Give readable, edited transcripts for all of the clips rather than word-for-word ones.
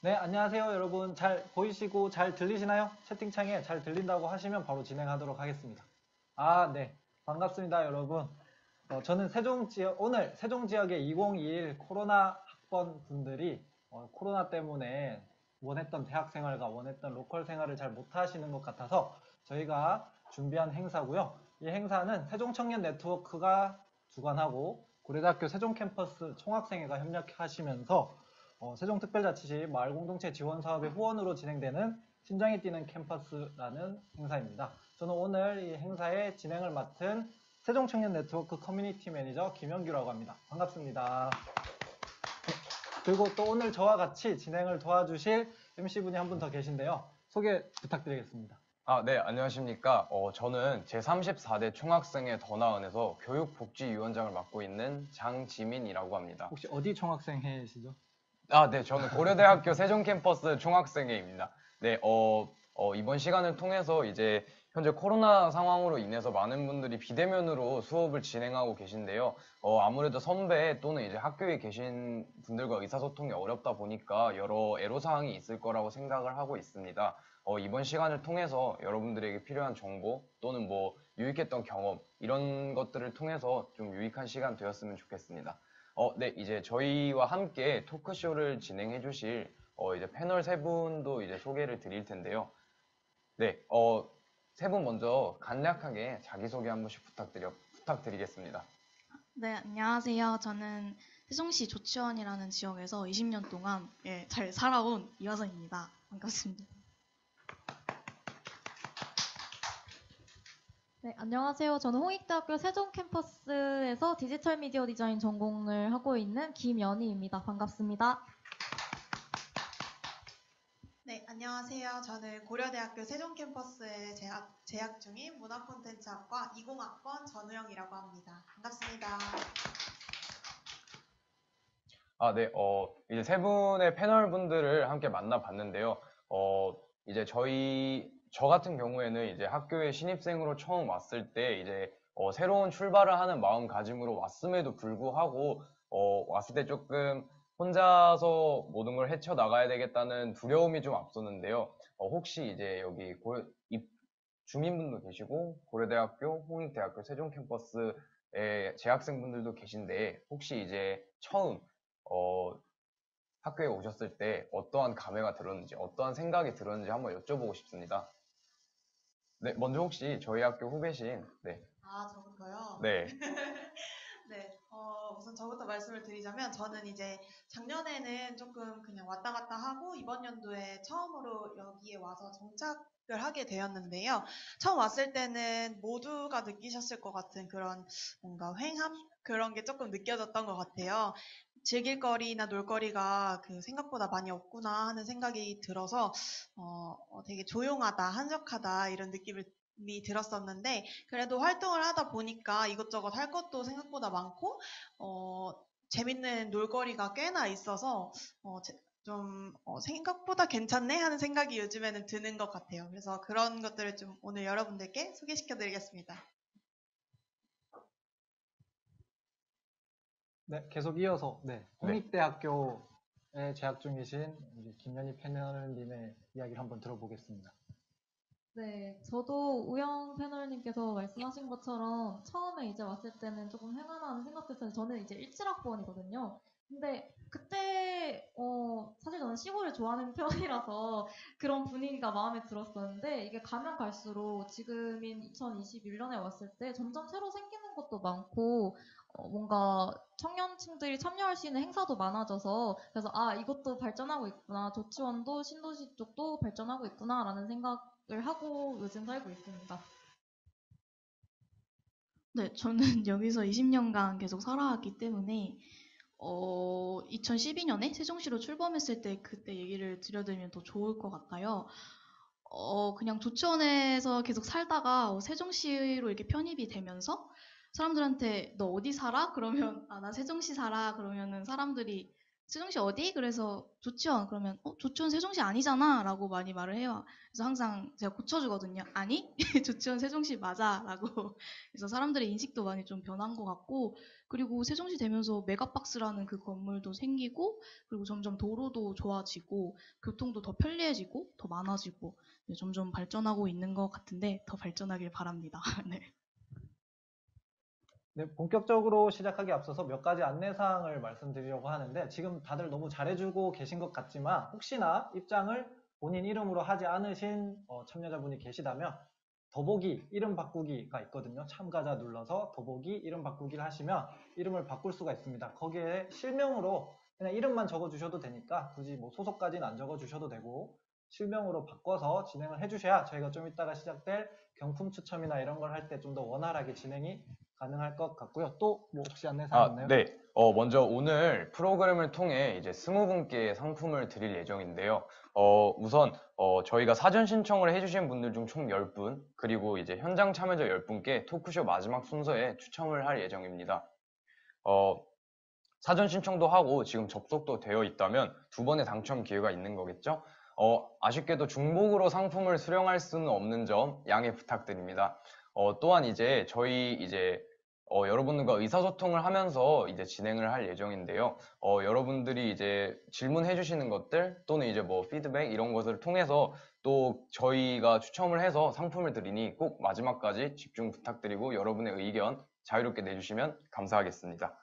네, 안녕하세요, 여러분. 잘 보이시고 잘 들리시나요? 채팅창에 잘 들린다고 하시면 바로 진행하도록 하겠습니다. 네. 반갑습니다, 여러분. 저는 오늘 세종 지역의 2021 코로나 학번 분들이 코로나 때문에 원했던 대학 생활과 원했던 로컬 생활을 잘 못하시는 것 같아서 저희가 준비한 행사고요. 이 행사는 세종청년 네트워크가 주관하고 고려대학교 세종 캠퍼스 총학생회가 협력하시면서 세종특별자치시 마을공동체 지원사업의 후원으로 진행되는 심장이 뛰는 캠퍼스라는 행사입니다. 저는 오늘 이 행사의 진행을 맡은 세종청년 네트워크 커뮤니티 매니저 김영규라고 합니다. 반갑습니다. 그리고 또 오늘 저와 같이 진행을 도와주실 MC분이 한 분 더 계신데요. 소개 부탁드리겠습니다. 네, 안녕하십니까. 저는 제34대 총학생회 더 나은에서 교육복지위원장을 맡고 있는 장지민이라고 합니다. 혹시 어디 총학생회시죠? 네, 저는 고려대학교 세종캠퍼스 총학생회입니다. 네, 이번 시간을 통해서 이제 현재 코로나 상황으로 인해서 많은 분들이 비대면으로 수업을 진행하고 계신데요. 아무래도 선배 또는 이제 학교에 계신 분들과 의사소통이 어렵다 보니까 여러 애로사항이 있을 거라고 생각을 하고 있습니다. 이번 시간을 통해서 여러분들에게 필요한 정보 또는 뭐 유익했던 경험 이런 것들을 통해서 좀 유익한 시간 되었으면 좋겠습니다. 네, 이제 저희와 함께 토크쇼를 진행해 주실 이제 패널 세 분도 이제 소개를 드릴 텐데요. 네, 세 분 먼저 간략하게 자기소개 한 번씩 부탁드리겠습니다. 네, 안녕하세요. 저는 세종시 조치원이라는 지역에서 20년 동안 잘 살아온 이화선입니다. 반갑습니다. 네, 안녕하세요. 저는 홍익대학교 세종 캠퍼스에서 디지털 미디어 디자인 전공을 하고 있는 김연희입니다. 반갑습니다. 네, 안녕하세요. 저는 고려대학교 세종 캠퍼스에 재학 중인 문화콘텐츠학과 20학번 전우영이라고 합니다. 반갑습니다. 네, 이제 세 분의 패널 분들을 함께 만나봤는데요. 이제 저 같은 경우에는 이제 학교에 신입생으로 처음 왔을 때 이제 새로운 출발을 하는 마음가짐으로 왔음에도 불구하고 왔을 때 조금 혼자서 모든 걸 헤쳐나가야 되겠다는 두려움이 좀 앞섰는데요. 혹시 이제 여기 주민분도 계시고 고려대학교, 홍익대학교 세종 캠퍼스의 재학생분들도 계신데 혹시 이제 처음 학교에 오셨을 때 어떠한 감회가 들었는지, 어떠한 생각이 들었는지 한번 여쭤보고 싶습니다. 네, 먼저 혹시 저희 학교 후배신, 네. 저부터요? 네. 네, 우선 저부터 말씀을 드리자면 저는 이제 작년에는 조금 그냥 왔다 갔다 하고 이번 연도에 처음으로 여기에 와서 정착을 하게 되었는데요. 처음 왔을 때는 모두가 느끼셨을 것 같은 그런 뭔가 휑함? 그런 게 조금 느껴졌던 것 같아요. 즐길 거리나 놀 거리가 생각보다 많이 없구나 하는 생각이 들어서 되게 조용하다, 한적하다 이런 느낌이 들었었는데 그래도 활동을 하다 보니까 이것저것 할 것도 생각보다 많고 재밌는 놀거리가 꽤나 있어서 좀 생각보다 괜찮네 하는 생각이 요즘에는 드는 것 같아요. 그래서 그런 것들을 좀 오늘 여러분들께 소개시켜 드리겠습니다. 네, 계속 이어서 홍익대학교에 재학 중이신 김연희 패널님의 이야기를 한번 들어보겠습니다. 네, 저도 우영 패널님께서 말씀하신 것처럼 처음에 이제 왔을 때는 조금 행하나는 생각했어요. 저는 이제 17학번이거든요. 근데 그때 사실 저는 시골을 좋아하는 편이라서 그런 분위기가 마음에 들었었는데 이게 가면 갈수록 지금인 2021년에 왔을 때 점점 새로 생기는 것도 많고 뭔가 청년층들이 참여할 수 있는 행사도 많아져서 그래서 이것도 발전하고 있구나. 조치원도 신도시 쪽도 발전하고 있구나라는 생각을 하고 요즘 살고 있습니다. 네, 저는 여기서 20년간 계속 살아왔기 때문에 2012년에 세종시로 출범했을 때 그때 얘기를 드려드리면 더 좋을 것 같아요. 그냥 조치원에서 계속 살다가 세종시로 이렇게 편입이 되면서 사람들한테 너 어디 살아? 그러면 나 세종시 살아. 그러면은 사람들이 세종시 어디? 그래서 조치원. 그러면 조치원 세종시 아니잖아 라고 많이 말을 해요. 그래서 항상 제가 고쳐주거든요. 아니 조치원 세종시 맞아 라고. 그래서 사람들의 인식도 많이 좀 변한 것 같고, 그리고 세종시 되면서 메가박스라는 그 건물도 생기고, 그리고 점점 도로도 좋아지고 교통도 더 편리해지고 더 많아지고, 네, 점점 발전하고 있는 것 같은데 더 발전하길 바랍니다. 네. 네, 본격적으로 시작하기 앞서서 몇 가지 안내사항을 말씀드리려고 하는데, 지금 다들 너무 잘해주고 계신 것 같지만 혹시나 입장을 본인 이름으로 하지 않으신 참여자분이 계시다면 더보기 이름 바꾸기가 있거든요. 참가자 눌러서 더보기 이름 바꾸기를 하시면 이름을 바꿀 수가 있습니다. 거기에 실명으로 그냥 이름만 적어주셔도 되니까 굳이 뭐 소속까지는 안 적어주셔도 되고, 실명으로 바꿔서 진행을 해주셔야 저희가 좀 이따가 시작될 경품 추첨이나 이런 걸 할 때 좀 더 원활하게 진행이 가능할 것 같고요. 또 뭐 혹시 안내사항 있나요? 네. 먼저 오늘 프로그램을 통해 이제 20분께 상품을 드릴 예정인데요. 우선 저희가 사전 신청을 해주신 분들 중 총 10분, 그리고 이제 현장 참여자 10분께 토크쇼 마지막 순서에 추첨을 할 예정입니다. 사전 신청도 하고 지금 접속도 되어 있다면 두 번의 당첨 기회가 있는 거겠죠? 아쉽게도 중복으로 상품을 수령할 수는 없는 점 양해 부탁드립니다. 또한 이제 저희 여러분들과 의사소통을 하면서 이제 진행을 할 예정인데요. 여러분들이 이제 질문해 주시는 것들 또는 이제 뭐 피드백 이런 것을 통해서 또 저희가 추첨을 해서 상품을 드리니 꼭 마지막까지 집중 부탁드리고 여러분의 의견 자유롭게 내주시면 감사하겠습니다.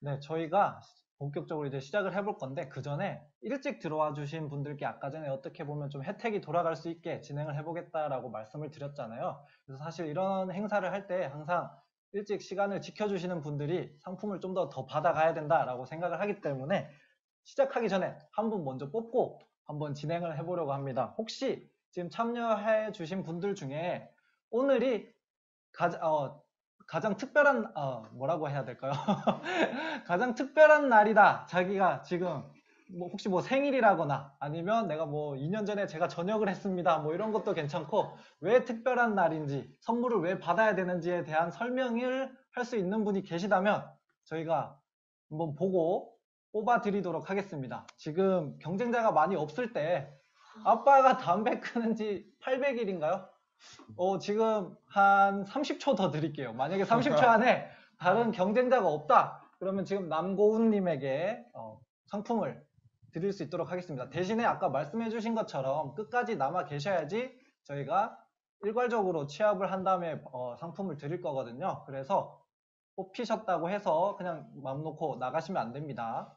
네, 저희가 본격적으로 이제 시작을 해볼 건데, 그 전에 일찍 들어와 주신 분들께 아까 전에 어떻게 보면 좀 혜택이 돌아갈 수 있게 진행을 해보겠다라고 말씀을 드렸잖아요. 그래서 사실 이런 행사를 할 때 항상 일찍 시간을 지켜주시는 분들이 상품을 좀 더 받아가야 된다라고 생각을 하기 때문에 시작하기 전에 한 분 먼저 뽑고 한번 진행을 해보려고 합니다. 혹시 지금 참여해 주신 분들 중에 오늘이 가장 특별한 뭐라고 해야 될까요? 가장 특별한 날이다. 자기가 지금 뭐 혹시 뭐 생일이라거나 아니면 내가 뭐 2년 전에 제가 전역을 했습니다. 뭐 이런 것도 괜찮고, 왜 특별한 날인지, 선물을 왜 받아야 되는지에 대한 설명을 할 수 있는 분이 계시다면 저희가 한번 보고 뽑아 드리도록 하겠습니다. 지금 경쟁자가 많이 없을 때 아빠가 담배 끊은지 800일인가요? 지금 한 30초 더 드릴게요. 만약에 30초 안에 다른 경쟁자가 없다, 그러면 지금 남고운님에게 상품을 드릴 수 있도록 하겠습니다. 대신에 아까 말씀해 주신 것처럼 끝까지 남아 계셔야지 저희가 일괄적으로 취합을 한 다음에 상품을 드릴 거거든요. 그래서 뽑히셨다고 해서 그냥 맘 놓고 나가시면 안 됩니다.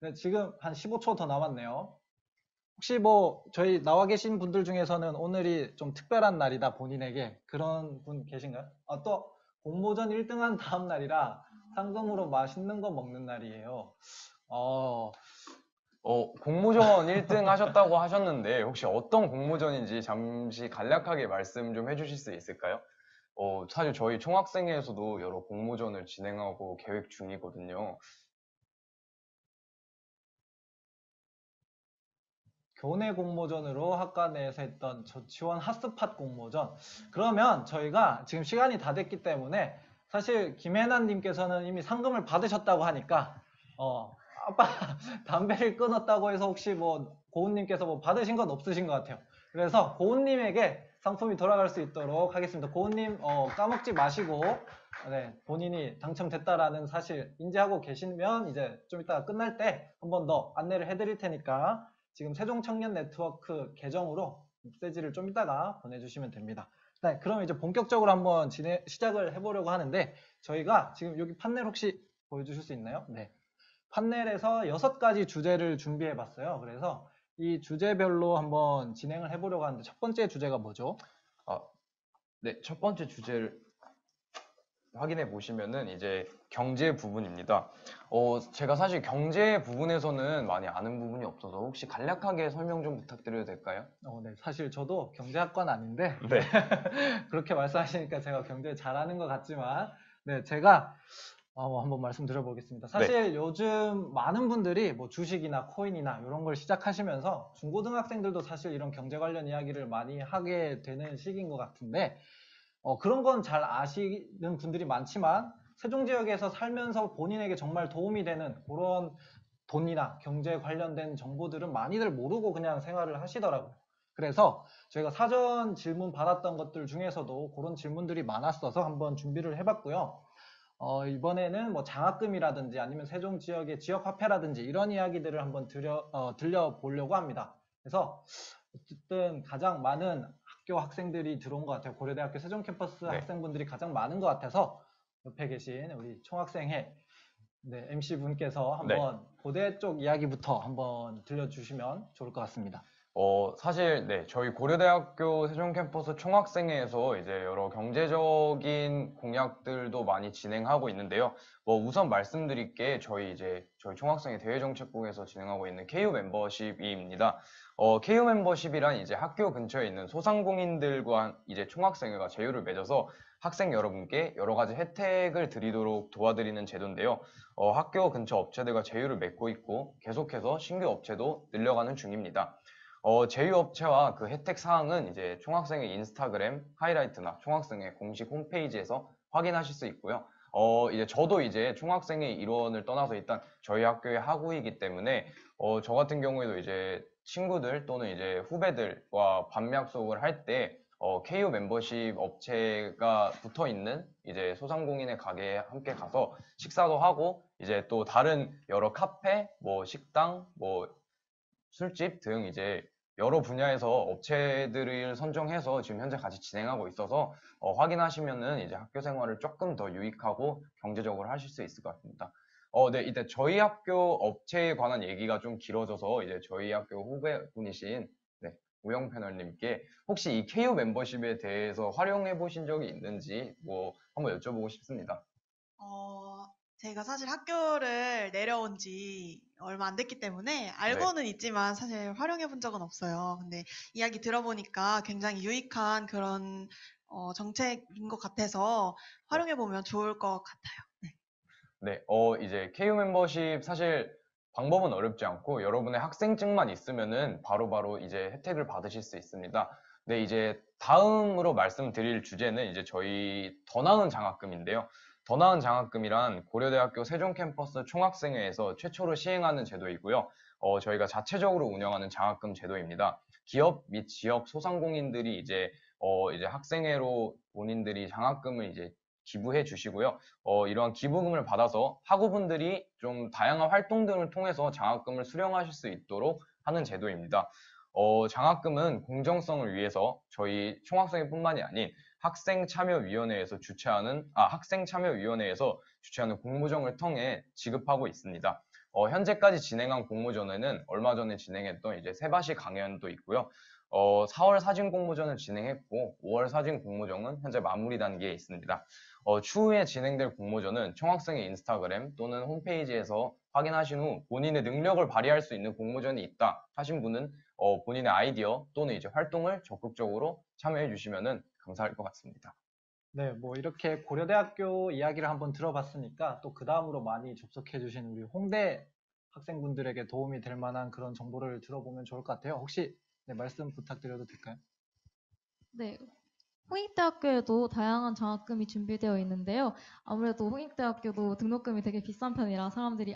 네, 지금 한 15초 더 남았네요. 혹시 뭐 저희 나와 계신 분들 중에서는 오늘이 좀 특별한 날이다 본인에게 그런 분 계신가요? 또 공모전 1등한 다음 날이라 상금으로 맛있는 거 먹는 날이에요. 공모전 1등 하셨다고 하셨는데 혹시 어떤 공모전인지 잠시 간략하게 말씀 좀 해주실 수 있을까요? 사실 저희 총학생회에서도 여러 공모전을 진행하고 계획 중이거든요. 교내 공모전으로 학과 내에서 했던 조치원 핫스팟 공모전. 그러면 저희가 지금 시간이 다 됐기 때문에 사실 김혜나님께서는 이미 상금을 받으셨다고 하니까 아빠 담배를 끊었다고 해서 혹시 뭐 고은님께서 뭐 받으신 건 없으신 것 같아요. 그래서 고은님에게 상품이 돌아갈 수 있도록 하겠습니다. 고은님 까먹지 마시고 네, 본인이 당첨됐다라는 사실 인지하고 계시면 이제 좀 이따가 끝날 때 한 번 더 안내를 해드릴 테니까 지금 세종청년 네트워크 계정으로 메시지를 좀 이따가 보내주시면 됩니다. 네, 그럼 이제 본격적으로 한번 시작을 해보려고 하는데, 저희가 지금 여기 판넬 혹시 보여주실 수 있나요? 네. 판넬에서 6가지 주제를 준비해 봤어요. 그래서 이 주제별로 한번 진행을 해보려고 하는데, 첫 번째 주제가 뭐죠? 네, 첫 번째 주제를 확인해 보시면은 이제 경제 부분입니다. 제가 사실 경제 부분에서는 많이 아는 부분이 없어서 혹시 간략하게 설명 좀 부탁드려도 될까요? 네, 사실 저도 경제학과는 아닌데 네. 그렇게 말씀하시니까 제가 경제 잘하는 것 같지만, 네, 제가 한번 말씀드려보겠습니다. 사실 요즘 많은 분들이 뭐 주식이나 코인이나 이런 걸 시작하시면서 중고등학생들도 사실 이런 경제 관련 이야기를 많이 하게 되는 시기인 것 같은데, 그런 건 잘 아시는 분들이 많지만 세종 지역에서 살면서 본인에게 정말 도움이 되는 그런 돈이나 경제 관련된 정보들은 많이들 모르고 그냥 생활을 하시더라고요. 그래서 저희가 사전 질문 받았던 것들 중에서도 그런 질문들이 많았어서 한번 준비를 해봤고요. 이번에는 뭐 장학금이라든지 아니면 세종 지역의 지역 화폐라든지 이런 이야기들을 한번 들려보려고 합니다. 그래서 어쨌든 가장 많은 학교 학생들이 들어온 것 같아요. 고려대학교 세종 캠퍼스 네. 학생분들이 가장 많은 것 같아서 옆에 계신 우리 총학생회 MC 분께서 한번 고대 쪽 이야기부터 한번 들려주시면 좋을 것 같습니다. 사실, 네, 저희 고려대학교 세종 캠퍼스 총학생회에서 이제 여러 경제적인 공약들도 많이 진행하고 있는데요. 우선 말씀드릴 게 저희 총학생회 대외정책국에서 진행하고 있는 KU 멤버십입니다. KU 멤버십이란 이제 학교 근처에 있는 소상공인들과 이제 총학생회가 제휴를 맺어서 학생 여러분께 여러 가지 혜택을 드리도록 도와드리는 제도인데요. 학교 근처 업체들과 제휴를 맺고 있고 계속해서 신규 업체도 늘려가는 중입니다. 제휴업체와 그 혜택 사항은 이제 총학생회 인스타그램 하이라이트나 총학생회 공식 홈페이지에서 확인하실 수 있고요. 이제 저도 이제 총학생회 일원을 떠나서 일단 저희 학교의 학우이기 때문에 저 같은 경우에도 이제 친구들 또는 이제 후배들과 반매약속을 할 때 KU 멤버십 업체가 붙어 있는 이제 소상공인의 가게에 함께 가서 식사도 하고 이제 또 다른 여러 카페, 식당, 술집 등 이제 여러 분야에서 업체들을 선정해서 지금 현재 같이 진행하고 있어서 확인하시면은 이제 학교 생활을 조금 더 유익하고 경제적으로 하실 수 있을 것 같습니다. 네, 이제 저희 학교 업체에 관한 얘기가 좀 길어져서 이제 저희 학교 후배분이신 우영 패널님께 혹시 이 KU 멤버십에 대해서 활용해 보신 적이 있는지 한번 여쭤보고 싶습니다. 제가 사실 학교를 내려온 지 얼마 안 됐기 때문에 알고는 있지만 사실 활용해 본 적은 없어요. 근데 이야기 들어보니까 굉장히 유익한 그런 정책인 것 같아서 활용해 보면 좋을 것 같아요. 네, 이제 KU 멤버십 사실 방법은 어렵지 않고 여러분의 학생증만 있으면은 바로바로 이제 혜택을 받으실 수 있습니다. 네, 이제 다음으로 말씀드릴 주제는 이제 저희 더 나은 장학금인데요. 더 나은 장학금이란 고려대학교 세종 캠퍼스 총학생회에서 최초로 시행하는 제도이고요. 저희가 자체적으로 운영하는 장학금 제도입니다. 기업 및 지역 소상공인들이 이제 학생회로 본인들이 장학금을 이제 기부해 주시고요. 이러한 기부금을 받아서 학우분들이 좀 다양한 활동들을 통해서 장학금을 수령하실 수 있도록 하는 제도입니다. 장학금은 공정성을 위해서 저희 총학생회뿐만이 아닌 학생참여위원회에서 주최하는 공모전을 통해 지급하고 있습니다. 현재까지 진행한 공모전에는 얼마 전에 진행했던 이제 세바시 강연도 있고요. 4월 사진 공모전을 진행했고 5월 사진 공모전은 현재 마무리 단계에 있습니다. 추후에 진행될 공모전은 총학생회 인스타그램 또는 홈페이지에서 확인하신 후 본인의 능력을 발휘할 수 있는 공모전이 있다 하신 분은 본인의 아이디어 또는 이제 활동을 적극적으로 참여해 주시면 감사할 것 같습니다. 네, 이렇게 고려대학교 이야기를 한번 들어봤으니까 또 그 다음으로 많이 접속해 주신 우리 홍대 학생분들에게 도움이 될 만한 그런 정보를 들어보면 좋을 것 같아요. 혹시 말씀 부탁드려도 될까요? 네. 홍익대학교에도 다양한 장학금이 준비되어 있는데요. 아무래도 홍익대학교도 등록금이 되게 비싼 편이라 사람들이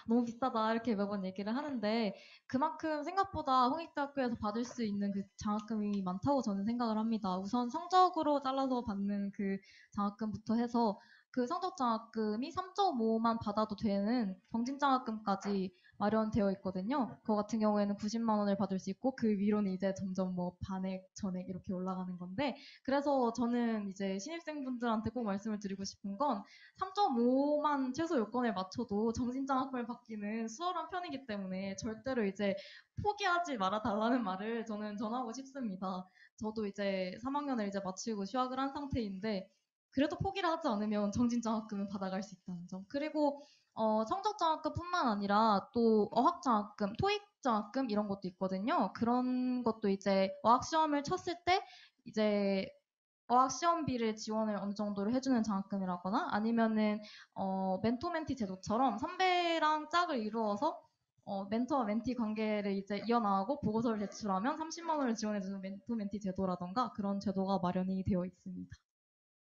너무 비싸다 이렇게 매번 얘기를 하는데 그만큼 생각보다 홍익대학교에서 받을 수 있는 그 장학금이 많다고 저는 생각을 합니다. 우선 성적으로 잘라서 받는 그 장학금부터 해서 그 성적 장학금이 3.5만 받아도 되는 경진 장학금까지 마련되어 있거든요. 그거 같은 경우에는 90만 원을 받을 수 있고 그 위로는 이제 점점 반액, 전액 이렇게 올라가는 건데 그래서 저는 이제 신입생분들한테 꼭 말씀을 드리고 싶은 건 3.5만 최소 요건을 맞춰도 정신장학금을 받기는 수월한 편이기 때문에 절대로 이제 포기하지 말아 달라는 말을 저는 전하고 싶습니다. 저도 이제 3학년을 이제 마치고 휴학을 한 상태인데 그래도 포기를 하지 않으면 정신장학금을 받아갈 수 있다는 점. 그리고 성적장학금뿐만 아니라 또 어학장학금, 토익장학금 이런 것도 있거든요. 그런 것도 이제 어학시험을 쳤을 때 이제 어학시험비를 지원을 어느 정도로 해주는 장학금이라거나 아니면은 멘토 멘티 제도처럼 선배랑 짝을 이루어서 멘토와 멘티 관계를 이제 이어나가고 보고서를 제출하면 30만 원을 지원해주는 멘토 멘티 제도라던가 그런 제도가 마련이 되어 있습니다.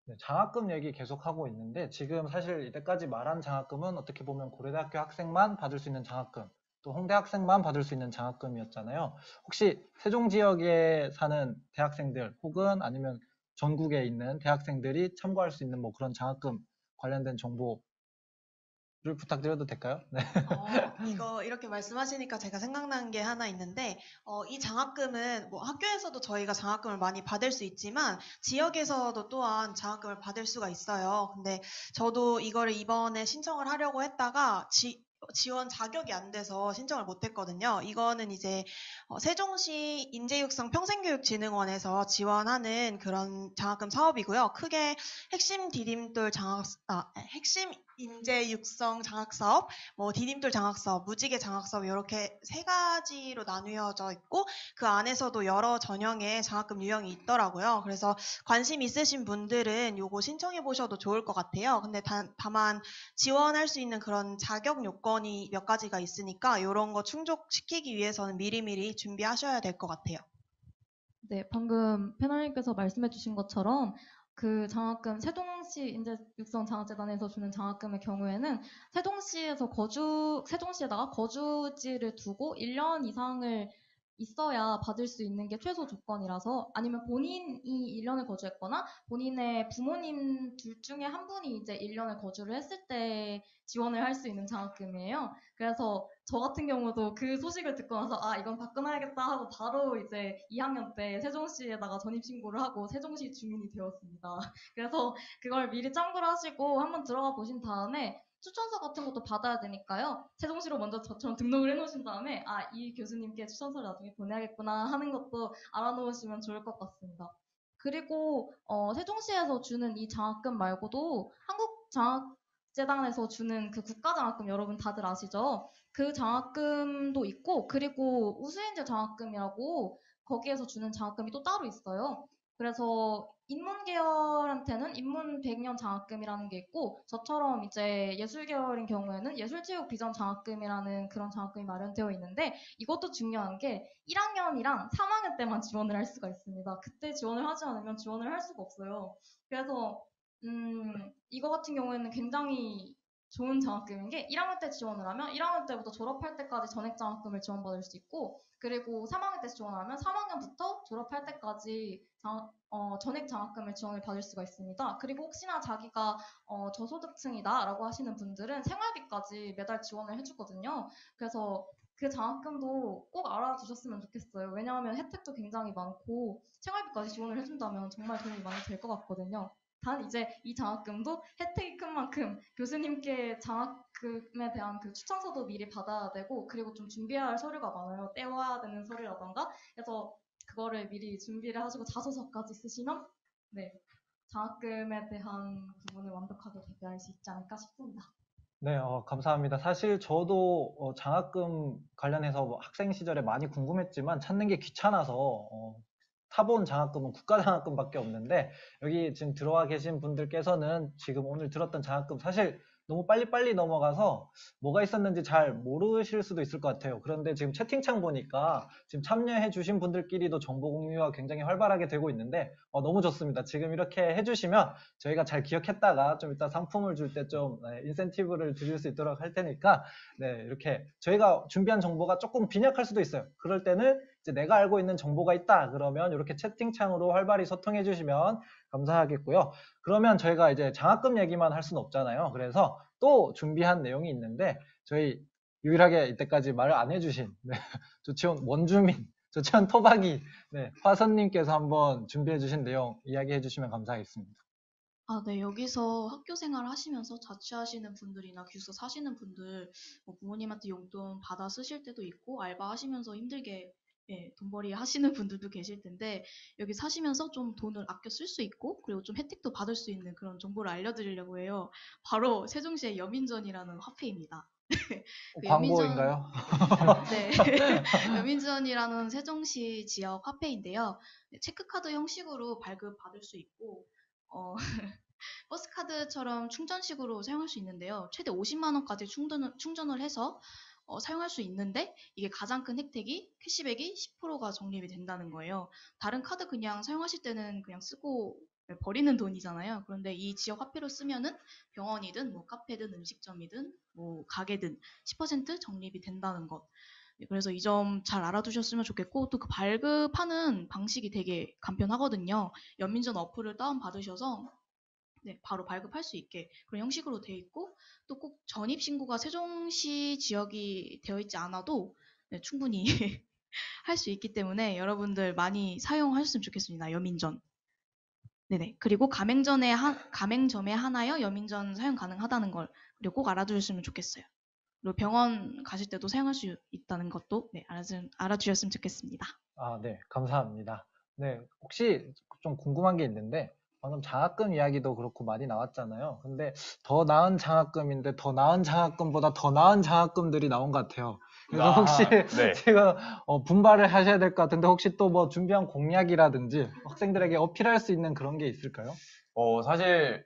네, 장학금 얘기 계속 하고 있는데 지금 사실 이때까지 말한 장학금은 어떻게 보면 고려대학교 학생만 받을 수 있는 장학금, 또 홍대 학생만 받을 수 있는 장학금이었잖아요. 혹시 세종 지역에 사는 대학생들 혹은 아니면 전국에 있는 대학생들이 참고할 수 있는 뭐 그런 장학금 관련된 정보를 부탁드려도 될까요? 네. 이거 이렇게 말씀하시니까 제가 생각난 게 하나 있는데, 이 장학금은 뭐 학교에서도 저희가 장학금을 많이 받을 수 있지만, 지역에서도 또한 장학금을 받을 수가 있어요. 근데 저도 이거를 이번에 신청을 하려고 했다가, 지원 자격이 안 돼서 신청을 못 했거든요. 이거는 이제 세종시 인재육성 평생교육진흥원에서 지원하는 그런 장학금 사업이고요. 크게 핵심 인재 육성 장학 사업, 뭐 디딤돌 장학 사업, 무지개 장학 사업 이렇게 세 가지로 나뉘어져 있고 그 안에서도 여러 전형의 장학금 유형이 있더라고요. 그래서 관심 있으신 분들은 요거 신청해 보셔도 좋을 것 같아요. 근데 다만 지원할 수 있는 그런 자격 요건이 몇 가지가 있으니까 이런 거 충족시키기 위해서는 미리미리 준비하셔야 될 것 같아요. 네, 방금 패널님께서 말씀해 주신 것처럼 그 장학금 세종시 인재육성 장학재단에서 주는 장학금의 경우에는 세종시에다가 거주지를 두고 1년 이상을 있어야 받을 수 있는 게 최소 조건이라서 아니면 본인이 1년을 거주했거나 본인의 부모님 둘 중에 한 분이 이제 1년을 거주를 했을 때 지원을 할 수 있는 장학금이에요. 그래서 저 같은 경우도 그 소식을 듣고 나서 아 이건 바꿔놔야겠다 하고 바로 이제 2학년 때 세종시에다가 전입신고를 하고 세종시 주민이 되었습니다. 그래서 그걸 미리 참고를 하시고 한번 들어가 보신 다음에 추천서 같은 것도 받아야 되니까요. 세종시로 먼저 저처럼 등록을 해놓으신 다음에 아 이 교수님께 추천서를 나중에 보내야겠구나 하는 것도 알아놓으시면 좋을 것 같습니다. 그리고 세종시에서 주는 이 장학금 말고도 한국장학재단에서 주는 그 국가장학금 여러분 다들 아시죠? 그 장학금도 있고 그리고 우수인재 장학금이라고 거기에서 주는 장학금이 또 따로 있어요. 그래서 인문계열한테는 인문 100년 장학금이라는 게 있고 저처럼 이제 예술계열인 경우에는 예술체육 비전 장학금이라는 그런 장학금이 마련되어 있는데 이것도 중요한 게 1학년이랑 3학년 때만 지원을 할 수가 있습니다. 그때 지원을 하지 않으면 지원을 할 수가 없어요. 그래서 이거 같은 경우에는 굉장히 좋은 장학금인 게 1학년 때 지원을 하면 1학년 때부터 졸업할 때까지 전액 장학금을 지원받을 수 있고 그리고 3학년 때 지원하면 3학년부터 졸업할 때까지 전액 장학금을 지원을 받을 수가 있습니다. 그리고 혹시나 자기가 저소득층이다라고 하시는 분들은 생활비까지 매달 지원을 해주거든요. 그래서 그 장학금도 꼭 알아두셨으면 좋겠어요. 왜냐하면 혜택도 굉장히 많고 생활비까지 지원을 해준다면 정말 도움이 많이 될 것 같거든요. 단 이제 이 장학금도 혜택이 큰 만큼 교수님께 장학금에 대한 그 추천서도 미리 받아야 되고 그리고 좀 준비해야 할 서류가 많아요. 떼와야 되는 서류라던가 그래서 그거를 미리 준비를 하시고 자소서까지 쓰시면 네 장학금에 대한 부분을 완벽하게 대비할 수 있지 않을까 싶습니다. 네, 감사합니다. 사실 저도 장학금 관련해서 뭐 학생 시절에 많이 궁금했지만 찾는 게 귀찮아서 타본 장학금은 국가장학금밖에 없는데 여기 지금 들어와 계신 분들께서는 지금 오늘 들었던 장학금 사실 너무 빨리빨리 넘어가서 뭐가 있었는지 잘 모르실 수도 있을 것 같아요. 그런데 지금 채팅창 보니까 지금 참여해 주신 분들끼리도 정보 공유가 굉장히 활발하게 되고 있는데 너무 좋습니다. 지금 이렇게 해주시면 저희가 잘 기억했다가 좀 이따 상품을 줄 때 좀 인센티브를 드릴 수 있도록 할 테니까 네, 이렇게 저희가 준비한 정보가 조금 빈약할 수도 있어요. 그럴 때는 이제 내가 알고 있는 정보가 있다 그러면 이렇게 채팅창으로 활발히 소통해 주시면 감사하겠고요. 그러면 저희가 이제 장학금 얘기만 할 수는 없잖아요. 그래서 또 준비한 내용이 있는데 저희 유일하게 이때까지 말을 안 해주신 조치원 원주민 조치원 토박이 화선님께서 한번 준비해 주신 내용 이야기해 주시면 감사하겠습니다. 아, 네. 여기서 학교 생활 하시면서 자취하시는 분들이나 기숙사 사시는 분들, 뭐 부모님한테 용돈 받아 쓰실 때도 있고, 알바 하시면서 힘들게 돈벌이 하시는 분들도 계실 텐데, 여기 사시면서 좀 돈을 아껴 쓸 수 있고, 그리고 좀 혜택도 받을 수 있는 그런 정보를 알려드리려고 해요. 바로 세종시의 여민전이라는 화폐입니다. 그 광고인가요? 네. 여민전이라는 세종시 지역 화폐인데요. 체크카드 형식으로 발급받을 수 있고, 어, 버스카드처럼 충전식으로 사용할 수 있는데요. 최대 50만 원까지 충전을 해서 사용할 수 있는데 이게 가장 큰 혜택이 캐시백이 10%가 적립이 된다는 거예요. 다른 카드 그냥 사용하실 때는 그냥 쓰고 버리는 돈이잖아요. 그런데 이 지역 화폐로 쓰면은 병원이든 뭐 카페든 음식점이든 뭐 가게든 10% 적립이 된다는 것. 네, 그래서 이 점 잘 알아두셨으면 좋겠고 또 그 발급하는 방식이 되게 간편하거든요. 연민전 어플을 다운받으셔서 네, 바로 발급할 수 있게 그런 형식으로 되어 있고 또 꼭 전입 신고가 세종시 지역이 되어 있지 않아도 네, 충분히 할 수 있기 때문에 여러분들 많이 사용하셨으면 좋겠습니다. 여민전. 네네. 그리고 가맹점에 하나여 여민전 사용 가능하다는 걸 그리고 꼭 알아두셨으면 좋겠어요. 그리고 병원 가실 때도 사용할 수 있다는 것도 네, 알아두셨으면 좋겠습니다. 아, 네, 감사합니다. 네, 혹시 좀 궁금한 게 있는데, 방금 장학금 이야기도 그렇고 많이 나왔잖아요. 근데 더 나은 장학금인데 더 나은 장학금보다 더 나은 장학금들이 나온 것 같아요. 그래서 아, 혹시 네. 지금 분발을 하셔야 될 것 같은데 혹시 또 뭐 준비한 공약이라든지 학생들에게 어필할 수 있는 그런 게 있을까요? 사실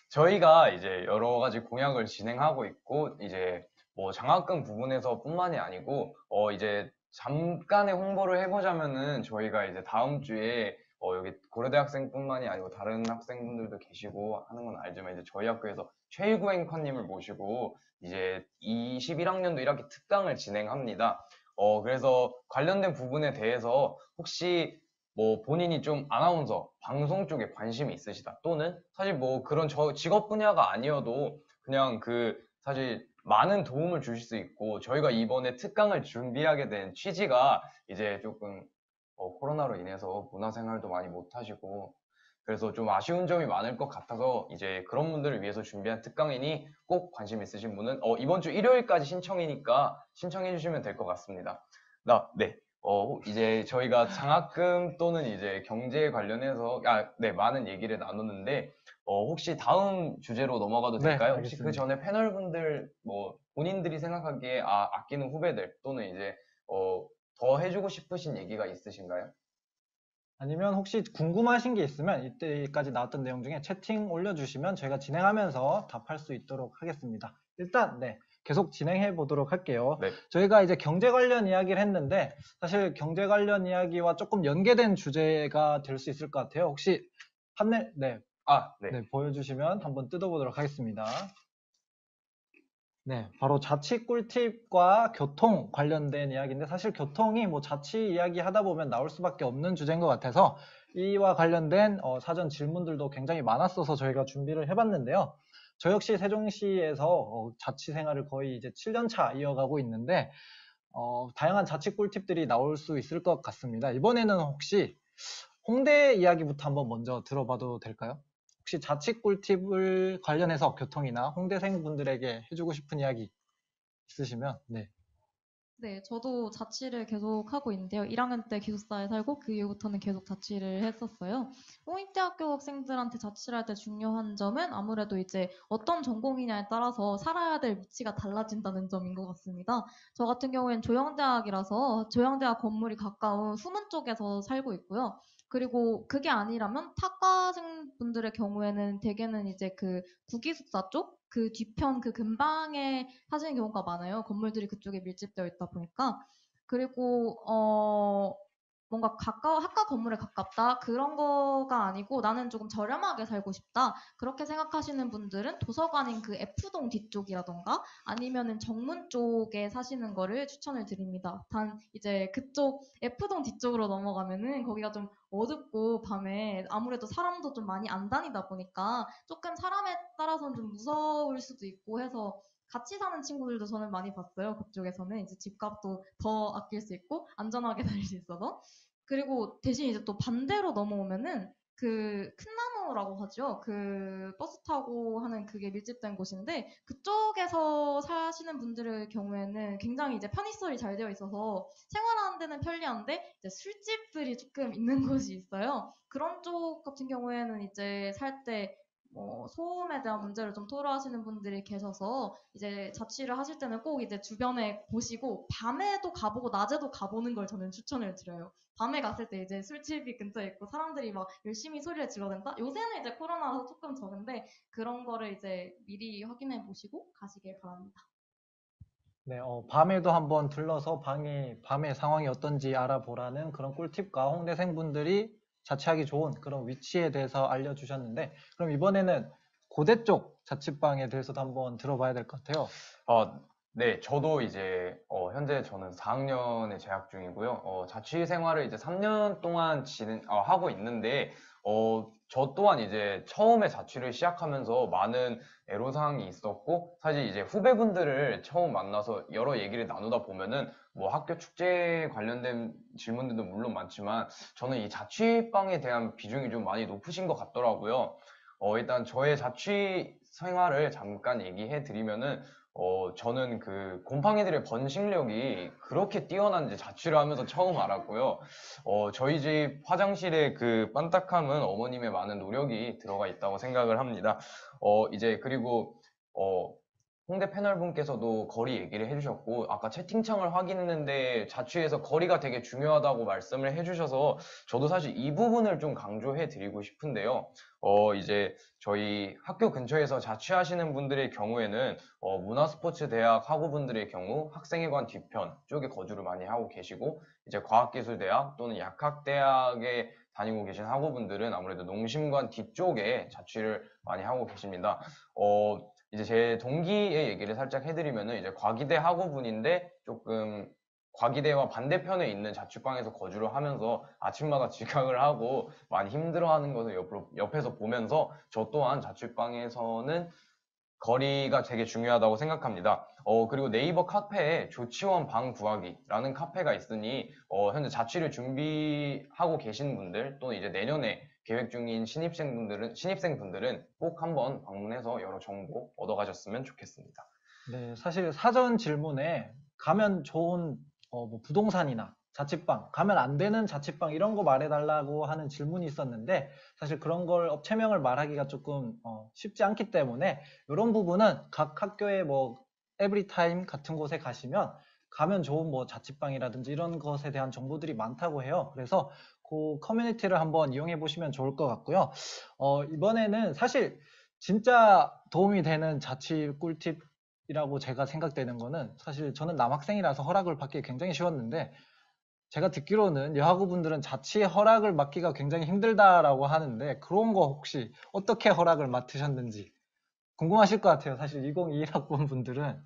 저희가 이제 여러 가지 공약을 진행하고 있고 이제 뭐 장학금 부분에서뿐만이 아니고 이제 잠깐의 홍보를 해보자면은 저희가 이제 다음 주에 여기 고려대 학생뿐만이 아니고 다른 학생분들도 계시고 하는 건 알지만 이제 저희 학교에서 최일구 앵커님을 모시고 이제 21학년도 1학기 특강을 진행합니다. 그래서 관련된 부분에 대해서 혹시 뭐 본인이 좀 아나운서, 방송 쪽에 관심이 있으시다. 또는 사실 뭐 그런 저 직업 분야가 아니어도 그냥 사실 많은 도움을 주실 수 있고 저희가 이번에 특강을 준비하게 된 취지가 이제 조금 코로나로 인해서 문화생활도 많이 못 하시고 그래서 좀 아쉬운 점이 많을 것 같아서 이제 그런 분들을 위해서 준비한 특강이니 꼭 관심 있으신 분은 이번 주 일요일까지 신청이니까 신청해 주시면 될 것 같습니다. 네. 이제 저희가 장학금 또는 이제 경제에 관련해서, 네, 많은 얘기를 나눴는데, 혹시 다음 주제로 넘어가도 네, 될까요? 혹시 그 알겠습니다. 전에 패널분들, 뭐, 본인들이 생각하기에, 아끼는 후배들, 또는 이제, 더 해주고 싶으신 얘기가 있으신가요? 아니면 혹시 궁금하신 게 있으면 이때까지 나왔던 내용 중에 채팅 올려주시면 저희가 진행하면서 답할 수 있도록 하겠습니다. 일단 네, 계속 진행해 보도록 할게요. 네. 저희가 이제 경제 관련 이야기를 했는데 사실 경제 관련 이야기와 조금 연계된 주제가 될 수 있을 것 같아요. 혹시 판넬 네. 네, 보여주시면 한번 뜯어보도록 하겠습니다. 네, 바로 자취 꿀팁과 교통 관련된 이야기인데 사실 교통이 뭐 자취 이야기 하다 보면 나올 수밖에 없는 주제인 것 같아서 이와 관련된 사전 질문들도 굉장히 많았어서 저희가 준비를 해봤는데요. 저 역시 세종시에서 자취 생활을 거의 이제 7년 차 이어가고 있는데 다양한 자취 꿀팁들이 나올 수 있을 것 같습니다. 이번에는 혹시 홍대 이야기부터 한번 먼저 들어봐도 될까요? 혹시 자취 꿀팁을 관련해서 교통이나 홍대생 분들에게 해주고 싶은 이야기 있으시면 네. 네, 저도 자취를 계속 하고 있는데요. 1학년 때 기숙사에 살고 그 이후부터는 계속 자취를 했었어요. 홍익대학교 학생들한테 자취를 할 때 중요한 점은 아무래도 이제 어떤 전공이냐에 따라서 살아야 될 위치가 달라진다는 점인 것 같습니다. 저 같은 경우엔 조영대학이라서 조영대학 건물이 가까운 후문 쪽에서 살고 있고요. 그리고 그게 아니라면 타과생 분들의 경우에는 대개는 이제 그 구기숙사 쪽, 그 뒤편 그 근방에 사시는 경우가 많아요. 건물들이 그쪽에 밀집되어 있다 보니까. 그리고 뭔가 학과 건물에 가깝다 그런 거가 아니고 나는 조금 저렴하게 살고 싶다 그렇게 생각하시는 분들은 도서관인 그 F동 뒤쪽이라던가 아니면은 정문 쪽에 사시는 거를 추천을 드립니다. 단 이제 그쪽 F동 뒤쪽으로 넘어가면은 거기가 좀 어둡고 밤에 아무래도 사람도 좀 많이 안 다니다 보니까 조금 사람에 따라서는 좀 무서울 수도 있고 해서 같이 사는 친구들도 저는 많이 봤어요. 그쪽에서는 이제 집값도 더 아낄 수 있고 안전하게 다닐 수 있어서. 그리고 대신 이제 또 반대로 넘어오면은 그 큰나무라고 하죠. 그 버스 타고 하는 그게 밀집된 곳인데 그쪽에서 사시는 분들의 경우에는 굉장히 이제 편의시설이 잘 되어 있어서 생활하는 데는 편리한데 이제 술집들이 조금 있는 곳이 있어요. 그런 쪽 같은 경우에는 이제 살때 소음에 대한 문제를 좀 토로하시는 분들이 계셔서 이제 자취를 하실 때는 꼭 이제 주변에 보시고 밤에도 가보고 낮에도 가보는 걸 저는 추천을 드려요. 밤에 갔을 때 이제 술집이 근처에 있고 사람들이 막 열심히 소리를 질러댄다? 요새는 이제 코로나라서 조금 적은데 그런 거를 이제 미리 확인해 보시고 가시길 바랍니다. 네, 밤에도 한번 들러서 밤의 상황이 어떤지 알아보라는 그런 꿀팁과 홍대생 분들이 자취하기 좋은 그런 위치에 대해서 알려주셨는데, 그럼 이번에는 고대 쪽 자취방에 대해서도 한번 들어봐야 될 것 같아요. 네, 저도 이제 현재 저는 4학년에 재학 중이고요. 자취 생활을 이제 3년 동안 하고 있는데 저 또한 이제 처음에 자취를 시작하면서 많은 애로사항이 있었고, 사실 이제 후배분들을 처음 만나서 여러 얘기를 나누다 보면은 뭐 학교 축제 관련된 질문들도 물론 많지만 저는 이 자취방에 대한 비중이 좀 많이 높으신 것 같더라고요. 일단 저의 자취 생활을 잠깐 얘기해 드리면은 저는 그 곰팡이들의 번식력이 그렇게 뛰어난지 자취를 하면서 처음 알았고요. 저희 집 화장실의 그 반딱함은 어머님의 많은 노력이 들어가 있다고 생각을 합니다. 이제 그리고 홍대 패널분께서도 거리 얘기를 해주셨고, 아까 채팅창을 확인했는데 자취에서 거리가 되게 중요하다고 말씀을 해주셔서 저도 사실 이 부분을 좀 강조해 드리고 싶은데요. 이제 저희 학교 근처에서 자취하시는 분들의 경우에는 문화스포츠대학 학우분들의 경우 학생회관 뒤편 쪽에 거주를 많이 하고 계시고, 이제 과학기술대학 또는 약학대학에 다니고 계신 학우분들은 아무래도 농심관 뒤쪽에 자취를 많이 하고 계십니다. 이제 제 동기의 얘기를 살짝 해드리면은, 이제 과기대 학우분인데 조금 과기대와 반대편에 있는 자취방에서 거주를 하면서 아침마다 지각을 하고 많이 힘들어하는 것을 옆에서 보면서 저 또한 자취방에서는 거리가 되게 중요하다고 생각합니다. 그리고 네이버 카페에 조치원 방 구하기라는 카페가 있으니 현재 자취를 준비하고 계신 분들 또는 이제 내년에 계획 중인 신입생분들은 꼭 한번 방문해서 여러 정보 얻어가셨으면 좋겠습니다. 네, 사실 사전 질문에 가면 좋은 뭐 부동산이나 자취방, 가면 안 되는 자취방 이런 거 말해달라고 하는 질문이 있었는데, 사실 그런 걸 업체명을 말하기가 조금 쉽지 않기 때문에 이런 부분은 각 학교의 뭐 에브리타임 같은 곳에 가면 좋은 뭐 자취방이라든지 이런 것에 대한 정보들이 많다고 해요. 그래서 그 커뮤니티를 한번 이용해 보시면 좋을 것 같고요. 이번에는 사실 진짜 도움이 되는 자취 꿀팁이라고 제가 생각되는 거는, 사실 저는 남학생이라서 허락을 받기 굉장히 쉬웠는데, 제가 듣기로는 여학우분들은 자취 허락을 받기가 굉장히 힘들다라고 하는데, 그런 거 혹시 어떻게 허락을 맡으셨는지 궁금하실 것 같아요. 사실 2021학번 분들은.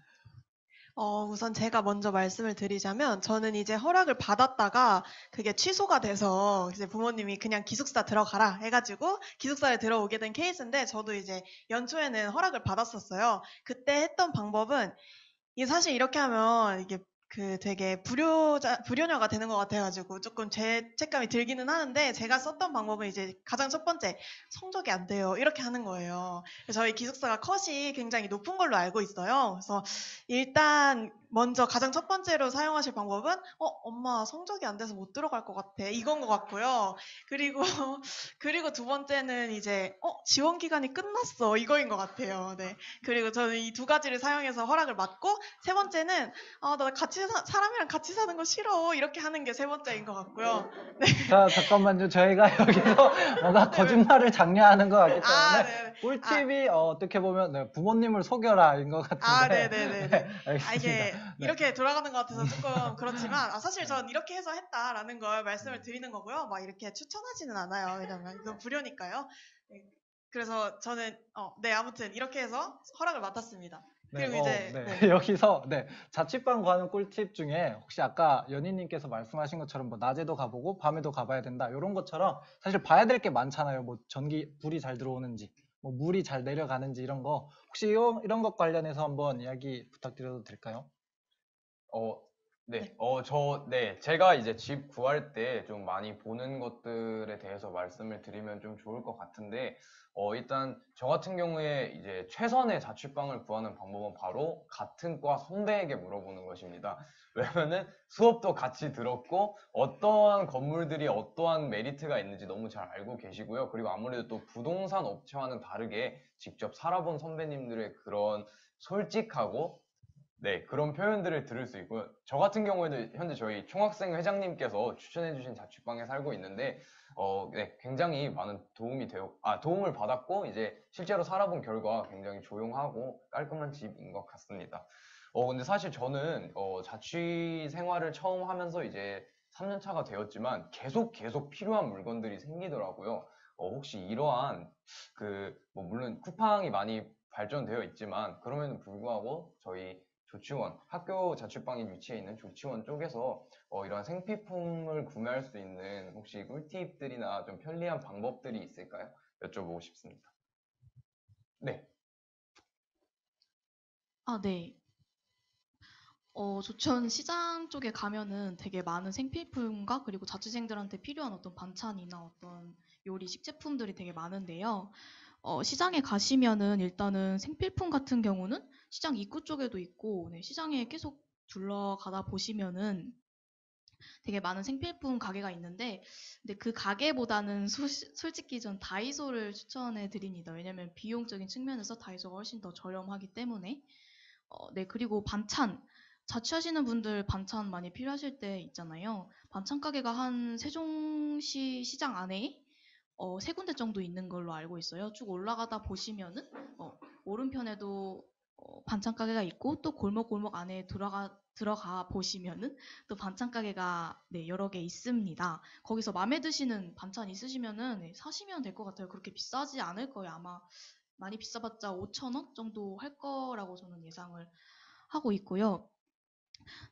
우선 제가 먼저 말씀을 드리자면, 저는 이제 허락을 받았다가 그게 취소가 돼서 이제 부모님이 그냥 기숙사 들어가라 해가지고 기숙사에 들어오게 된 케이스인데, 저도 이제 연초에는 허락을 받았었어요. 그때 했던 방법은, 이게 사실 이렇게 하면 이게 그 되게 불효녀가 되는 것 같아가지고 조금 죄책감이 들기는 하는데, 제가 썼던 방법은 이제 가장 첫 번째, 성적이 안 돼요, 이렇게 하는 거예요. 저희 기숙사가 컷이 굉장히 높은 걸로 알고 있어요. 그래서 일단 먼저 가장 첫 번째로 사용하실 방법은 엄마 성적이 안 돼서 못 들어갈 것 같아, 이건 것 같고요. 그리고 그리고 두 번째는 이제 지원 기간이 끝났어, 이거인 것 같아요. 네. 그리고 저는 이 두 가지를 사용해서 허락을 받고, 세 번째는 나 사람이랑 같이 사는 거 싫어, 이렇게 하는 게 세 번째인 것 같고요. 자, 잠깐만요. 저희가 여기서 뭔가 거짓말을 장려하는 것 같기 때문에 네네. 꿀팁이 어떻게 보면 네, 부모님을 속여라인 것 같은데. 네네네네. 네, 이게 알겠습니다. 네. 이렇게 돌아가는 것 같아서 조금 그렇지만, 사실 전 이렇게 해서 했다라는 걸 말씀을 드리는 거고요. 막 이렇게 추천하지는 않아요. 왜냐면 이건 불효니까요. 네. 그래서 저는 네, 아무튼 이렇게 해서 허락을 맡았습니다. 네, 그리고 이제 네. 네. 여기서 네, 자취방 가는 꿀팁 중에 혹시 아까 연희님께서 말씀하신 것처럼 뭐 낮에도 가보고 밤에도 가봐야 된다 이런 것처럼, 사실 봐야 될 게 많잖아요. 뭐 불이 잘 들어오는지, 뭐 물이 잘 내려가는지 이런 거, 혹시 이런 것 관련해서 한번 이야기 부탁드려도 될까요? 네. 제가 이제 집 구할 때 좀 많이 보는 것들에 대해서 말씀을 드리면 좀 좋을 것 같은데, 일단 저 같은 경우에 이제 최선의 자취방을 구하는 방법은 바로 같은 과 선배에게 물어보는 것입니다. 왜냐면은 수업도 같이 들었고, 어떠한 건물들이 어떠한 메리트가 있는지 너무 잘 알고 계시고요. 그리고 아무래도 또 부동산 업체와는 다르게 직접 살아본 선배님들의 그런 솔직하고 네, 그런 표현들을 들을 수 있고요. 저 같은 경우에는 현재 저희 총학생 회장님께서 추천해주신 자취방에 살고 있는데, 네, 굉장히 많은 도움을 받았고, 이제 실제로 살아본 결과 굉장히 조용하고 깔끔한 집인 것 같습니다. 근데 사실 저는, 자취 생활을 처음 하면서 이제 3년 차가 되었지만 계속 필요한 물건들이 생기더라고요. 혹시 이러한 뭐 물론 쿠팡이 많이 발전되어 있지만 그럼에도 불구하고 저희 조치원, 학교 자취방에 위치해 있는 조치원 쪽에서 이러한 생필품을 구매할 수 있는 혹시 꿀팁들이나 좀 편리한 방법들이 있을까요? 여쭤보고 싶습니다. 네. 아, 네. 조천 시장 쪽에 가면은 되게 많은 생필품과 그리고 자취생들한테 필요한 어떤 반찬이나 어떤 요리 식제품들이 되게 많은데요. 시장에 가시면은 일단은 생필품 같은 경우는 시장 입구 쪽에도 있고, 네, 시장에 계속 둘러가다 보시면은 되게 많은 생필품 가게가 있는데, 근데 그 가게보다는 솔직히 전 다이소를 추천해 드립니다. 왜냐면 비용적인 측면에서 다이소가 훨씬 더 저렴하기 때문에. 네, 그리고 반찬. 자취하시는 분들 반찬 많이 필요하실 때 있잖아요. 반찬 가게가 한 세종시 시장 안에 세 군데 정도 있는 걸로 알고 있어요. 쭉 올라가다 보시면은 오른편에도 반찬 가게가 있고 또 골목 안에 들어가 보시면은 또 반찬 가게가 네, 여러 개 있습니다. 거기서 마음에 드시는 반찬 있으시면은 네, 사시면 될 것 같아요. 그렇게 비싸지 않을 거예요. 아마 많이 비싸봤자 5,000원 정도 할 거라고 저는 예상을 하고 있고요.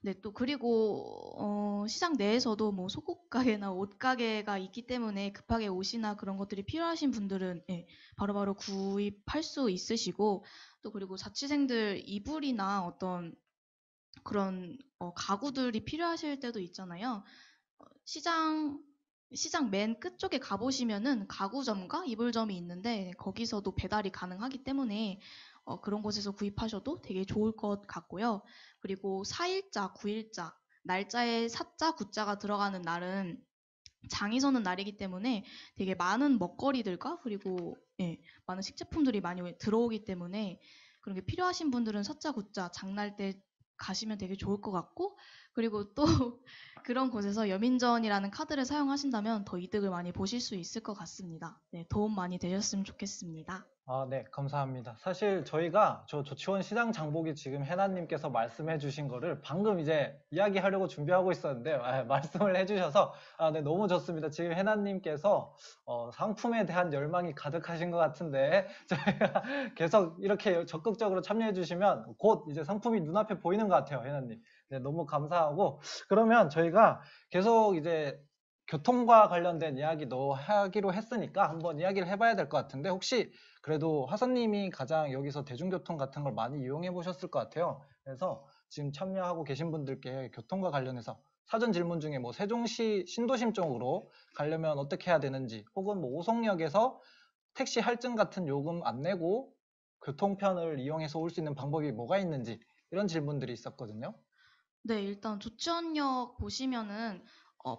네, 또 그리고 시장 내에서도 뭐 속옷 가게나 옷 가게가 있기 때문에 급하게 옷이나 그런 것들이 필요하신 분들은 예, 바로바로 구입할 수 있으시고 또 그리고 자취생들 이불이나 어떤 그런 가구들이 필요하실 때도 있잖아요. 시장 맨 끝쪽에 가보시면은 가구점과 이불점이 있는데 거기서도 배달이 가능하기 때문에 그런 곳에서 구입하셔도 되게 좋을 것 같고요. 그리고 4일자, 9일자, 날짜에 사자, 구자가 들어가는 날은 장이 서는 날이기 때문에 되게 많은 먹거리들과 그리고 예, 많은 식제품들이 많이 들어오기 때문에 그런 게 필요하신 분들은 사자, 구자, 장날 때 가시면 되게 좋을 것 같고 그리고 또 그런 곳에서 여민전이라는 카드를 사용하신다면 더 이득을 많이 보실 수 있을 것 같습니다. 네, 도움 많이 되셨으면 좋겠습니다. 아, 네, 감사합니다. 사실 저희가 조치원 시장 장보기 지금 해나님께서 말씀해 주신 거를 방금 이제 이야기하려고 준비하고 있었는데 말씀을 해주셔서 네, 너무 좋습니다. 지금 해나님께서 상품에 대한 열망이 가득하신 것 같은데 저희가 계속 이렇게 적극적으로 참여해 주시면 곧 이제 상품이 눈앞에 보이는 것 같아요, 해나님. 네, 너무 감사하고 그러면 저희가 계속 이제 교통과 관련된 이야기도 하기로 했으니까 한번 이야기를 해봐야 될 것 같은데 혹시 그래도 화선님이 가장 여기서 대중교통 같은 걸 많이 이용해 보셨을 것 같아요. 그래서 지금 참여하고 계신 분들께 교통과 관련해서 사전 질문 중에 뭐 세종시 신도심 쪽으로 가려면 어떻게 해야 되는지 혹은 뭐 오송역에서 택시 할증 같은 요금 안 내고 교통편을 이용해서 올 수 있는 방법이 뭐가 있는지 이런 질문들이 있었거든요. 네, 일단 조치원역 보시면은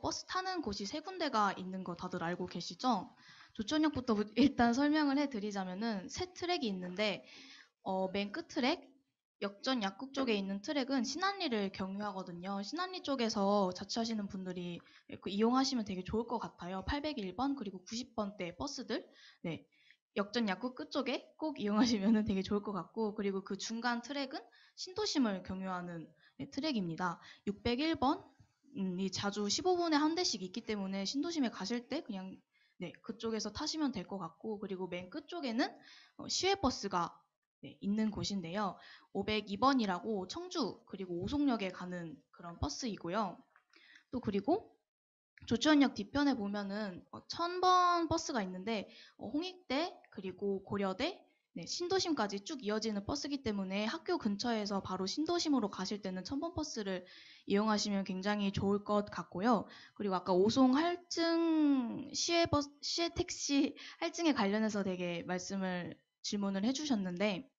버스 타는 곳이 세 군데가 있는 거 다들 알고 계시죠? 조치원역부터 일단 설명을 해드리자면은 세 트랙이 있는데 맨 끝 트랙, 역전 약국 쪽에 있는 트랙은 신안리를 경유하거든요. 신안리 쪽에서 자취하시는 분들이 이용하시면 되게 좋을 것 같아요. 801번 그리고 90번대 버스들. 네. 역전 약국 끝쪽에 꼭 이용하시면 되게 좋을 것 같고 그리고 그 중간 트랙은 신도심을 경유하는 네, 트랙입니다. 601번 이 자주 15분에 한 대씩 있기 때문에 신도심에 가실 때 그냥 네, 그쪽에서 타시면 될 것 같고 그리고 맨 끝쪽에는 시외버스가 네, 있는 곳인데요. 502번이라고 청주 그리고 오송역에 가는 그런 버스이고요. 또 그리고 조치원역 뒤편에 보면은 1000번 버스가 있는데 홍익대 그리고 고려대 네, 신도심까지 쭉 이어지는 버스이기 때문에 학교 근처에서 바로 신도심으로 가실 때는 1000번 버스를 이용하시면 굉장히 좋을 것 같고요. 그리고 아까 오송 할증 시외 택시 할증에 관련해서 되게 질문을 해주셨는데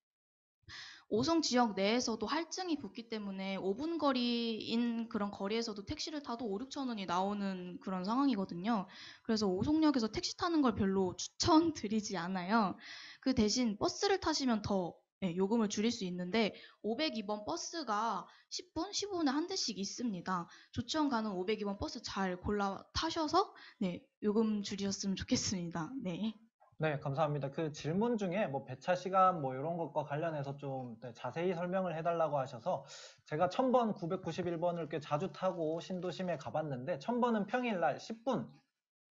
오송 지역 내에서도 할증이 붙기 때문에 5분 거리인 그런 거리에서도 택시를 타도 5, 6천 원이 나오는 그런 상황이거든요. 그래서 오송역에서 택시 타는 걸 별로 추천드리지 않아요. 그 대신 버스를 타시면 더 네, 요금을 줄일 수 있는데 502번 버스가 10분, 15분에 한 대씩 있습니다. 조치원 가는 502번 버스 잘 골라 타셔서 네, 요금 줄이셨으면 좋겠습니다. 네. 네, 감사합니다. 그 질문 중에 뭐 배차 시간 뭐 이런 것과 관련해서 좀 자세히 설명을 해달라고 하셔서 제가 1000번, 991번을 꽤 자주 타고 신도심에 가봤는데 1000번은 평일날 10분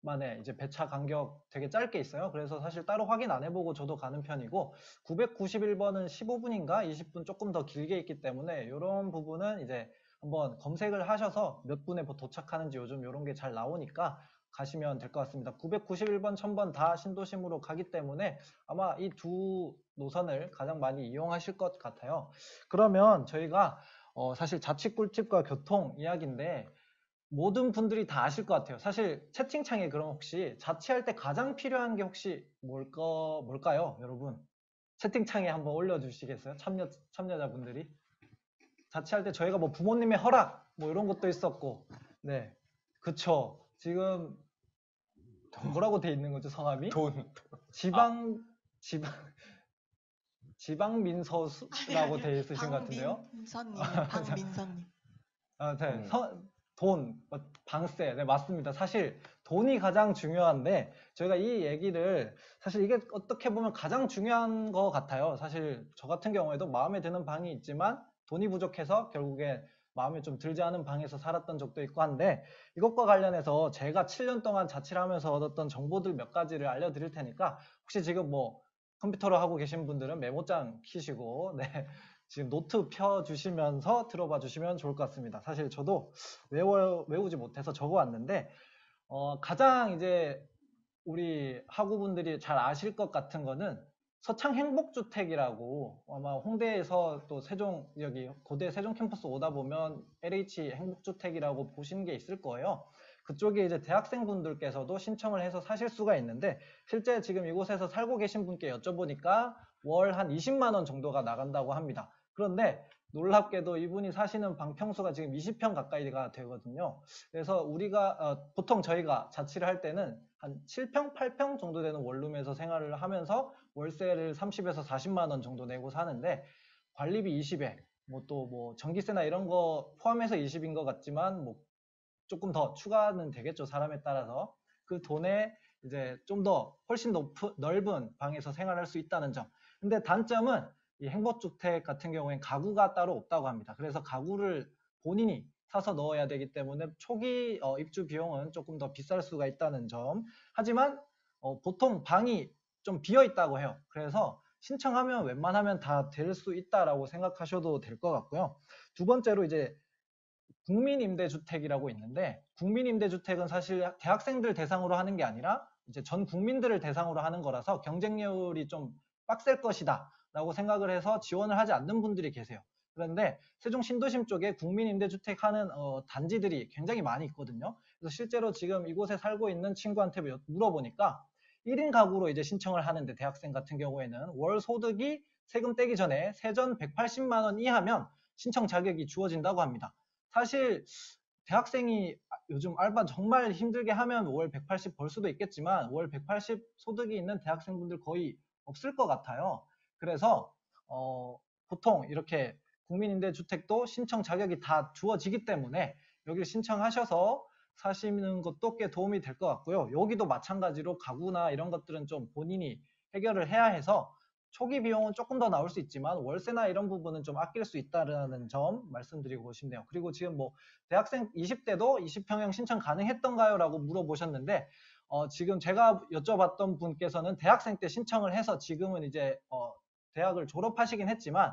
만에 이제 배차 간격 되게 짧게 있어요. 그래서 사실 따로 확인 안 해보고 저도 가는 편이고 991번은 15분인가 20분 조금 더 길게 있기 때문에 이런 부분은 이제 한번 검색을 하셔서 몇 분에 도착하는지 요즘 이런 게 잘 나오니까 가시면 될 것 같습니다. 991번, 1000번 다 신도심으로 가기 때문에 아마 이 두 노선을 가장 많이 이용하실 것 같아요. 그러면 저희가 사실 자취 꿀팁과 교통 이야기인데 모든 분들이 다 아실 것 같아요. 사실 채팅창에 그럼 혹시 자취할 때 가장 필요한 게 혹시 뭘까요, 여러분? 채팅창에 한번 올려주시겠어요? 참여자분들이. 자취할 때 저희가 뭐 부모님의 허락, 뭐 이런 것도 있었고, 네. 그쵸. 지금 뭐라고 돼 있는 거죠, 성함이? 돈. 지방민서수라고 돼 있으신 것 같은데요? 방민서님. 네. 돈, 방세. 네, 맞습니다. 사실 돈이 가장 중요한데 저희가 이 얘기를 사실 이게 어떻게 보면 가장 중요한 것 같아요. 사실 저 같은 경우에도 마음에 드는 방이 있지만 돈이 부족해서 결국에 마음에 좀 들지 않은 방에서 살았던 적도 있고 한데 이것과 관련해서 제가 7년 동안 자취를 하면서 얻었던 정보들 몇 가지를 알려드릴 테니까 혹시 지금 뭐 컴퓨터로 하고 계신 분들은 메모장 키시고 네. 지금 노트 펴주시면서 들어봐 주시면 좋을 것 같습니다. 사실 저도 외우지 못해서 적어왔는데 가장 이제 우리 학우분들이 잘 아실 것 같은 거는 서창 행복주택이라고 아마 홍대에서 또 여기 고대 세종 캠퍼스 오다 보면 LH 행복주택이라고 보시는 게 있을 거예요. 그쪽에 이제 대학생분들께서도 신청을 해서 사실 수가 있는데 실제 지금 이곳에서 살고 계신 분께 여쭤보니까 월 한 20만 원 정도가 나간다고 합니다. 그런데 놀랍게도 이분이 사시는 방 평수가 지금 20평 가까이가 되거든요. 그래서 우리가 보통 저희가 자취를 할 때는 한 7평, 8평 정도 되는 원룸에서 생활을 하면서 월세를 30에서 40만 원 정도 내고 사는데 관리비 20에 뭐 또 뭐 전기세나 이런 거 포함해서 20인 것 같지만 뭐 조금 더 추가는 되겠죠. 사람에 따라서. 그 돈에 이제 좀 더 훨씬 넓은 방에서 생활할 수 있다는 점. 근데 단점은 이 행복주택 같은 경우엔 가구가 따로 없다고 합니다. 그래서 가구를 본인이 사서 넣어야 되기 때문에 초기 입주 비용은 조금 더 비쌀 수가 있다는 점. 하지만 보통 방이 좀 비어 있다고 해요. 그래서 신청하면 웬만하면 다 될 수 있다라고 생각하셔도 될 것 같고요. 두 번째로 이제 국민임대주택이라고 있는데 국민임대주택은 사실 대학생들 대상으로 하는 게 아니라 이제 전 국민들을 대상으로 하는 거라서 경쟁률이 좀 빡셀 것이다 라고 생각을 해서 지원을 하지 않는 분들이 계세요. 그런데 세종 신도심 쪽에 국민임대주택 하는 단지들이 굉장히 많이 있거든요. 그래서 실제로 지금 이곳에 살고 있는 친구한테 물어보니까 1인 가구로 이제 신청을 하는데 대학생 같은 경우에는 월 소득이 세금 떼기 전에 세전 180만 원 이하면 신청 자격이 주어진다고 합니다. 사실 대학생이 요즘 알바 정말 힘들게 하면 월 180 벌 수도 있겠지만 월 180 소득이 있는 대학생분들 거의 없을 것 같아요. 그래서 보통 이렇게 국민임대주택도 신청 자격이 다 주어지기 때문에 여기를 신청하셔서 사시는 것도 꽤 도움이 될 것 같고요. 여기도 마찬가지로 가구나 이런 것들은 좀 본인이 해결을 해야 해서 초기 비용은 조금 더 나올 수 있지만 월세나 이런 부분은 좀 아낄 수 있다는 점 말씀드리고 싶네요. 그리고 지금 뭐 대학생 20대도 20평형 신청 가능했던가요? 라고 물어보셨는데 지금 제가 여쭤봤던 분께서는 대학생 때 신청을 해서 지금은 이제 대학을 졸업하시긴 했지만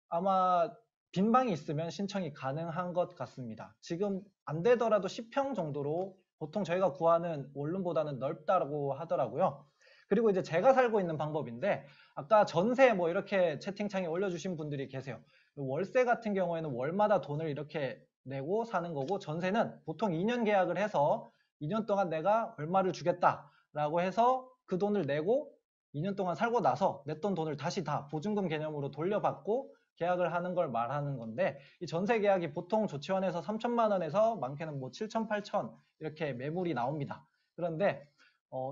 아마 빈 방이 있으면 신청이 가능한 것 같습니다. 지금 안 되더라도 10평 정도로 보통 저희가 구하는 원룸보다는 넓다고 하더라고요. 그리고 이제 제가 살고 있는 방법인데 아까 전세 뭐 이렇게 채팅창에 올려주신 분들이 계세요. 월세 같은 경우에는 월마다 돈을 이렇게 내고 사는 거고 전세는 보통 2년 계약을 해서 2년 동안 내가 얼마를 주겠다라고 해서 그 돈을 내고 2년 동안 살고 나서 냈던 돈을 다시 다 보증금 개념으로 돌려받고 계약을 하는 걸 말하는 건데 이 전세 계약이 보통 조치원에서 3천만 원에서 많게는 뭐 7천, 8천 이렇게 매물이 나옵니다. 그런데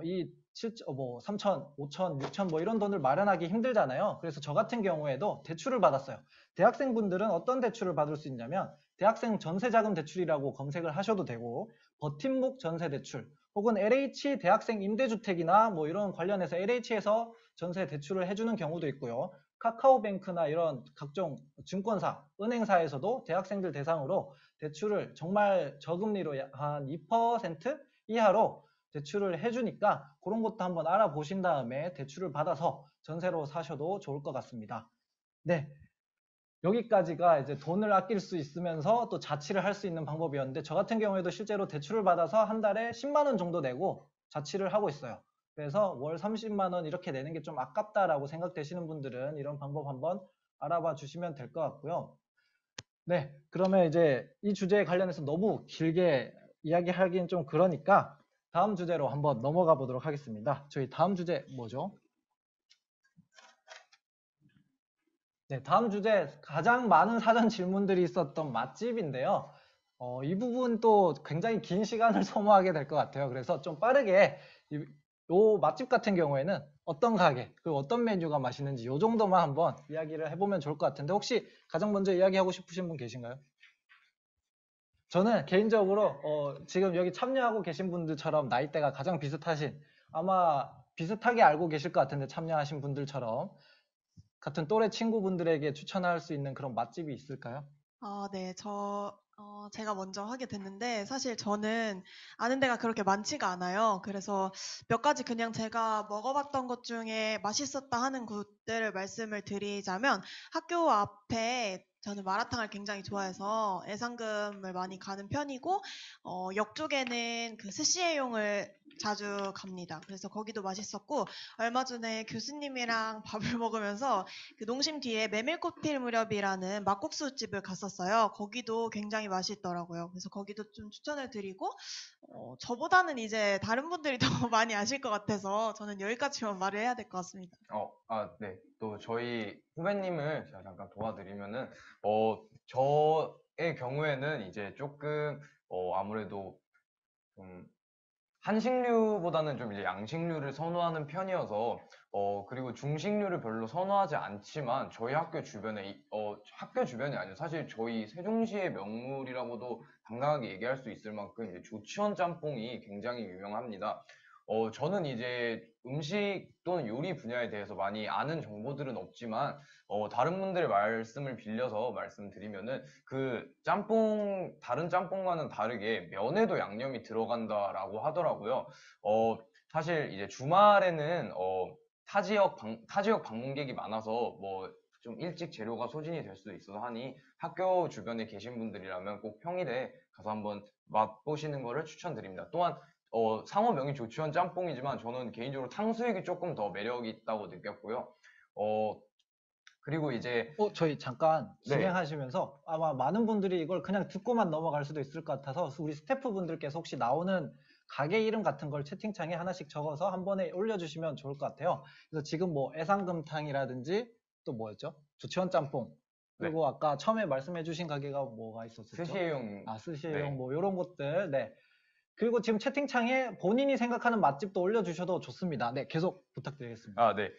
이 3천, 5천, 6천 뭐 이런 돈을 마련하기 힘들잖아요. 그래서 저 같은 경우에도 대출을 받았어요. 대학생분들은 어떤 대출을 받을 수 있냐면 대학생 전세자금 대출이라고 검색을 하셔도 되고 버팀목 전세 대출 혹은 LH 대학생 임대주택이나 뭐 이런 관련해서 LH에서 전세 대출을 해주는 경우도 있고요. 카카오뱅크나 이런 각종 증권사, 은행사에서도 대학생들 대상으로 대출을 정말 저금리로 한 2% 이하로 대출을 해주니까 그런 것도 한번 알아보신 다음에 대출을 받아서 전세로 사셔도 좋을 것 같습니다. 네. 여기까지가 이제 돈을 아낄 수 있으면서 또 자취를 할 수 있는 방법이었는데 저 같은 경우에도 실제로 대출을 받아서 한 달에 10만 원 정도 내고 자취를 하고 있어요. 그래서 월 30만 원 이렇게 내는 게 좀 아깝다라고 생각되시는 분들은 이런 방법 한번 알아봐 주시면 될 것 같고요. 네, 그러면 이제 이 주제에 관련해서 너무 길게 이야기하기는 좀 그러니까 다음 주제로 한번 넘어가 보도록 하겠습니다. 저희 다음 주제 뭐죠? 네, 다음 주제 가장 많은 사전 질문들이 있었던 맛집인데요. 이 부분 또 굉장히 긴 시간을 소모하게 될 것 같아요. 그래서 좀 빠르게 요 맛집 같은 경우에는 어떤 가게, 그리고 어떤 메뉴가 맛있는지 요 정도만 한번 이야기를 해보면 좋을 것 같은데 혹시 가장 먼저 이야기하고 싶으신 분 계신가요? 저는 개인적으로 지금 여기 참여하고 계신 분들처럼 나이대가 가장 비슷하신 아마 비슷하게 알고 계실 것 같은데 참여하신 분들처럼 같은 또래 친구분들에게 추천할 수 있는 그런 맛집이 있을까요? 네, 제가 먼저 하게 됐는데, 사실 저는 아는 데가 그렇게 많지가 않아요. 그래서 몇 가지 그냥 제가 먹어봤던 것 중에 맛있었다 하는 곳들을 말씀을 드리자면, 학교 앞에 저는 마라탕을 굉장히 좋아해서 애상금을 많이 가는 편이고, 역 쪽에는 그 스시해용을 자주 갑니다. 그래서 거기도 맛있었고, 얼마 전에 교수님이랑 밥을 먹으면서 그 농심 뒤에 메밀꽃 필 무렵이라는 막국수 집을 갔었어요. 거기도 굉장히 맛있더라고요. 그래서 거기도 좀 추천을 드리고, 저보다는 이제 다른 분들이 더 많이 아실 것 같아서 저는 여기까지만 말을 해야 될 것 같습니다. 네. 또 저희 후배님을 제가 잠깐 도와드리면은, 저의 경우에는 이제 조금, 아무래도 좀 한식류보다는 좀 이제 양식류를 선호하는 편이어서 그리고 중식류를 별로 선호하지 않지만 저희 학교 주변에 학교 주변이 아니고 사실 저희 세종시의 명물이라고도 당당하게 얘기할 수 있을 만큼 이제 조치원 짬뽕이 굉장히 유명합니다. 저는 이제 음식 또는 요리 분야에 대해서 많이 아는 정보들은 없지만 다른 분들의 말씀을 빌려서 말씀드리면은 그 짬뽕 다른 짬뽕과는 다르게 면에도 양념이 들어간다라고 하더라고요. 사실 이제 주말에는 타지역 방문객이 많아서 뭐 좀 일찍 재료가 소진이 될 수도 있어서 하니 학교 주변에 계신 분들이라면 꼭 평일에 가서 한번 맛보시는 거를 추천드립니다. 또한 상호명이 조치원 짬뽕이지만 저는 개인적으로 탕수육이 조금 더 매력이 있다고 느꼈고요. 그리고 이제 저희 잠깐 네. 진행하시면서 아마 많은 분들이 이걸 그냥 듣고만 넘어갈 수도 있을 것 같아서 우리 스태프분들께서 혹시 나오는 가게 이름 같은 걸 채팅창에 하나씩 적어서 한 번에 올려주시면 좋을 것 같아요. 그래서 지금 뭐 애상금탕이라든지 또 뭐였죠? 조치원 짬뽕. 그리고 아까 처음에 말씀해주신 가게가 뭐가 있었었죠? 스시해용. 스시해용 네. 뭐 이런 것들. 네. 그리고 지금 채팅창에 본인이 생각하는 맛집도 올려주셔도 좋습니다. 네, 계속 부탁드리겠습니다. 네.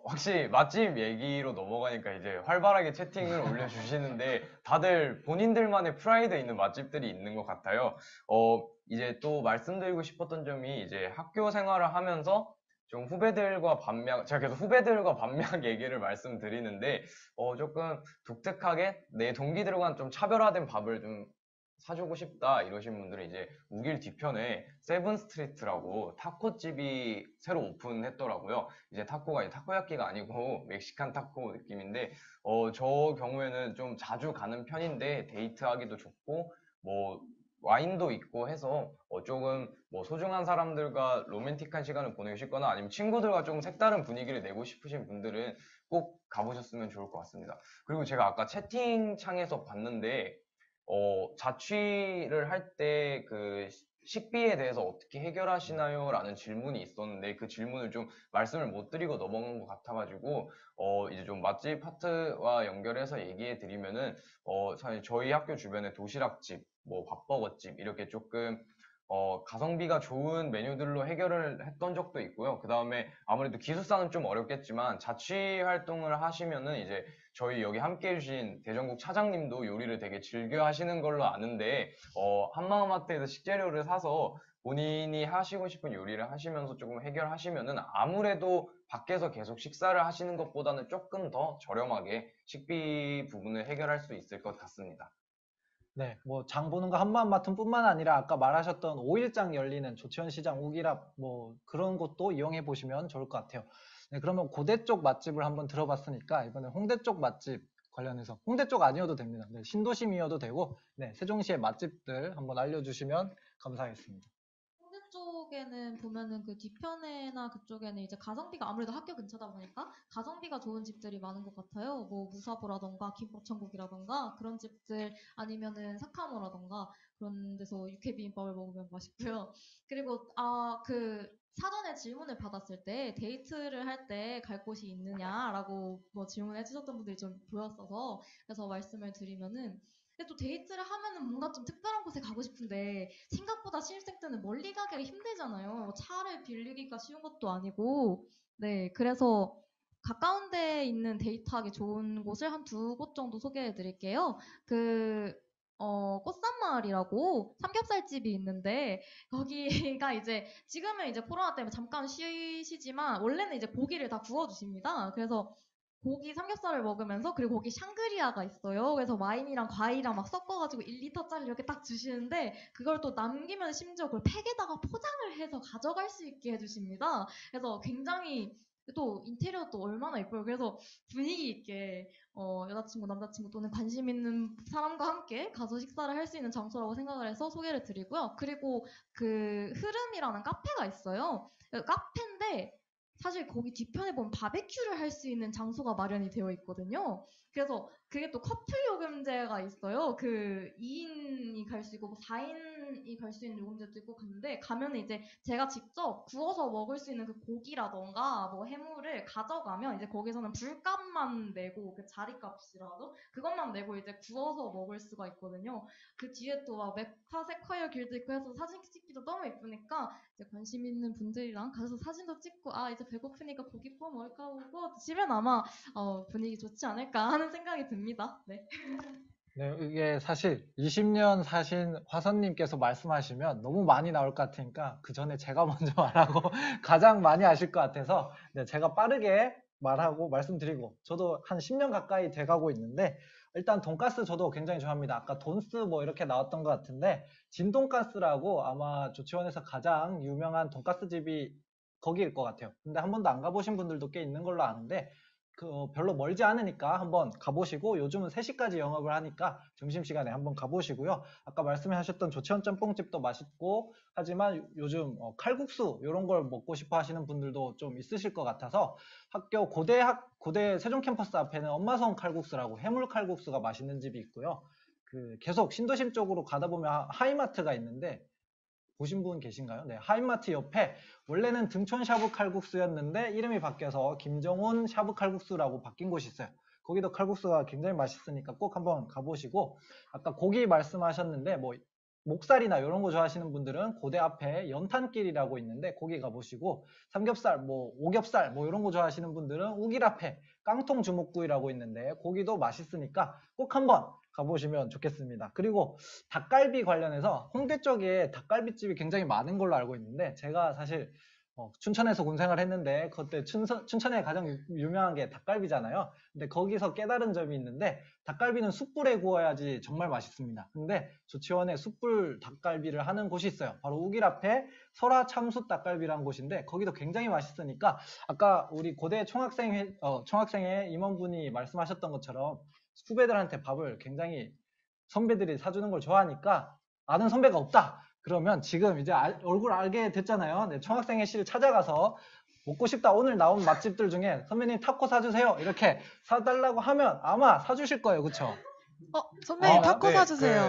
확실히 맛집 얘기로 넘어가니까 이제 활발하게 채팅을 올려주시는데 다들 본인들만의 프라이드 있는 맛집들이 있는 것 같아요. 이제 또 말씀드리고 싶었던 점이 이제 학교 생활을 하면서 좀 후배들과 반면, 제가 계속 후배들과 반면 얘기를 말씀드리는데, 조금 독특하게 내 동기들과는 좀 차별화된 밥을 좀 사주고 싶다 이러신 분들은 이제 우길 뒤편에 세븐스트리트라고 타코집이 새로 오픈했더라고요. 이제 타코가 타코야끼가 아니고 멕시칸 타코 느낌인데 저 경우에는 좀 자주 가는 편인데 데이트하기도 좋고 뭐 와인도 있고 해서 조금 뭐 소중한 사람들과 로맨틱한 시간을 보내고 싶거나 아니면 친구들과 좀 색다른 분위기를 내고 싶으신 분들은 꼭 가보셨으면 좋을 것 같습니다. 그리고 제가 아까 채팅창에서 봤는데 자취를 할 때 그 식비에 대해서 어떻게 해결하시나요? 라는 질문이 있었는데 그 질문을 좀 말씀을 못 드리고 넘어간 것 같아가지고 이제 좀 맛집 파트와 연결해서 얘기해 드리면은 사실 저희 학교 주변에 도시락집, 뭐 밥버거집 이렇게 조금 가성비가 좋은 메뉴들로 해결을 했던 적도 있고요. 그 다음에 아무래도 기숙사는 좀 어렵겠지만 자취 활동을 하시면은 이제 저희 여기 함께 해주신 대전국 차장님도 요리를 되게 즐겨 하시는 걸로 아는데 한마음마트에서 식재료를 사서 본인이 하시고 싶은 요리를 하시면서 조금 해결하시면은 아무래도 밖에서 계속 식사를 하시는 것보다는 조금 더 저렴하게 식비 부분을 해결할 수 있을 것 같습니다. 네, 뭐 장 보는 거 한마음마트 뿐만 아니라 아까 말하셨던 5일장 열리는 조치원시장 우기랍 뭐 그런 곳도 이용해 보시면 좋을 것 같아요. 네, 그러면 고대 쪽 맛집을 한번 들어봤으니까 이번에 홍대 쪽 맛집 관련해서 홍대 쪽 아니어도 됩니다. 네, 신도심이어도 되고 네, 세종시의 맛집들 한번 알려주시면 감사하겠습니다. 홍대 쪽에는 보면은 그 뒤편에나 그쪽에는 이제 가성비가 아무래도 학교 근처다 보니까 가성비가 좋은 집들이 많은 것 같아요. 뭐 무사보라던가 김밥천국이라던가 그런 집들 아니면은 사카모라던가 그런 데서 육회비빔밥을 먹으면 맛있고요. 그리고 그 사전에 질문을 받았을 때 데이트를 할 때 갈 곳이 있느냐라고 뭐 질문해 주셨던 분들이 좀 보였어서 그래서 말씀을 드리면은 근데 또 데이트를 하면은 뭔가 좀 특별한 곳에 가고 싶은데 생각보다 신입생 때는 멀리 가기가 힘들잖아요. 차를 빌리기가 쉬운 것도 아니고. 네, 그래서 가까운 데에 있는 데이트하기 좋은 곳을 한 두 곳 정도 소개해 드릴게요. 꽃산마을이라고 삼겹살집이 있는데, 거기가 이제, 지금은 이제 코로나 때문에 잠깐 쉬시지만, 원래는 이제 고기를 다 구워주십니다. 그래서 고기 삼겹살을 먹으면서 그리고 거기 샹그리아가 있어요. 그래서 와인이랑 과일이랑 막 섞어가지고 1리터짜리 이렇게 딱 주시는데 그걸 또 남기면 심지어 그걸 팩에다가 포장을 해서 가져갈 수 있게 해주십니다. 그래서 굉장히 또 인테리어도 얼마나 예뻐요. 그래서 분위기 있게 여자친구, 남자친구 또는 관심 있는 사람과 함께 가서 식사를 할 수 있는 장소라고 생각을 해서 소개를 드리고요. 그리고 그 흐름이라는 카페가 있어요. 카페인데 사실 거기 뒤편에 보면 바베큐를 할 수 있는 장소가 마련이 되어 있거든요. 그래서 그게 또 커플 요금제가 있어요. 그 2인이 갈 수 있고 뭐 4인이 갈 수 있는 요금제도 있고 근데 가면은 이제 제가 직접 구워서 먹을 수 있는 그 고기라던가 뭐 해물을 가져가면 이제 거기서는 불값만 내고 그 자리값이라도 그것만 내고 이제 구워서 먹을 수가 있거든요. 그 뒤에 또 막 메카 세콰이어 길도 있고 해서 사진 찍기도 너무 예쁘니까 이제 관심 있는 분들이랑 가서 사진도 찍고 이제 배고프니까 고기 구워 먹을까 하고 드시면 아마 분위기 좋지 않을까 하는 생각이 듭니다. 네. 네, 이게 사실 20년 사신 화선님께서 말씀하시면 너무 많이 나올 것 같으니까 그 전에 제가 먼저 말하고 가장 많이 아실 것 같아서 네, 제가 빠르게 말하고 말씀드리고 저도 한 10년 가까이 돼가고 있는데 일단 돈가스 저도 굉장히 좋아합니다. 아까 돈스 뭐 이렇게 나왔던 것 같은데 진돈가스라고 아마 조치원에서 가장 유명한 돈가스 집이 거기일 것 같아요. 근데 한 번도 안 가보신 분들도 꽤 있는 걸로 아는데 별로 멀지 않으니까 한번 가보시고 요즘은 3시까지 영업을 하니까 점심시간에 한번 가보시고요. 아까 말씀하셨던 조치원 짬뽕집도 맛있고 하지만 요즘 칼국수 이런 걸 먹고 싶어 하시는 분들도 좀 있으실 것 같아서 학교 고대 세종 캠퍼스 앞에는 엄마성 칼국수라고 해물 칼국수가 맛있는 집이 있고요. 계속 신도심 쪽으로 가다 보면 하이마트가 있는데 보신 분 계신가요? 네, 하이마트 옆에 원래는 등촌 샤브 칼국수였는데 이름이 바뀌어서 김정훈 샤브 칼국수라고 바뀐 곳이 있어요. 거기도 칼국수가 굉장히 맛있으니까 꼭 한번 가보시고 아까 고기 말씀하셨는데 뭐 목살이나 이런 거 좋아하시는 분들은 고대 앞에 연탄길이라고 있는데 거기 가보시고 삼겹살, 뭐 오겹살 뭐 이런 거 좋아하시는 분들은 우길 앞에 깡통 주먹구이라고 있는데 고기도 맛있으니까 꼭 한번 가보시면 좋겠습니다. 그리고 닭갈비 관련해서 홍대 쪽에 닭갈비집이 굉장히 많은 걸로 알고 있는데 제가 사실 춘천에서 군생활 했는데 그때 춘천에 가장 유명한 게 닭갈비잖아요. 근데 거기서 깨달은 점이 있는데 닭갈비는 숯불에 구워야지 정말 맛있습니다. 근데 조치원에 숯불 닭갈비를 하는 곳이 있어요. 바로 우길 앞에 설화 참숯 닭갈비라는 곳인데 거기도 굉장히 맛있으니까 아까 우리 고대 총학생회 임원분이 말씀하셨던 것처럼 후배들한테 밥을 굉장히 선배들이 사주는 걸 좋아하니까 아는 선배가 없다. 그러면 지금 이제 얼굴 알게 됐잖아요. 네, 총학생회 씨를 찾아가서 먹고 싶다. 오늘 나온 맛집들 중에 선배님 타코 사주세요. 이렇게 사달라고 하면 아마 사주실 거예요. 그쵸? 선배님 타코 네, 사주세요.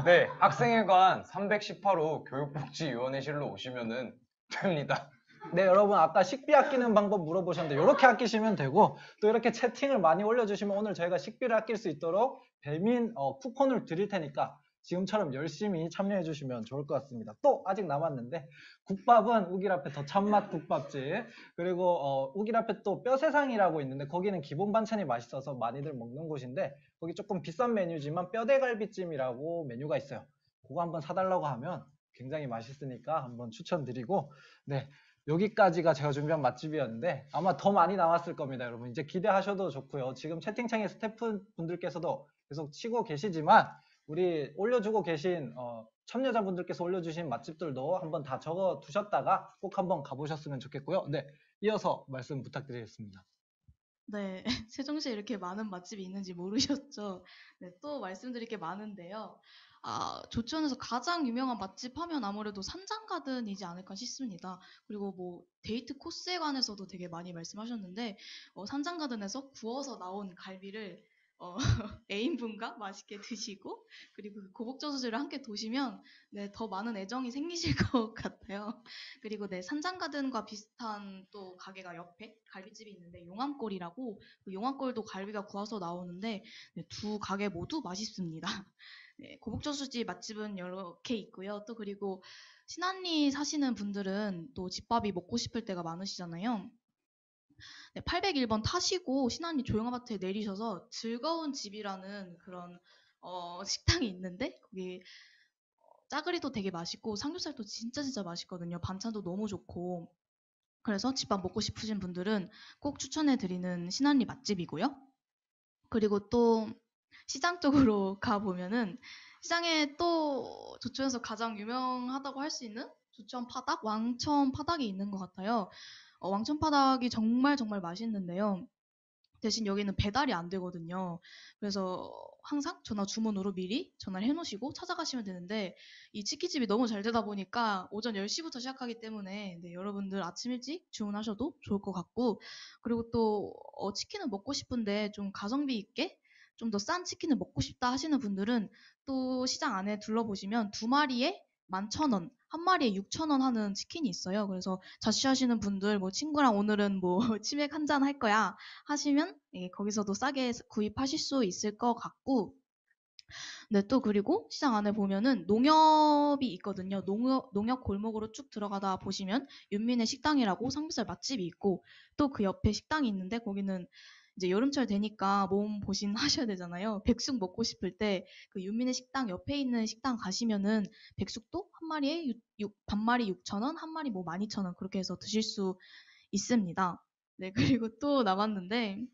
네, 학생회관 318호 교육복지위원회실로 오시면은 됩니다. 네, 여러분 아까 식비 아끼는 방법 물어보셨는데 이렇게 아끼시면 되고 또 이렇게 채팅을 많이 올려주시면 오늘 저희가 식비를 아낄 수 있도록 배민 쿠폰을 드릴 테니까 지금처럼 열심히 참여해 주시면 좋을 것 같습니다. 또 아직 남았는데 국밥은 우길 앞에 더 참맛 국밥집 그리고 우길 앞에 또 뼈세상이라고 있는데 거기는 기본 반찬이 맛있어서 많이들 먹는 곳인데 거기 조금 비싼 메뉴지만 뼈대갈비찜이라고 메뉴가 있어요. 그거 한번 사달라고 하면 굉장히 맛있으니까 한번 추천드리고, 네. 여기까지가 제가 준비한 맛집이었는데 아마 더 많이 나왔을 겁니다, 여러분. 이제 기대하셔도 좋고요. 지금 채팅창에 스태프분들께서도 계속 치고 계시지만 우리 올려주고 계신 참여자분들께서 올려주신 맛집들도 한번 다 적어 두셨다가 꼭 한번 가보셨으면 좋겠고요. 네, 이어서 말씀 부탁드리겠습니다. 네, 세종시에 이렇게 많은 맛집이 있는지 모르셨죠? 네, 또 말씀드릴 게 많은데요. 조천에서 가장 유명한 맛집 하면 아무래도 산장가든이지 않을까 싶습니다. 그리고 뭐 데이트 코스에 관해서도 되게 많이 말씀하셨는데 산장가든에서 구워서 나온 갈비를 애인분과 맛있게 드시고 그리고 그 고복저수지를 함께 도시면 네, 더 많은 애정이 생기실 것 같아요. 그리고 네, 산장가든과 비슷한 또 가게가 옆에 갈비집이 있는데 용암골이라고 그 용암골도 갈비가 구워서 나오는데 네, 두 가게 모두 맛있습니다. 네, 고복저수지 맛집은 이렇게 있고요. 또 그리고 신안리 사시는 분들은 또 집밥이 먹고 싶을 때가 많으시잖아요. 네, 801번 타시고 신안리 조용아파트에 내리셔서 즐거운 집이라는 그런 식당이 있는데 거기 짜글이도 되게 맛있고 삼겹살도 진짜 진짜 맛있거든요. 반찬도 너무 좋고 그래서 집밥 먹고 싶으신 분들은 꼭 추천해드리는 신안리 맛집이고요. 그리고 또 시장 쪽으로 가보면은 시장에 또 조천에서 가장 유명하다고 할 수 있는 조천 파닭, 왕천 파닭이 있는 것 같아요. 왕천 파닭이 정말 정말 맛있는데요. 대신 여기는 배달이 안 되거든요. 그래서 항상 전화 주문으로 미리 전화를 해놓으시고 찾아가시면 되는데 이 치킨집이 너무 잘 되다 보니까 오전 10시부터 시작하기 때문에 네, 여러분들 아침 일찍 주문하셔도 좋을 것 같고 그리고 또 치킨을 먹고 싶은데 좀 가성비 있게 좀 더 싼 치킨을 먹고 싶다 하시는 분들은 또 시장 안에 둘러보시면 두 마리에 11,000원, 한 마리에 6,000원 하는 치킨이 있어요. 그래서 자취하시는 분들 뭐 친구랑 오늘은 뭐 치맥 한잔 할 거야 하시면 거기서도 싸게 구입하실 수 있을 것 같고 네, 또 그리고 시장 안에 보면은 농협이 있거든요. 농협 골목으로 쭉 들어가다 보시면 윤민의 식당이라고 삼겹살 맛집이 있고 또 그 옆에 식당이 있는데 거기는 이제 여름철 되니까 몸 보신 하셔야 되잖아요. 백숙 먹고 싶을 때 그 윤민의 식당 옆에 있는 식당 가시면은 백숙도 한 마리에 반마리 6,000원, 한 마리 뭐 12,000원 그렇게 해서 드실 수 있습니다. 네, 그리고 또 남았는데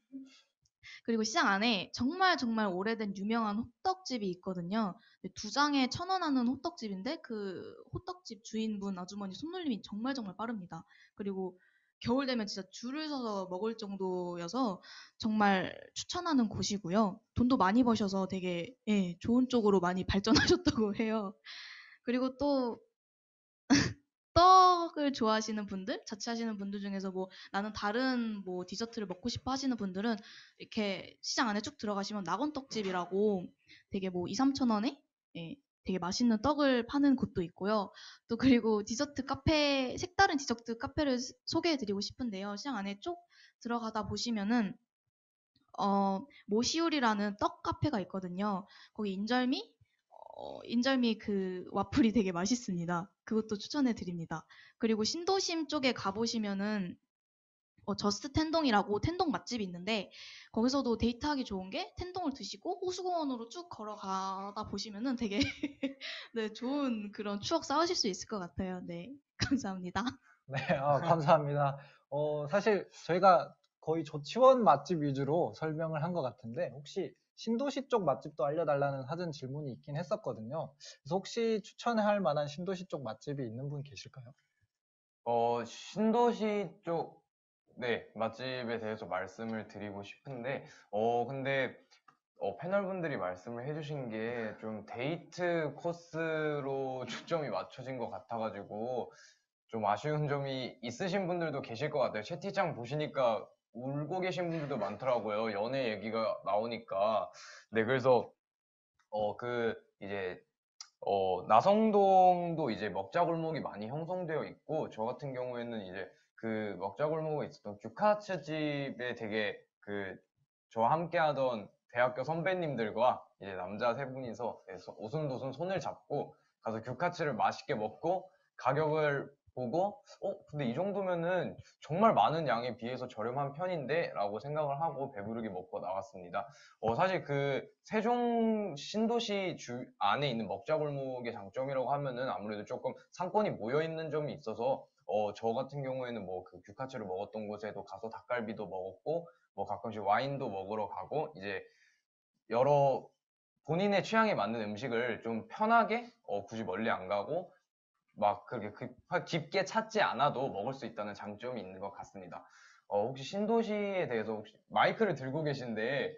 그리고 시장 안에 정말 정말 오래된 유명한 호떡집이 있거든요. 두 장에 1,000원 하는 호떡집인데 그 호떡집 주인분 아주머니 손놀림이 정말 정말 빠릅니다. 그리고 겨울 되면 진짜 줄을 서서 먹을 정도여서 정말 추천하는 곳이고요. 돈도 많이 버셔서 되게 좋은 쪽으로 많이 발전하셨다고 해요. 그리고 또 떡을 좋아하시는 분들, 자취하시는 분들 중에서 뭐 나는 다른 뭐 디저트를 먹고 싶어 하시는 분들은 이렇게 시장 안에 쭉 들어가시면 낙원떡집이라고 되게 뭐 2, 3천 원에 되게 맛있는 떡을 파는 곳도 있고요. 또 그리고 디저트 카페, 색다른 디저트 카페를 소개해 드리고 싶은데요. 시장 안에 쭉 들어가다 보시면은 모시울이라는 떡 카페가 있거든요. 거기 인절미 그 와플이 되게 맛있습니다. 그것도 추천해 드립니다. 그리고 신도심 쪽에 가보시면은 저스트 텐동이라고 텐동 맛집이 있는데 거기서도 데이트하기 좋은 게 텐동을 드시고 호수공원으로 쭉 걸어가다 보시면은 되게 네, 좋은 그런 추억 쌓으실 수 있을 것 같아요. 네, 감사합니다. 네, 감사합니다. 사실 저희가 거의 조치원 맛집 위주로 설명을 한 것 같은데 혹시 신도시 쪽 맛집도 알려달라는 사전 질문이 있긴 했었거든요. 그래서 혹시 추천할 만한 신도시 쪽 맛집이 있는 분 계실까요? 신도시 쪽, 네, 맛집에 대해서 말씀을 드리고 싶은데, 근데, 패널분들이 말씀을 해주신 게 좀 데이트 코스로 초점이 맞춰진 것 같아가지고, 좀 아쉬운 점이 있으신 분들도 계실 것 같아요. 채팅창 보시니까 울고 계신 분들도 많더라고요. 연애 얘기가 나오니까. 네, 그래서, 이제, 나성동도 이제 먹자골목이 많이 형성되어 있고, 저 같은 경우에는 이제 그 먹자골목에 있었던 규카츠 집에 되게 저와 함께 하던 대학교 선배님들과 이제 남자 세 분이서 오순도순 손을 잡고 가서 규카츠를 맛있게 먹고 가격을 보고 근데 이 정도면은 정말 많은 양에 비해서 저렴한 편인데 라고 생각을 하고 배부르게 먹고 나왔습니다. 사실 그 세종 신도시 주 안에 있는 먹자골목의 장점이라고 하면은 아무래도 조금 상권이 모여 있는 점이 있어서 저 같은 경우에는 뭐 그 규카츠를 먹었던 곳에도 가서 닭갈비도 먹었고 뭐 가끔씩 와인도 먹으러 가고 이제 여러 본인의 취향에 맞는 음식을 좀 편하게 굳이 멀리 안 가고 막 그렇게 깊게 찾지 않아도 먹을 수 있다는 장점이 있는 것 같습니다. 혹시 신도시에 대해서 혹시 마이크를 들고 계신데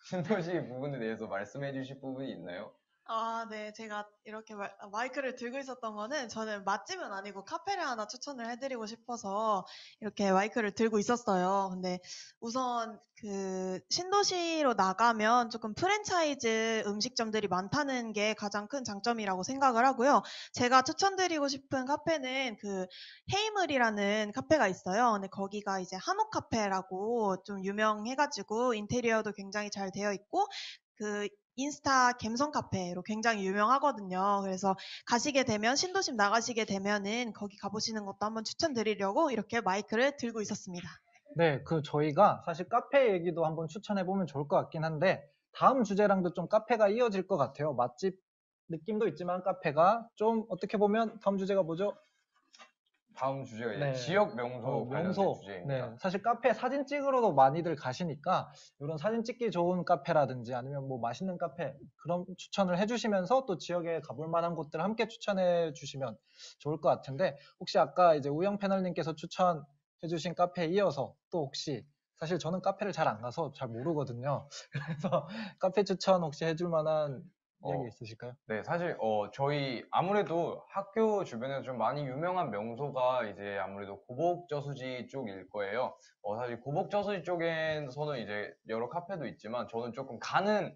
신도시 부분에 대해서 말씀해 주실 부분이 있나요? 아, 네. 제가 이렇게 마이크를 들고 있었던 거는 저는 맛집은 아니고 카페를 하나 추천을 해드리고 싶어서 이렇게 마이크를 들고 있었어요. 근데 우선 그 신도시로 나가면 조금 프랜차이즈 음식점들이 많다는 게 가장 큰 장점이라고 생각을 하고요. 제가 추천드리고 싶은 카페는 그 헤이물이라는 카페가 있어요. 근데 거기가 이제 한옥 카페라고 좀 유명해가지고 인테리어도 굉장히 잘 되어 있고 그 인스타 갬성 카페로 굉장히 유명하거든요. 그래서 가시게 되면 신도심 나가시게 되면은 거기 가보시는 것도 한번 추천드리려고 이렇게 마이크를 들고 있었습니다. 네, 저희가 사실 카페 얘기도 한번 추천해보면 좋을 것 같긴 한데, 다음 주제랑도 좀 카페가 이어질 것 같아요. 맛집 느낌도 있지만 카페가 좀 어떻게 보면 다음 주제가 뭐죠? 다음 주제가 이제 네. 지역 명소 관련된 명소. 주제입니다. 네, 사실 카페 사진 찍으러도 많이들 가시니까 이런 사진 찍기 좋은 카페라든지 아니면 뭐 맛있는 카페 그런 추천을 해주시면서 또 지역에 가볼 만한 곳들 함께 추천해 주시면 좋을 것 같은데, 혹시 아까 이제 우영 패널님께서 추천해주신 카페에 이어서 또 혹시, 사실 저는 카페를 잘 안 가서 잘 모르거든요. 그래서 카페 추천 혹시 해줄 만한 이야기 어, 있으실까요? 네, 사실 저희 아무래도 학교 주변에서 좀 많이 유명한 명소가 이제 아무래도 고복저수지 쪽일 거예요. 사실 고복저수지 쪽에서는 이제 여러 카페도 있지만 저는 조금 가는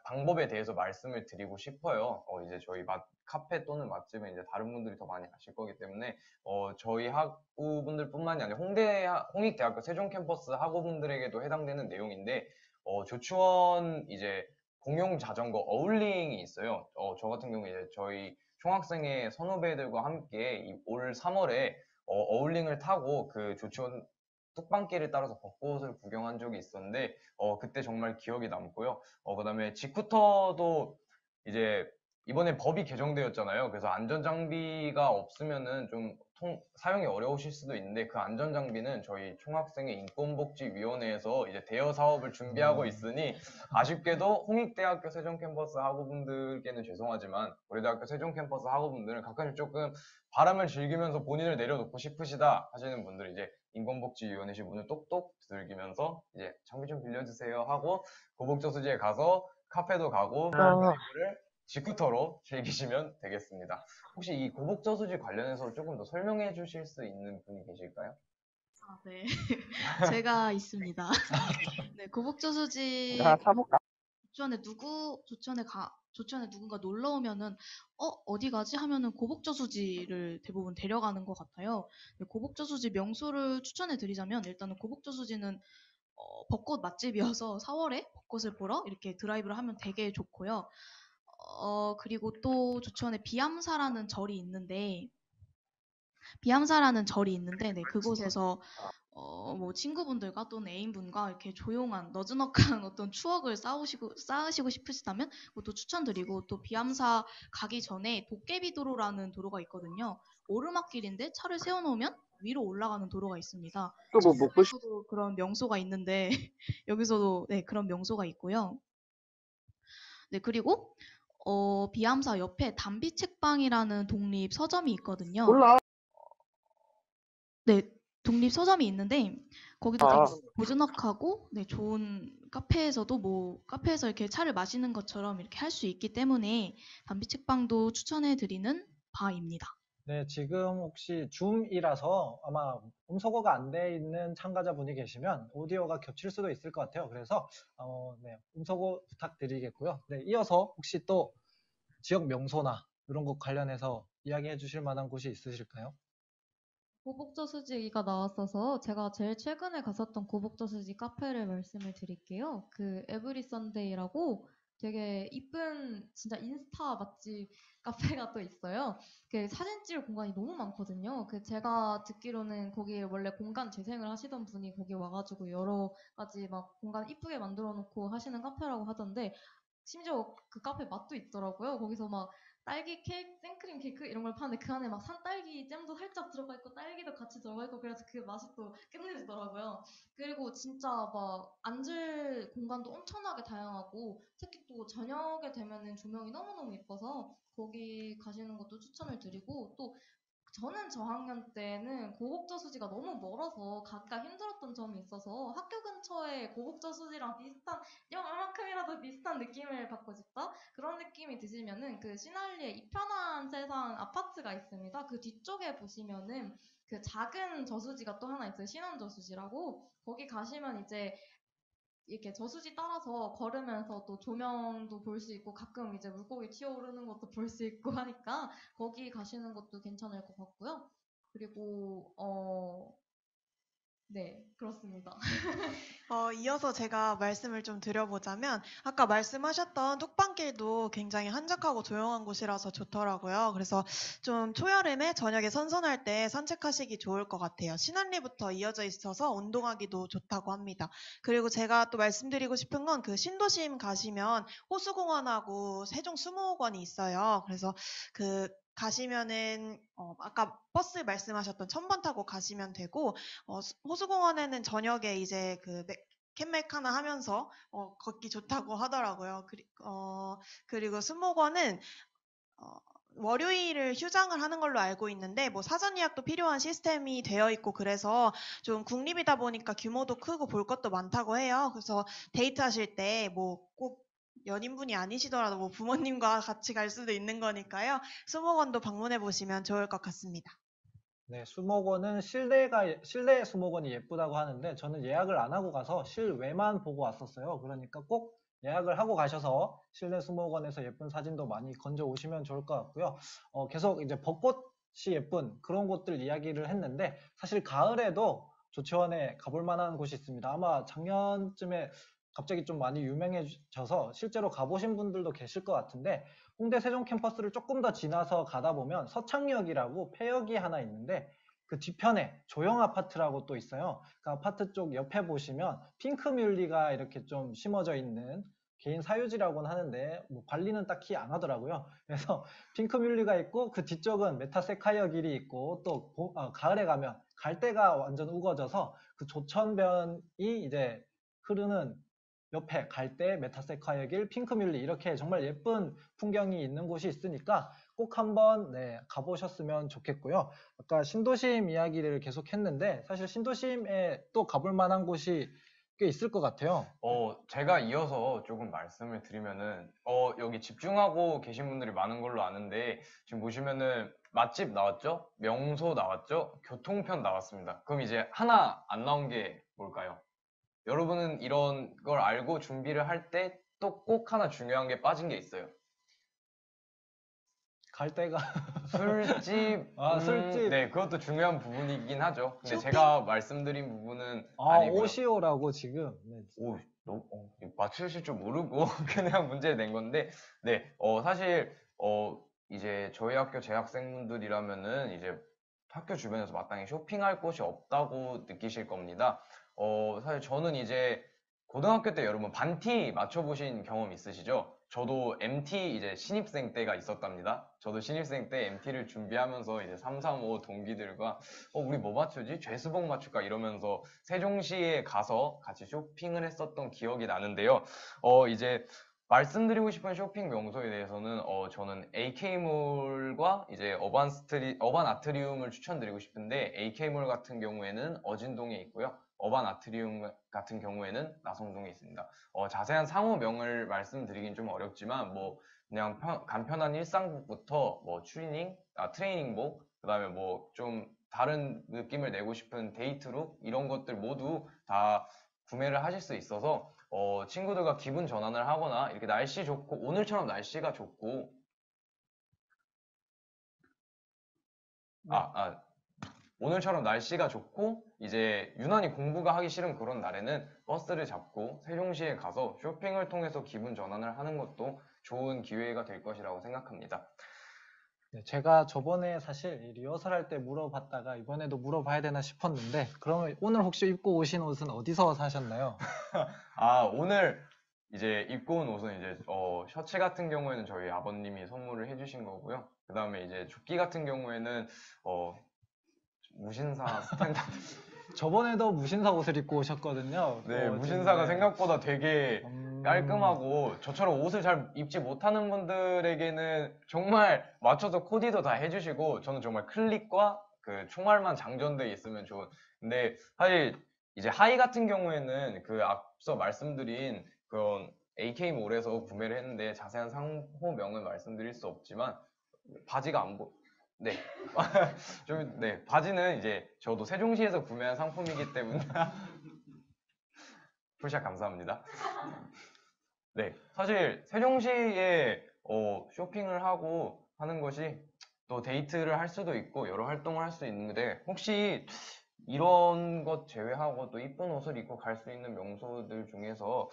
방법에 대해서 말씀을 드리고 싶어요. 이제 저희 카페 또는 맛집은 이제 다른 분들이 더 많이 아실 거기 때문에 저희 학우분들뿐만이 아니라 홍익대학교 세종 캠퍼스 학우분들에게도 해당되는 내용인데 조치원 이제 공용 자전거 어울링이 있어요. 저 같은 경우에 이제 저희 총학생회 선후배들과 함께 올 3월에 어울링을 타고 그 조치원 뚝방길을 따라서 벚꽃을 구경한 적이 있었는데 그때 정말 기억이 남고요. 그다음에 직후터도 이제 이번에 법이 개정되었잖아요. 그래서 안전장비가 없으면은 좀 사용이 어려우실 수도 있는데 그 안전장비는 저희 총학생회 인권복지위원회에서 이제 대여 사업을 준비하고 있으니 아쉽게도 홍익대학교 세종캠퍼스 학우분들께는 죄송하지만 고려대학교 세종캠퍼스 학우분들은 가끔씩 조금 바람을 즐기면서 본인을 내려놓고 싶으시다 하시는 분들이 이제 인권복지위원회실 문을 똑똑 두들기면서 이제 장비 좀 빌려주세요 하고 고복저수지에 가서 카페도 가고 드라이브를 직후터로 즐기시면 되겠습니다. 혹시 이 고복저수지 관련해서 조금 더 설명해 주실 수 있는 분이 계실까요? 아, 네. 제가 있습니다. 네, 고복저수지 조천에 누군가 놀러 오면은 어디 가지 하면은 고복저수지를 대부분 데려가는 것 같아요. 네, 고복저수지 명소를 추천해 드리자면 일단은 고복저수지는 벚꽃 맛집이어서 4월에 벚꽃을 보러 이렇게 드라이브를 하면 되게 좋고요. 그리고 또 조천에 비암사라는 절이 있는데 네, 그곳에서 뭐 친구분들과 또는 애인분과 이렇게 조용한 너즈넉한 어떤 추억을 쌓으시고 싶으시다면 그것도 추천드리고, 또 비암사 가기 전에 도깨비도로라는 도로가 있거든요. 오르막길인데 차를 세워놓으면 위로 올라가는 도로가 있습니다. 도 그런 명소가 있는데 여기서도 네, 그런 명소가 있고요. 네, 그리고 비암사 옆에 담비책방이라는 독립 서점이 있거든요. 네, 독립 서점이 있는데 거기도 되게 고즈넉하고 네, 좋은 카페에서 이렇게 차를 마시는 것처럼 이렇게 할 수 있기 때문에 담비책방도 추천해 드리는 바입니다. 네, 지금 혹시 줌이라서 아마 음소거가 안 돼 있는 참가자분이 계시면 오디오가 겹칠 수도 있을 것 같아요. 그래서 네, 음소거 부탁드리겠고요. 네, 이어서 혹시 또 지역 명소나 이런 것 관련해서 이야기해 주실 만한 곳이 있으실까요? 고복저수지가 나왔어서 제가 제일 최근에 갔었던 고복저수지 카페를 말씀을 드릴게요. 그 에브리 선데이라고 되게 이쁜 진짜 인스타 맛집 카페가 또 있어요. 그 사진 찍을 공간이 너무 많거든요. 그 제가 듣기로는 거기에 원래 공간 재생을 하시던 분이 거기 와가지고 여러 가지 막 공간 이쁘게 만들어 놓고 하시는 카페라고 하던데 심지어 그 카페 맛도 있더라고요. 거기서 막 딸기 케이크, 생크림 케이크 이런 걸 파는데 그 안에 막 산딸기 잼도 살짝 들어가 있고 딸기도 같이 들어가 있고 그래서 그 맛이 또 끝내주더라고요. 그리고 진짜 막 앉을 공간도 엄청나게 다양하고 특히 또 저녁에 되면은 조명이 너무너무 예뻐서 거기 가시는 것도 추천을 드리고 또 저는 저학년 때는 고곡저수지가 너무 멀어서 가기가 힘들었던 점이 있어서 학교 근처에 고곡저수지랑 비슷한 얼만큼이라도 비슷한 느낌을 받고 싶다 그런 느낌이 드시면은 그 신할리에 이편한 세상 아파트가 있습니다. 그 뒤쪽에 보시면은 그 작은 저수지가 또 하나 있어요. 신원저수지라고 거기 가시면 이제 이렇게 저수지 따라서 걸으면서 또 조명도 볼 수 있고 가끔 이제 물고기 튀어오르는 것도 볼 수 있고 하니까 거기 가시는 것도 괜찮을 것 같고요. 그리고 네, 그렇습니다. 이어서 제가 말씀을 좀 드려보자면, 아까 말씀하셨던 뚝방길도 굉장히 한적하고 조용한 곳이라서 좋더라고요. 그래서 좀 초여름에 저녁에 선선할 때 산책하시기 좋을 것 같아요. 신안리부터 이어져 있어서 운동하기도 좋다고 합니다. 그리고 제가 또 말씀드리고 싶은 건 그 신도심 가시면 호수공원하고 세종수목원이 있어요. 그래서 그 가시면은 아까 버스 말씀하셨던 1000번 타고 가시면 되고 호수공원에는 저녁에 이제 그 캔맥 하나 하면서 걷기 좋다고 하더라고요. 그리고 수목원은 월요일을 휴장을 하는 걸로 알고 있는데 뭐 사전 예약도 필요한 시스템이 되어 있고 그래서 좀 국립이다 보니까 규모도 크고 볼 것도 많다고 해요. 그래서 데이트하실 때 뭐 꼭 연인분이 아니시더라도 뭐 부모님과 같이 갈 수도 있는 거니까요. 수목원도 방문해 보시면 좋을 것 같습니다. 네, 수목원은 실내 수목원이 예쁘다고 하는데 저는 예약을 안 하고 가서 실외만 보고 왔었어요. 그러니까 꼭 예약을 하고 가셔서 실내 수목원에서 예쁜 사진도 많이 건져 오시면 좋을 것 같고요. 계속 이제 벚꽃이 예쁜 그런 곳들 이야기를 했는데 사실 가을에도 조치원에 가볼 만한 곳이 있습니다. 아마 작년쯤에 갑자기 좀 많이 유명해져서 실제로 가보신 분들도 계실 것 같은데 홍대 세종 캠퍼스를 조금 더 지나서 가다 보면 서창역이라고 폐역이 하나 있는데 그 뒤편에 조형 아파트라고 또 있어요. 그 아파트 쪽 옆에 보시면 핑크뮬리가 이렇게 좀 심어져 있는 개인 사유지라고는 하는데 뭐 관리는 딱히 안 하더라고요. 그래서 핑크뮬리가 있고 그 뒤쪽은 메타세카이어 길이 있고 또 가을에 가면 갈대가 완전 우거져서 그 조천변이 이제 흐르는 옆에 갈대, 메타세카이어 길, 핑크뮬리 이렇게 정말 예쁜 풍경이 있는 곳이 있으니까 꼭 한번 가보셨으면 좋겠고요. 아까 신도심 이야기를 계속 했는데 사실 신도심에 또 가볼 만한 곳이 꽤 있을 것 같아요. 제가 이어서 조금 말씀을 드리면은, 여기 집중하고 계신 분들이 많은 걸로 아는데, 지금 보시면은 맛집 나왔죠? 명소 나왔죠? 교통편 나왔습니다. 그럼 이제 하나 안 나온 게 뭘까요? 여러분은 이런 걸 알고 준비를 할 때 또 꼭 하나 중요한 게 빠진 게 있어요. 갈대가 술집. 술집. 네, 그것도 중요한 부분이긴 하죠. 근데 쇼핑? 제가 말씀드린 부분은 아니고요. 오시오라고 지금. 네. 맞추실 줄 모르고 그냥 문제를 낸 건데, 네, 사실, 이제 저희 학교 재학생분들이라면은 이제 학교 주변에서 마땅히 쇼핑할 곳이 없다고 느끼실 겁니다. 사실 저는 이제 고등학교 때 여러분 반티 맞춰보신 경험 있으시죠? 저도 MT 이제 신입생 때가 있었답니다. 저도 신입생 때 MT를 준비하면서 이제 335 동기들과 우리 뭐 맞추지? 죄수복 맞출까? 이러면서 세종시에 가서 같이 쇼핑을 했었던 기억이 나는데요. 이제 말씀드리고 싶은 쇼핑 명소에 대해서는 저는 AK몰과 이제 어반 아트리움을 추천드리고 싶은데 AK몰 같은 경우에는 어진동에 있고요. 어반 아트리움 같은 경우에는 나성동에 있습니다. 자세한 상호명을 말씀드리긴 좀 어렵지만 뭐 그냥 간편한 일상복부터 뭐 트레이닝복, 그다음에 뭐 좀 다른 느낌을 내고 싶은 데이트룩 이런 것들 모두 다 구매를 하실 수 있어서 친구들과 기분 전환을 하거나 이렇게 날씨 좋고 오늘처럼 날씨가 좋고 오늘처럼 날씨가 좋고 이제 유난히 공부가 하기 싫은 그런 날에는 버스를 잡고 세종시에 가서 쇼핑을 통해서 기분 전환을 하는 것도 좋은 기회가 될 것이라고 생각합니다. 네, 제가 저번에 사실 이 리허설 할 때 물어봤다가 이번에도 물어봐야 되나 싶었는데, 그러면 오늘 혹시 입고 오신 옷은 어디서 사셨나요? 아, 오늘 이제 입고 온 옷은 이제 셔츠 같은 경우에는 저희 아버님이 선물을 해주신 거고요. 그 다음에 이제 조끼 같은 경우에는 무신사 스탠다드. 저번에도 무신사 옷을 입고 오셨거든요. 네, 무신사가 생각보다 되게 음, 깔끔하고 저처럼 옷을 잘 입지 못하는 분들에게는 정말 맞춰서 코디도 다 해주시고 저는 정말 클릭과 그 총알만 장전돼 있으면 좋은. 근데 사실 이제 하의 같은 경우에는 그 앞서 말씀드린 그런 AK몰에서 구매를 했는데 자세한 상호명은 말씀드릴 수 없지만 바지가 안 네. 네, 바지는 이제 저도 세종시에서 구매한 상품이기 때문에 풀샷 감사합니다. 네, 사실 세종시에 쇼핑을 하고 하는 것이 또 데이트를 할 수도 있고 여러 활동을 할 수 있는데 혹시 이런 것 제외하고 또 이쁜 옷을 입고 갈 수 있는 명소들 중에서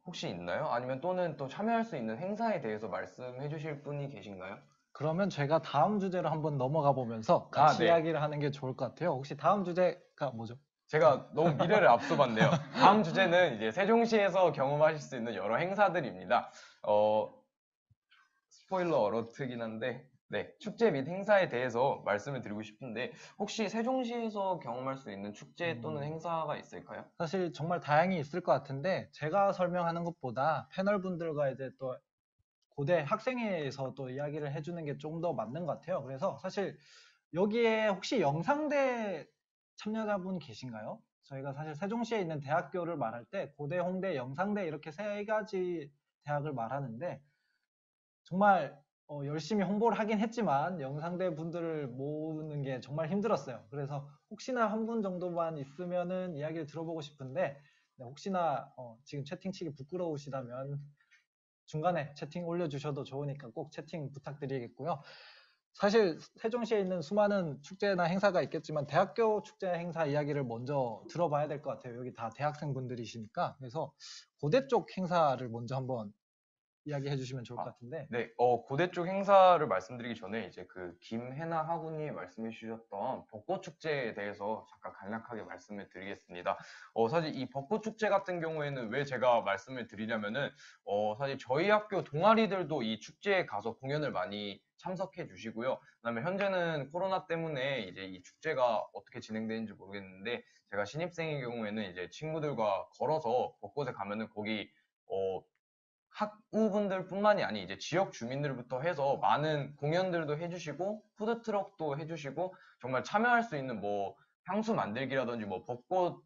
혹시 있나요? 아니면 또는 또 참여할 수 있는 행사에 대해서 말씀해 주실 분이 계신가요? 그러면 제가 다음 주제로 한번 넘어가 보면서 같이 네. 이야기를 하는 게 좋을 것 같아요. 혹시 다음 주제가 뭐죠? 제가 너무 미래를 앞서봤네요. 다음 주제는 이제 세종시에서 경험하실 수 있는 여러 행사들입니다. 스포일러 어러트긴 한데, 네, 축제 및 행사에 대해서 말씀을 드리고 싶은데, 혹시 세종시에서 경험할 수 있는 축제 또는 행사가 있을까요? 사실 정말 다양히 있을 것 같은데, 제가 설명하는 것보다 패널분들과 이제 또 고대 학생회에서 또 이야기를 해주는 게 좀 더 맞는 것 같아요. 그래서 사실 여기에 혹시 영상대 참여자분 계신가요? 저희가 사실 세종시에 있는 대학교를 말할 때 고대, 홍대, 영상대 이렇게 세 가지 대학을 말하는데, 정말 열심히 홍보를 하긴 했지만 영상대 분들을 모으는 게 정말 힘들었어요. 그래서 혹시나 한 분 정도만 있으면은 이야기를 들어보고 싶은데, 네, 혹시나 지금 채팅치기 부끄러우시다면 중간에 채팅 올려주셔도 좋으니까 꼭 채팅 부탁드리겠고요. 사실 세종시에 있는 수많은 축제나 행사가 있겠지만 대학교 축제 행사 이야기를 먼저 들어봐야 될 것 같아요. 여기 다 대학생분들이시니까. 그래서 고대 쪽 행사를 먼저 한번 이야기해 주시면 좋을 것 같은데. 네, 고대 쪽 행사를 말씀드리기 전에 이제 그 김혜나 학우님이 말씀해 주셨던 벚꽃 축제에 대해서 잠깐 간략하게 말씀을 드리겠습니다. 사실 이 벚꽃 축제 같은 경우에는 왜 제가 말씀을 드리냐면은 사실 저희 학교 동아리들도 이 축제에 가서 공연을 많이 참석해 주시고요. 그다음에 현재는 코로나 때문에 이제 이 축제가 어떻게 진행되는지 모르겠는데 제가 신입생의 경우에는 이제 친구들과 걸어서 벚꽃에 가면은 거기 학우분들 뿐만이 아니 이제 지역 주민들부터 해서 많은 공연들도 해주시고 푸드트럭도 해주시고 정말 참여할 수 있는 뭐 향수 만들기라든지 뭐 벚꽃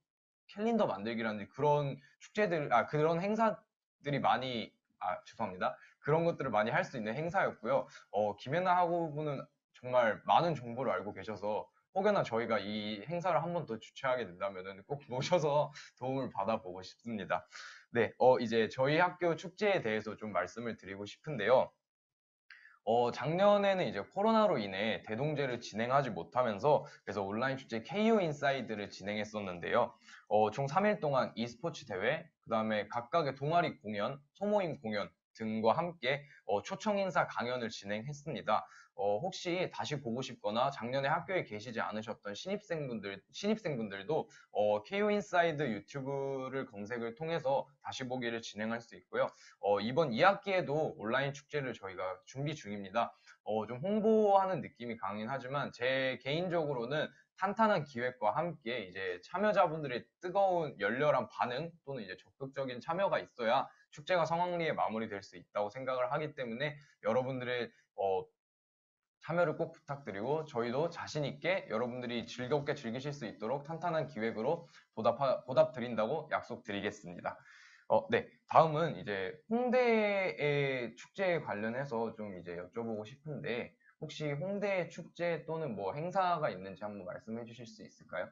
캘린더 만들기라든지 그런 축제들 그런 행사들이 많이 죄송합니다. 그런 것들을 많이 할 수 있는 행사였고요. 김혜나 학우분은 정말 많은 정보를 알고 계셔서 혹여나 저희가 이 행사를 한 번 더 주최하게 된다면은 꼭 모셔서 도움을 받아보고 싶습니다. 네, 이제 저희 학교 축제에 대해서 좀 말씀을 드리고 싶은데요. 작년에는 이제 코로나로 인해 대동제를 진행하지 못하면서 그래서 온라인 축제 KO 인사이드를 진행했었는데요. 총 3일 동안 e스포츠 대회, 그 다음에 각각의 동아리 공연, 소모임 공연 등과 함께 초청 인사 강연을 진행했습니다. 혹시 다시 보고 싶거나 작년에 학교에 계시지 않으셨던 신입생분들도 KO 인사이드 유튜브를 검색을 통해서 다시 보기를 진행할 수 있고요. 이번 2학기에도 온라인 축제를 저희가 준비 중입니다. 좀 홍보하는 느낌이 강하긴 하지만 제 개인적으로는 탄탄한 기획과 함께 이제 참여자분들의 뜨거운 열렬한 반응 또는 이제 적극적인 참여가 있어야 축제가 성황리에 마무리될 수 있다고 생각을 하기 때문에 여러분들의 참여를 꼭 부탁드리고 저희도 자신 있게 여러분들이 즐겁게 즐기실 수 있도록 탄탄한 기획으로 보답드린다고 약속드리겠습니다. 네. 다음은 이제 홍대의 축제에 관련해서 좀 이제 여쭤보고 싶은데 혹시 홍대 축제 또는 뭐 행사가 있는지 한번 말씀해 주실 수 있을까요?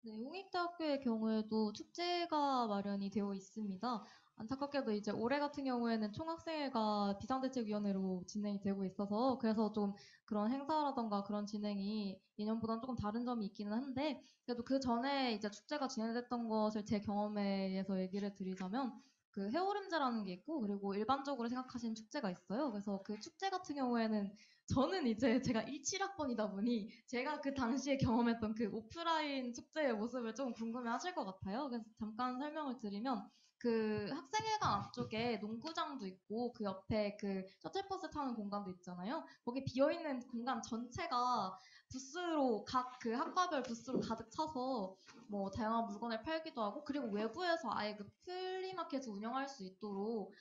네, 홍익대학교의 경우에도 축제가 마련이 되어 있습니다. 안타깝게도 이제 올해 같은 경우에는 총학생회가 비상대책위원회로 진행이 되고 있어서 그래서 좀 그런 행사라던가 그런 진행이 예년보다는 조금 다른 점이 있기는 한데 그래도 그 전에 이제 축제가 진행됐던 것을 제 경험에 의해서 얘기를 드리자면 그 해오림제라는 게 있고 그리고 일반적으로 생각하시는 축제가 있어요. 그래서 그 축제 같은 경우에는 저는 이제 제가 17학번이다 보니 제가 그 당시에 경험했던 그 오프라인 축제의 모습을 조금 궁금해 하실 것 같아요. 그래서 잠깐 설명을 드리면 그 학생회관 앞쪽에 농구장도 있고 그 옆에 그 셔틀버스 타는 공간도 있잖아요. 거기 비어있는 공간 전체가 부스로 각 그 학과별 부스로 가득 차서 뭐 다양한 물건을 팔기도 하고 그리고 외부에서 아예 그 플리마켓을 운영할 수 있도록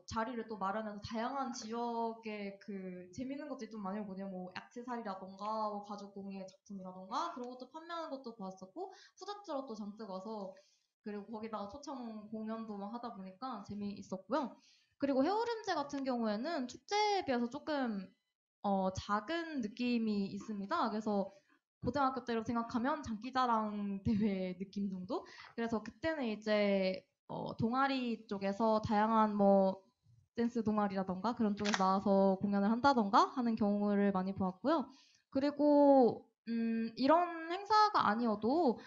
자리를 또 마련해서 다양한 지역의 그 재밌는 것들이 좀 많이 오거든요. 뭐 액세서리라던가 뭐 가죽공예 작품이라던가 그런 것도 판매하는 것도 봤었고 푸드트럭도 잔뜩 와서 그리고 거기다가 초청 공연도 막 하다 보니까 재미있었고요. 그리고 해오름제 같은 경우에는 축제에 비해서 조금 작은 느낌이 있습니다. 그래서 고등학교 때로 생각하면 장기자랑 대회 느낌 정도? 그래서 그때는 이제 동아리 쪽에서 다양한 뭐 댄스 동아리라던가 그런 쪽에서 나와서 공연을 한다던가 하는 경우를 많이 보았고요. 그리고 이런 행사가 아니어도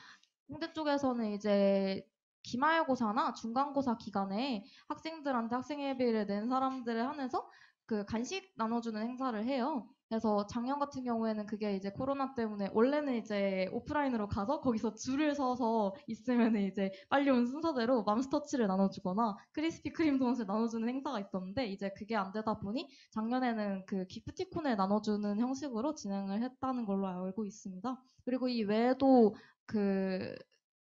홍대 쪽에서는 이제 기말고사나 중간고사 기간에 학생들한테 학생회비를 낸 사람들을 하면서 그 간식 나눠주는 행사를 해요. 그래서 작년 같은 경우에는 그게 이제 코로나 때문에 원래는 이제 오프라인으로 가서 거기서 줄을 서서 있으면 이제 빨리 온 순서대로 맘스터치를 나눠주거나 크리스피 크림 도넛을 나눠주는 행사가 있었는데 이제 그게 안 되다 보니 작년에는 그 기프티콘을 나눠주는 형식으로 진행을 했다는 걸로 알고 있습니다. 그리고 이 외에도 그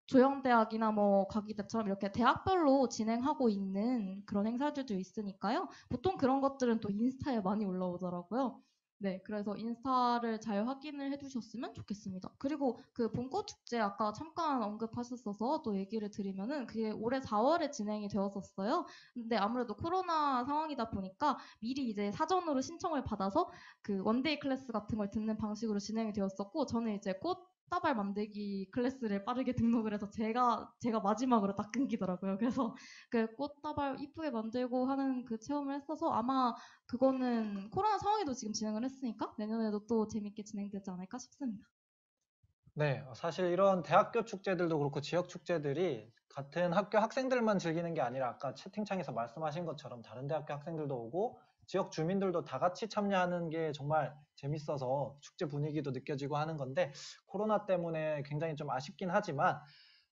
조영대학이나 뭐 과기대처럼 이렇게 대학별로 진행하고 있는 그런 행사들도 있으니까요. 보통 그런 것들은 또 인스타에 많이 올라오더라고요. 네, 그래서 인스타를 잘 확인을 해두셨으면 좋겠습니다. 그리고 그 봄꽃축제 아까 잠깐 언급하셨어서 또 얘기를 드리면은 그게 올해 4월에 진행이 되었었어요. 근데 아무래도 코로나 상황이다 보니까 미리 이제 사전으로 신청을 받아서 그 원데이 클래스 같은 걸 듣는 방식으로 진행이 되었었고 저는 이제 꽃다발 만들기 클래스를 빠르게 등록을 해서 제가 마지막으로 딱 끊기더라고요. 그래서 그 꽃다발 이쁘게 만들고 하는 그 체험을 했어서 아마 그거는 코로나 상황에도 지금 진행을 했으니까 내년에도 또 재밌게 진행되지 않을까 싶습니다. 네, 사실 이런 대학교 축제들도 그렇고 지역 축제들이 같은 학교 학생들만 즐기는 게 아니라 아까 채팅창에서 말씀하신 것처럼 다른 대학교 학생들도 오고 지역 주민들도 다 같이 참여하는 게 정말 재밌어서 축제 분위기도 느껴지고 하는 건데 코로나 때문에 굉장히 좀 아쉽긴 하지만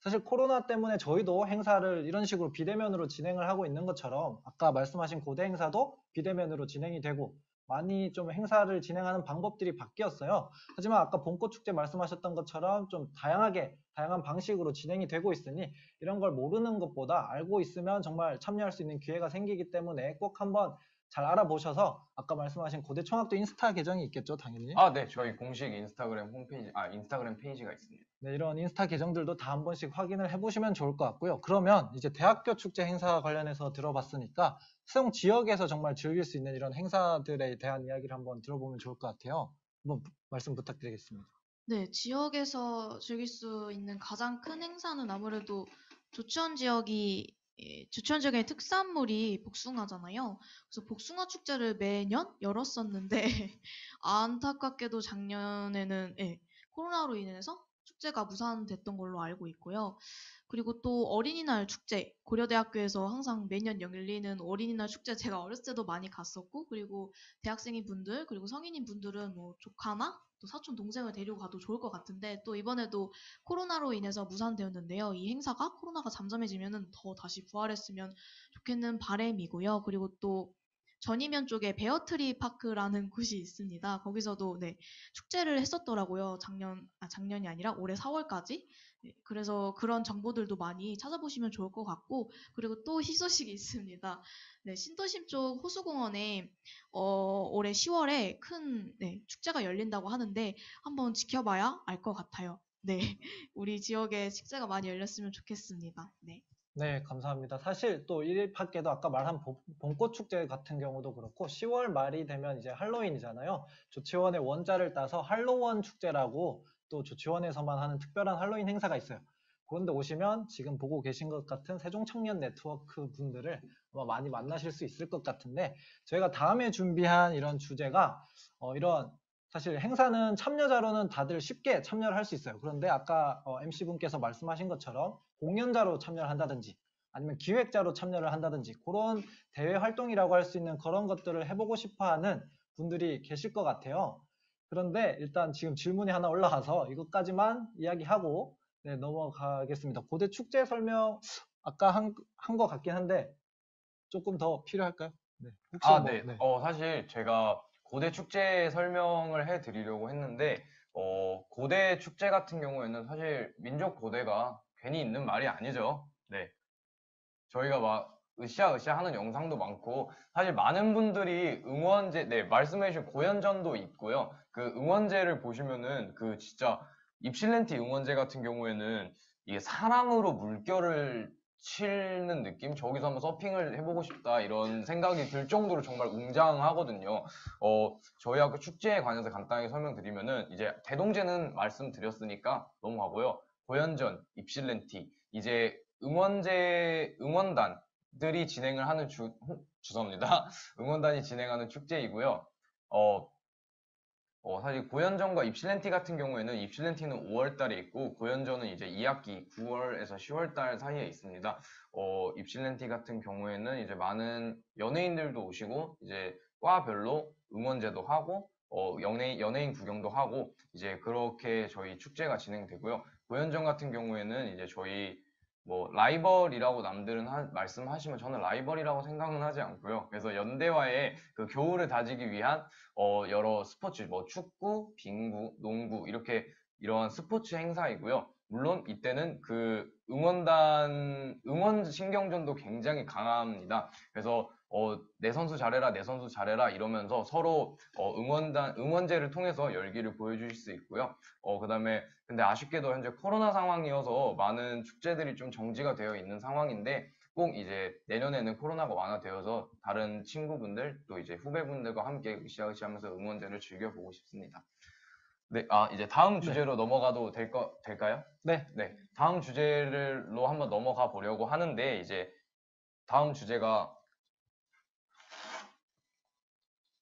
사실 코로나 때문에 저희도 행사를 이런 식으로 비대면으로 진행을 하고 있는 것처럼 아까 말씀하신 고대 행사도 비대면으로 진행이 되고 많이 좀 행사를 진행하는 방법들이 바뀌었어요. 하지만 아까 봄꽃 축제 말씀하셨던 것처럼 좀 다양한 방식으로 진행이 되고 있으니 이런 걸 모르는 것보다 알고 있으면 정말 참여할 수 있는 기회가 생기기 때문에 꼭 한번 잘 알아보셔서 아까 말씀하신 고대총학도 인스타 계정이 있겠죠, 당연히. 네, 저희 공식 인스타그램 페이지가 있습니다. 네, 이런 인스타 계정들도 다 한 번씩 확인을 해보시면 좋을 것 같고요. 그러면 이제 대학교 축제 행사 관련해서 들어봤으니까 세종 지역에서 정말 즐길 수 있는 이런 행사들에 대한 이야기를 한번 들어보면 좋을 것 같아요. 한번 말씀 부탁드리겠습니다. 네, 지역에서 즐길 수 있는 가장 큰 행사는 아무래도 조천 지역이 조천 지역의 특산물이 복숭아잖아요. 그래서 복숭아 축제를 매년 열었었는데 안타깝게도 작년에는 코로나로 인해서 축제가 무산됐던 걸로 알고 있고요. 그리고 또 어린이날 축제, 고려대학교에서 항상 매년 열리는 어린이날 축제 제가 어렸을 때도 많이 갔었고 그리고 대학생인 분들 그리고 성인인 분들은 뭐 조카나 또 사촌 동생을 데리고 가도 좋을 것 같은데 또 이번에도 코로나로 인해서 무산되었는데요. 이 행사가 코로나가 잠잠해지면은 더 다시 부활했으면 좋겠는 바람이고요. 그리고 또 전이면 쪽에 베어트리 파크라는 곳이 있습니다. 거기서도 축제를 했었더라고요. 작년이 아니라 올해 4월까지. 그래서 그런 정보들도 많이 찾아보시면 좋을 것 같고 그리고 또 희소식이 있습니다. 신도심 쪽 호수공원에 올해 10월에 큰 축제가 열린다고 하는데 한번 지켜봐야 알 것 같아요. 네, 우리 지역에 축제가 많이 열렸으면 좋겠습니다. 네. 네, 감사합니다. 사실 또 일밖에도 아까 말한 봄꽃 축제 같은 경우도 그렇고 10월 말이 되면 이제 할로윈이잖아요. 조치원의 원자를 따서 할로원 축제라고 또 조치원에서만 하는 특별한 할로윈 행사가 있어요. 그런데 오시면 지금 보고 계신 것 같은 세종청년 네트워크 분들을 아마 많이 만나실 수 있을 것 같은데, 저희가 다음에 준비한 이런 주제가 이런, 사실 행사는 참여자로는 다들 쉽게 참여를 할 수 있어요. 그런데 아까 MC분께서 말씀하신 것처럼 공연자로 참여를 한다든지 아니면 기획자로 참여를 한다든지 그런 대외 활동이라고 할 수 있는 그런 것들을 해보고 싶어하는 분들이 계실 것 같아요. 그런데 일단 지금 질문이 하나 올라와서 이것까지만 이야기하고 네, 넘어가겠습니다. 고대 축제 설명 아까 한 것 같긴 한데 조금 더 필요할까요? 네. 혹시 아, 뭐, 네. 네. 사실 제가 고대 축제 설명을 해드리려고 했는데, 고대 축제 같은 경우에는 사실 민족 고대가 괜히 있는 말이 아니죠. 네. 저희가 막 으쌰으쌰 하는 영상도 많고, 사실 많은 분들이 응원제, 네, 말씀해주신 고연전도 있고요. 그 응원제를 보시면은 그 진짜 입실렌티 응원제 같은 경우에는 이게 사랑으로 물결을 치는 느낌? 저기서 한번 서핑을 해보고 싶다 이런 생각이 들 정도로 정말 웅장하거든요. 저희 학교 축제에 관해서 간단하게 설명드리면은 이제 대동제는 말씀드렸으니까 넘어가고요. 고연전, 입실렌티, 이제 응원단들이 진행을 하는 죄송합니다. 응원단이 진행하는 축제이고요. 사실 고연전과 입실렌티 같은 경우에는 입실렌티는 5월달에 있고 고연전은 이제 2학기 9월에서 10월달 사이에 있습니다. 입실렌티 같은 경우에는 이제 많은 연예인들도 오시고 이제 과별로 응원제도 하고 연예인 구경도 하고 이제 그렇게 저희 축제가 진행되고요. 고연전 같은 경우에는 이제 저희 뭐 라이벌이라고 남들은 말씀하시면 저는 라이벌이라고 생각은 하지 않고요. 그래서 연대와의 그 교우를 다지기 위한 여러 스포츠, 뭐 축구, 빙구, 농구 이렇게 이러한 스포츠 행사이고요. 물론 이때는 그 응원 신경전도 굉장히 강합니다. 그래서 내 선수 잘해라, 내 선수 잘해라 이러면서 서로 응원제를 통해서 열기를 보여주실 수 있고요. 그다음에 근데 아쉽게도 현재 코로나 상황이어서 많은 축제들이 좀 정지가 되어 있는 상황인데 꼭 이제 내년에는 코로나가 완화되어서 다른 친구분들 또 이제 후배분들과 함께 으쌰으쌰하면서 응원제를 즐겨보고 싶습니다. 네, 이제 다음 주제로 넘어가도 될까요? 네. 네, 다음 주제로 한번 넘어가 보려고 하는데 이제 다음 주제가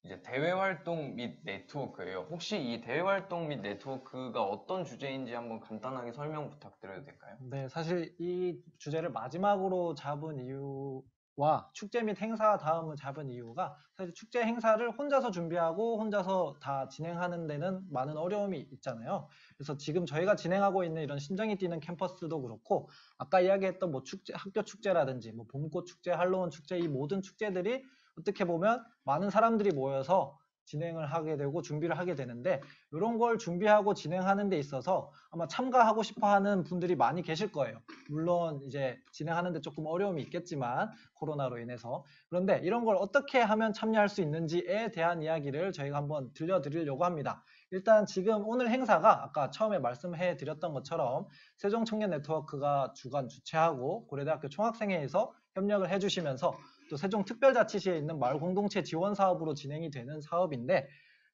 이제 대외 활동 및 네트워크예요. 혹시 이 대외 활동 및 네트워크가 어떤 주제인지 한번 간단하게 설명 부탁드려도 될까요? 네, 사실 이 주제를 마지막으로 잡은 이유와 축제 및 행사 다음을 잡은 이유가 사실 축제 행사를 혼자서 준비하고 혼자서 다 진행하는 데는 많은 어려움이 있잖아요. 그래서 지금 저희가 진행하고 있는 이런 심장이 뛰는 캠퍼스도 그렇고 아까 이야기했던 뭐 축제, 학교 축제라든지 뭐 봄꽃 축제, 할로윈 축제 이 모든 축제들이 어떻게 보면 많은 사람들이 모여서 진행을 하게 되고 준비를 하게 되는데 이런 걸 준비하고 진행하는 데 있어서 아마 참가하고 싶어 하는 분들이 많이 계실 거예요. 물론 이제 진행하는데 조금 어려움이 있겠지만 코로나로 인해서. 그런데 이런 걸 어떻게 하면 참여할 수 있는지에 대한 이야기를 저희가 한번 들려드리려고 합니다. 일단 지금 오늘 행사가 아까 처음에 말씀해 드렸던 것처럼 세종청년 네트워크가 주관 주최하고 고려대학교 총학생회에서 협력을 해주시면서 또 세종특별자치시에 있는 마을공동체 지원 사업으로 진행이 되는 사업인데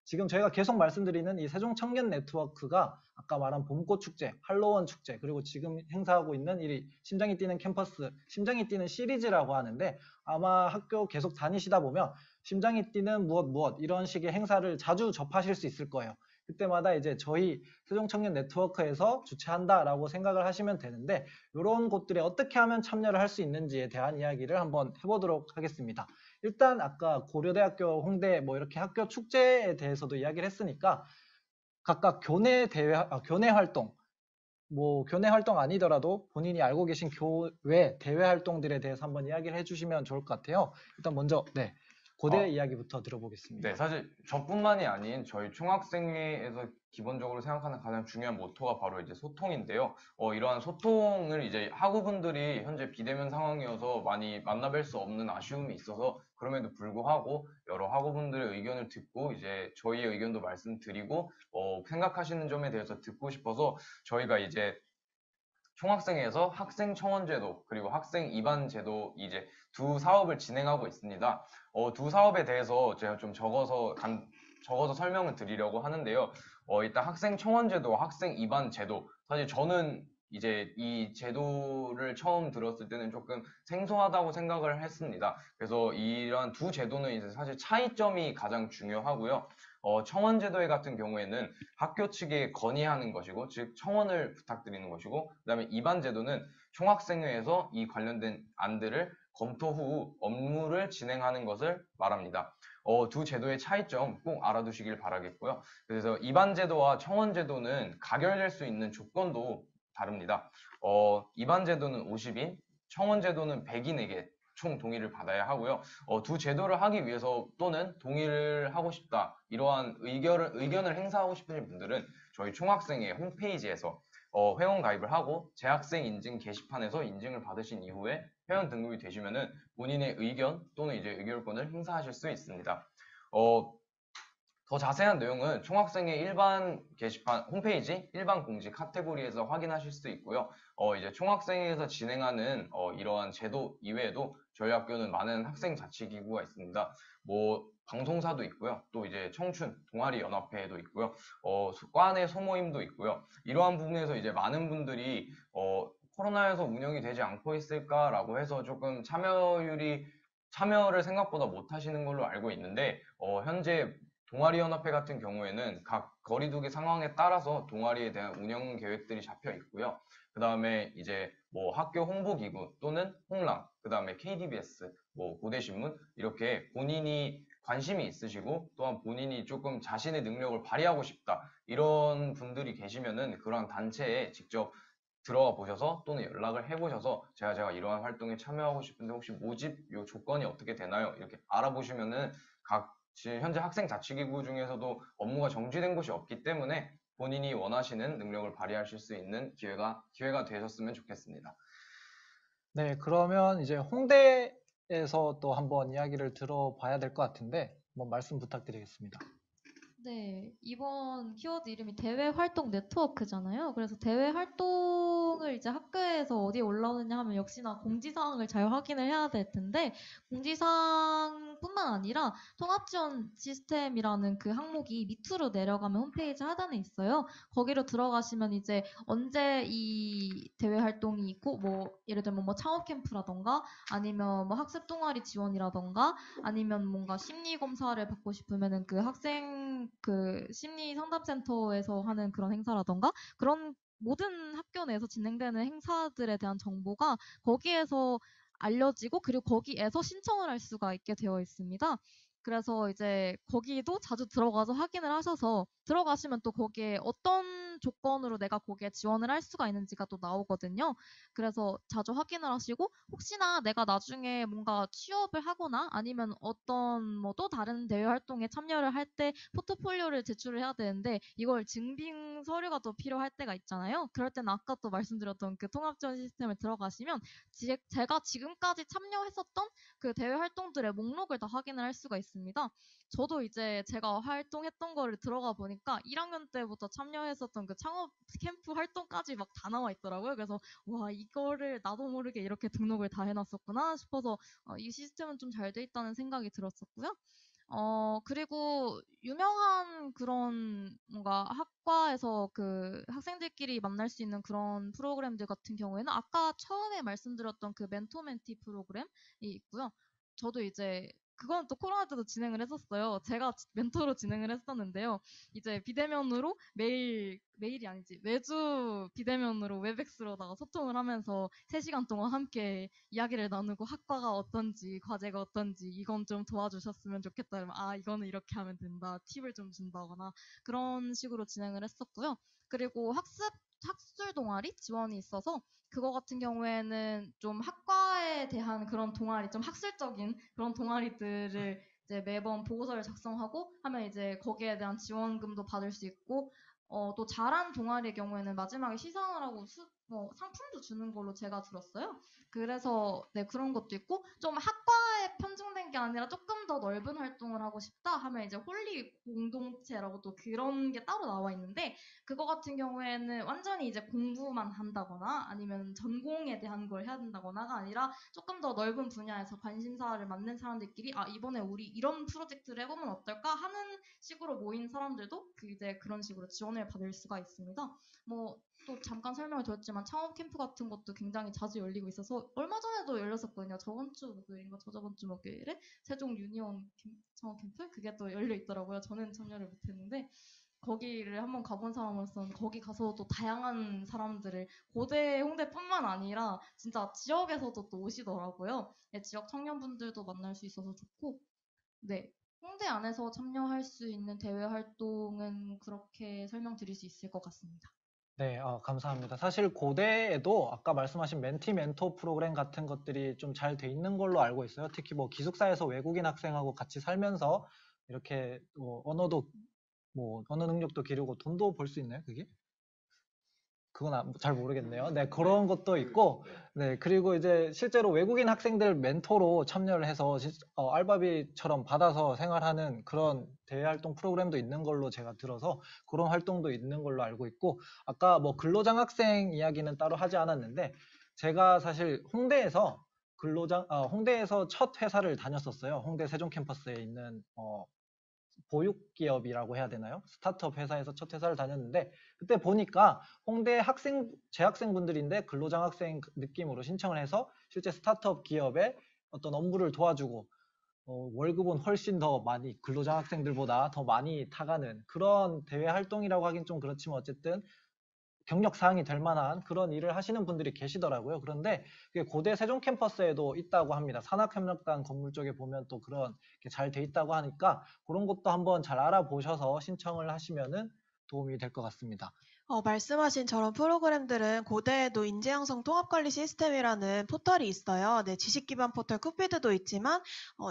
지금 저희가 계속 말씀드리는 이 세종청년 네트워크가 아까 말한 봄꽃 축제, 할로원 축제, 그리고 지금 행사하고 있는 이 심장이 뛰는 캠퍼스, 심장이 뛰는 시리즈라고 하는데 아마 학교 계속 다니시다 보면 심장이 뛰는 무엇 이런 식의 행사를 자주 접하실 수 있을 거예요. 그때마다 이제 저희 세종청년 네트워크에서 주최한다라고 생각을 하시면 되는데 이런 곳들에 어떻게 하면 참여를 할 수 있는지에 대한 이야기를 한번 해보도록 하겠습니다. 일단 아까 고려대학교 홍대 뭐 이렇게 학교 축제에 대해서도 이야기를 했으니까 각각 교내 활동 뭐 교내 활동 아니더라도 본인이 알고 계신 교외 대외 활동들에 대해서 한번 이야기를 해주시면 좋을 것 같아요. 일단 먼저 네 고대 이야기부터 들어보겠습니다. 네, 사실 저뿐만이 아닌 저희 총학생회에서 기본적으로 생각하는 가장 중요한 모토가 바로 이제 소통인데요. 이러한 소통을 이제 학우분들이 현재 비대면 상황이어서 많이 만나뵐 수 없는 아쉬움이 있어서 그럼에도 불구하고 여러 학우분들의 의견을 듣고 이제 저희의 의견도 말씀드리고 생각하시는 점에 대해서 듣고 싶어서 저희가 이제 총학생회에서 학생 청원제도 그리고 학생 입안 제도 이제 두 사업을 진행하고 있습니다. 두 사업에 대해서 제가 좀 적어서 설명을 드리려고 하는데요. 일단 학생 청원제도와 학생 입안 제도 사실 저는 이제 이 제도를 처음 들었을 때는 조금 생소하다고 생각을 했습니다. 그래서 이런 두 제도는 이제 사실 차이점이 가장 중요하고요. 청원제도회 같은 경우에는 학교 측에 건의하는 것이고, 즉 청원을 부탁드리는 것이고, 그다음에 이반제도는 총학생회에서 이 관련된 안들을 검토 후 업무를 진행하는 것을 말합니다. 두 제도의 차이점 꼭 알아두시길 바라겠고요. 그래서 이반제도와 청원제도는 가결될 수 있는 조건도 다릅니다. 이반제도는 50인, 청원제도는 100인에게 총 동의를 받아야 하고요. 두 제도를 하기 위해서 또는 동의를 하고 싶다, 이러한 의견을 행사하고 싶으신 분들은 저희 총학생회 홈페이지에서 회원 가입을 하고 재학생 인증 게시판에서 인증을 받으신 이후에 회원 등록이 되시면은 본인의 의견 또는 이제 의결권을 행사하실 수 있습니다. 더 자세한 내용은 총학생회 일반 게시판 홈페이지 일반 공지 카테고리에서 확인하실 수 있고요. 이제 총학생회에서 진행하는 이러한 제도 이외에도 저희 학교는 많은 학생 자치기구가 있습니다. 뭐 방송사도 있고요. 또 이제 청춘 동아리 연합회도 있고요. 과내 소모임도 있고요. 이러한 부분에서 이제 많은 분들이 코로나여서 운영이 되지 않고 있을까라고 해서 조금 참여를 생각보다 못 하시는 걸로 알고 있는데, 현재 동아리연합회 같은 경우에는 각 거리두기 상황에 따라서 동아리에 대한 운영 계획들이 잡혀 있고요. 그 다음에 이제 뭐 학교 홍보기구 또는 홍랑, 그 다음에 KDBS, 뭐 고대신문, 이렇게 본인이 관심이 있으시고 또한 본인이 조금 자신의 능력을 발휘하고 싶다, 이런 분들이 계시면은 그러한 단체에 직접 들어가 보셔서 또는 연락을 해보셔서 제가 이러한 활동에 참여하고 싶은데 혹시 모집 요 조건이 어떻게 되나요? 이렇게 알아보시면은 지금 현재 학생 자치기구 중에서도 업무가 정지된 곳이 없기 때문에 본인이 원하시는 능력을 발휘하실 수 있는 기회가 되셨으면 좋겠습니다. 네, 그러면 이제 홍대에서 또 한번 이야기를 들어봐야 될 것 같은데 한번 말씀 부탁드리겠습니다. 네, 이번 키워드 이름이 대외 활동 네트워크잖아요. 그래서 대외 활동을 이제 학교에서 어디에 올라오느냐 하면 역시나 공지사항을 잘 확인을 해야 될 텐데, 공지사항뿐만 아니라 통합지원 시스템이라는 그 항목이 밑으로 내려가면 홈페이지 하단에 있어요. 거기로 들어가시면 이제 언제 이 대외 활동이 있고, 뭐 예를 들면 뭐 창업 캠프라던가 아니면 뭐 학습 동아리 지원이라던가 아니면 뭔가 심리 검사를 받고 싶으면은 그 학생 그 심리 상담센터에서 하는 그런 행사라던가 그런 모든 학교 내에서 진행되는 행사들에 대한 정보가 거기에서 알려지고 그리고 거기에서 신청을 할 수가 있게 되어 있습니다. 그래서 이제 거기도 자주 들어가서 확인을 하셔서 들어가시면 또 거기에 어떤 조건으로 내가 거기에 지원을 할 수가 있는지가 또 나오거든요. 그래서 자주 확인을 하시고 혹시나 내가 나중에 뭔가 취업을 하거나 아니면 어떤 뭐 또 다른 대외 활동에 참여를 할 때 포트폴리오를 제출을 해야 되는데 이걸 증빙 서류가 또 필요할 때가 있잖아요. 그럴 때는 아까 또 말씀드렸던 그 통합지원 시스템을 들어가시면 제가 지금까지 참여했었던 그 대외 활동들의 목록을 다 확인을 할 수가 있습니다. 저도 이제 제가 활동했던 거를 들어가 보니까 1학년 때부터 참여했었던 그 창업 캠프 활동까지 막 다 나와 있더라고요. 그래서 와, 이거를 나도 모르게 이렇게 등록을 다 해놨었구나 싶어서 이 시스템은 좀 잘 돼 있다는 생각이 들었었고요. 그리고 유명한 그런 뭔가 학과에서 그 학생들끼리 만날 수 있는 그런 프로그램들 같은 경우에는 아까 처음에 말씀드렸던 그 멘토 멘티 프로그램이 있고요. 저도 이제 그건 또 코로나 때도 진행을 했었어요. 제가 멘토로 진행을 했었는데요. 이제 비대면으로 매일이 아니지. 매주 비대면으로 웹엑스로다가 소통을 하면서 3시간 동안 함께 이야기를 나누고 학과가 어떤지, 과제가 어떤지, 이건 좀 도와주셨으면 좋겠다. 이러면 이거는 이렇게 하면 된다. 팁을 좀 준다거나 그런 식으로 진행을 했었고요. 그리고 학술 동아리 지원이 있어서 그거 같은 경우에는 좀 학과에 대한 그런 동아리, 좀 학술적인 그런 동아리들을 이제 매번 보고서를 작성하고 하면 이제 거기에 대한 지원금도 받을 수 있고, 또 잘한 동아리의 경우에는 마지막에 시상을 하고 상품도 주는 걸로 제가 들었어요. 그래서 네, 그런 것도 있고, 좀 학과에 편중된 게 아니라 조금 더 넓은 활동을 하고 싶다 하면 이제 홀리 공동체라고 또 그런 게 따로 나와 있는데, 그거 같은 경우에는 완전히 이제 공부만 한다거나 아니면 전공에 대한 걸 해야 된다거나가 아니라 조금 더 넓은 분야에서 관심사를 갖는 사람들끼리 이번에 우리 이런 프로젝트를 해보면 어떨까 하는 식으로 모인 사람들도 이제 그런 식으로 지원을 받을 수가 있습니다. 뭐 또 잠깐 설명을 드렸지만 창업 캠프 같은 것도 굉장히 자주 열리고 있어서 얼마 전에도 열렸었거든요. 저번 주 목요일인가 저저번 주 목요일에 세종 유니온 창업 캠프 그게 또 열려 있더라고요. 저는 참여를 못했는데 거기를 한번 가본 사람으로서는 거기 가서 또 다양한 사람들을 고대 홍대뿐만 아니라 진짜 지역에서도 또 오시더라고요. 네, 지역 청년분들도 만날 수 있어서 좋고 네. 홍대 안에서 참여할 수 있는 대외 활동은 그렇게 설명드릴 수 있을 것 같습니다. 네, 감사합니다. 사실 고대에도 아까 말씀하신 멘티 멘토 프로그램 같은 것들이 좀 잘 돼 있는 걸로 알고 있어요. 특히 뭐 기숙사에서 외국인 학생하고 같이 살면서 이렇게 언어도 뭐 언어 능력도 기르고 돈도 벌 수 있나요, 그게? 그건 잘 모르겠네요. 네, 그런 것도 있고, 네, 그리고 이제 실제로 외국인 학생들 멘토로 참여를 해서 알바비처럼 받아서 생활하는 그런 대외활동 프로그램도 있는 걸로 제가 들어서 그런 활동도 있는 걸로 알고 있고, 아까 뭐 근로장학생 이야기는 따로 하지 않았는데, 제가 사실 홍대에서 첫 회사를 다녔었어요. 홍대 세종 캠퍼스에 있는 보육기업이라고 해야 되나요? 스타트업 회사에서 첫 회사를 다녔는데 그때 보니까 홍대 재학생분들인데 근로장학생 느낌으로 신청을 해서 실제 스타트업 기업에 어떤 업무를 도와주고 월급은 훨씬 더 많이 근로장학생들보다 더 많이 타가는 그런 대외 활동이라고 하긴 좀 그렇지만 어쨌든 경력 사항이 될 만한 그런 일을 하시는 분들이 계시더라고요. 그런데 그게 고대 세종 캠퍼스에도 있다고 합니다. 산학협력단 건물 쪽에 보면 또 그런 게 잘 돼 있다고 하니까 그런 것도 한번 잘 알아보셔서 신청을 하시면은 도움이 될 것 같습니다. 말씀하신 저런 프로그램들은 고대에도 인재양성 통합관리 시스템이라는 포털이 있어요. 네, 지식기반 포털 쿠피드도 있지만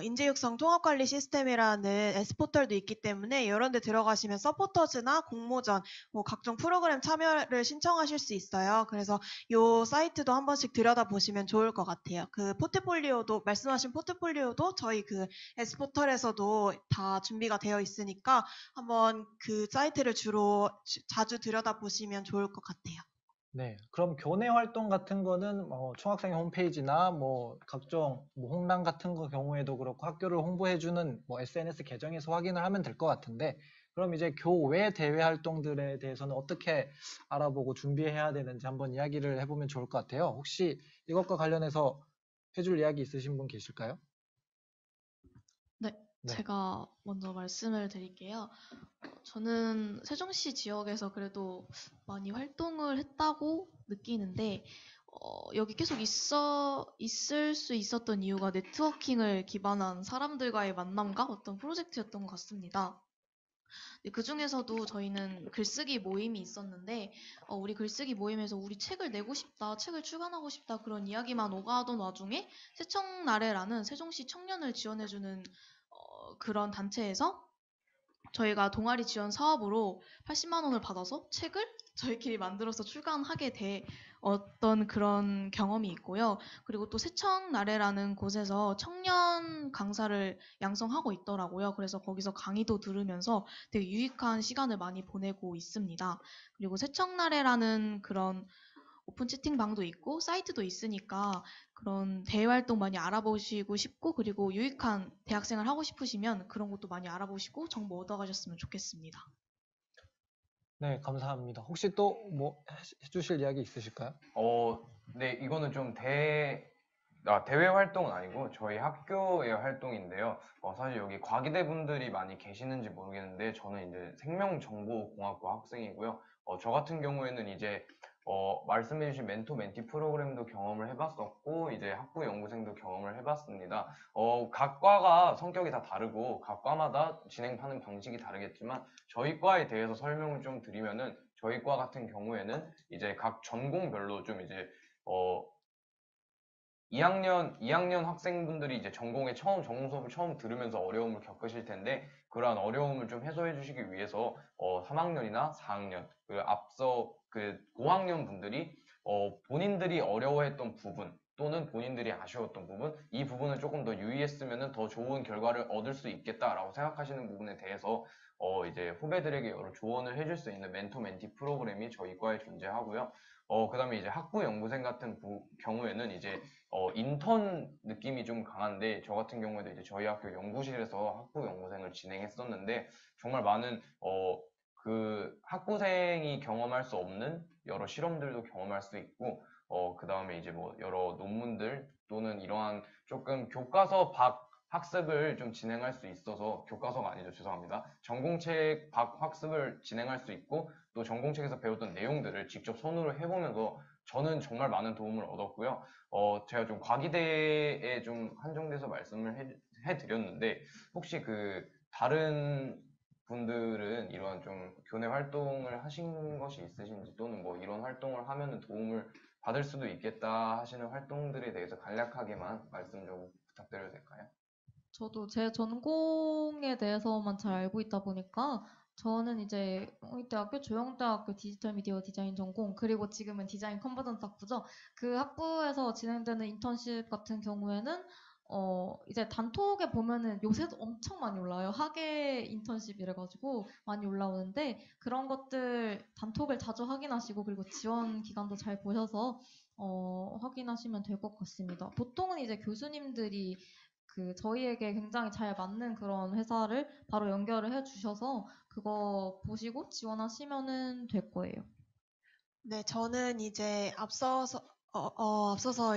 인재육성 통합관리 시스템이라는 S포털도 있기 때문에 이런 데 들어가시면 서포터즈나 공모전, 뭐 각종 프로그램 참여를 신청하실 수 있어요. 그래서 이 사이트도 한 번씩 들여다보시면 좋을 것 같아요. 그 포트폴리오도 말씀하신 포트폴리오도 저희 그 S포털에서도 다 준비가 되어 있으니까 한번 그 사이트를 자주 들여다보시면 좋을 것 같아요. 네, 그럼 교내 활동 같은 거는 총학생 홈페이지나 뭐 각종 뭐 홍랑 같은 거 경우에도 그렇고 학교를 홍보해주는 뭐 SNS 계정에서 확인을 하면 될 것 같은데 그럼 이제 교외 대외 활동들에 대해서는 어떻게 알아보고 준비해야 되는지 한번 이야기를 해보면 좋을 것 같아요. 혹시 이것과 관련해서 해줄 이야기 있으신 분 계실까요? 네, 네. 제가 먼저 말씀을 드릴게요. 저는 세종시 지역에서 그래도 많이 활동을 했다고 느끼는데, 여기 계속 있을 수 있었던 이유가 네트워킹을 기반한 사람들과의 만남과 어떤 프로젝트였던 것 같습니다. 그 중에서도 저희는 글쓰기 모임이 있었는데, 우리 글쓰기 모임에서 우리 책을 내고 싶다, 책을 출간하고 싶다, 그런 이야기만 오가던 와중에 세청나래라는 세종시 청년을 지원해주는 그런 단체에서 저희가 동아리 지원 사업으로 80만 원을 받아서 책을 저희끼리 만들어서 출간하게 돼 어떤 그런 경험이 있고요. 그리고 또 세청나래라는 곳에서 청년 강사를 양성하고 있더라고요. 그래서 거기서 강의도 들으면서 되게 유익한 시간을 많이 보내고 있습니다. 그리고 세청나래라는 그런 오픈 채팅방도 있고 사이트도 있으니까 그런 대외 활동 많이 알아보시고 싶고 그리고 유익한 대학생활 하고 싶으시면 그런 것도 많이 알아보시고 정보 얻어가셨으면 좋겠습니다. 네, 감사합니다. 혹시 또 뭐 해주실 이야기 있으실까요? 네, 이거는 좀 대외 활동은 아니고 저희 학교의 활동인데요. 사실 여기 과기대 분들이 많이 계시는지 모르겠는데 저는 이제 생명정보공학과 학생이고요. 저 같은 경우에는 이제 말씀해주신 멘토 멘티 프로그램도 경험을 해봤었고 이제 학부 연구생도 경험을 해봤습니다. 각 과가 성격이 다 다르고 각 과마다 진행하는 방식이 다르겠지만 저희 과에 대해서 설명을 좀 드리면은 저희 과 같은 경우에는 이제 각 전공별로 좀 이제 2학년 학생분들이 이제 전공 수업을 처음 들으면서 어려움을 겪으실 텐데 그러한 어려움을 좀 해소해 주시기 위해서 3학년이나 4학년 그 앞서 그 고학년 분들이 본인들이 어려워했던 부분 또는 본인들이 아쉬웠던 부분 이 부분을 조금 더 유의했으면 더 좋은 결과를 얻을 수 있겠다라고 생각하시는 부분에 대해서 이제 후배들에게 여러 조언을 해줄 수 있는 멘토 멘티 프로그램이 저희 과에 존재하고요. 그다음에 이제 학부 연구생 같은 경우에는 이제 인턴 느낌이 좀 강한데 저 같은 경우에도 이제 저희 학교 연구실에서 학부 연구생을 진행했었는데 정말 많은 그 학부생이 경험할 수 없는 여러 실험들도 경험할 수 있고, 그 다음에 이제 뭐 여러 논문들 또는 이러한 조금 교과서 밖 학습을 좀 진행할 수 있어서, 교과서가 아니죠, 죄송합니다. 전공책 밖 학습을 진행할 수 있고, 또 전공책에서 배웠던 내용들을 직접 손으로 해보면서 저는 정말 많은 도움을 얻었고요. 제가 좀 과기대에 좀 한정돼서 말씀을 해드렸는데, 혹시 그 다른 분들은 이런 좀 교내 활동을 하신 것이 있으신지, 또는 뭐 이런 활동을 하면은 도움을 받을 수도 있겠다 하시는 활동들에 대해서 간략하게만 말씀 좀 부탁드려도 될까요? 저도 제 전공에 대해서만 잘 알고 있다 보니까 저는 이제 대학교 조영대학교 디지털 미디어 디자인 전공, 그리고 지금은 디자인 컨버전스 학부죠. 그 학부에서 진행되는 인턴십 같은 경우에는 이제 단톡에 보면은 요새도 엄청 많이 올라와요. 학예 인턴십 이래가지고 많이 올라오는데, 그런 것들 단톡을 자주 확인하시고, 그리고 지원 기간도 잘 보셔서 확인하시면 될 것 같습니다. 보통은 이제 교수님들이 저희에게 굉장히 잘 맞는 그런 회사를 바로 연결을 해 주셔서 그거 보시고 지원하시면은 될 거예요. 네, 저는 이제 앞서서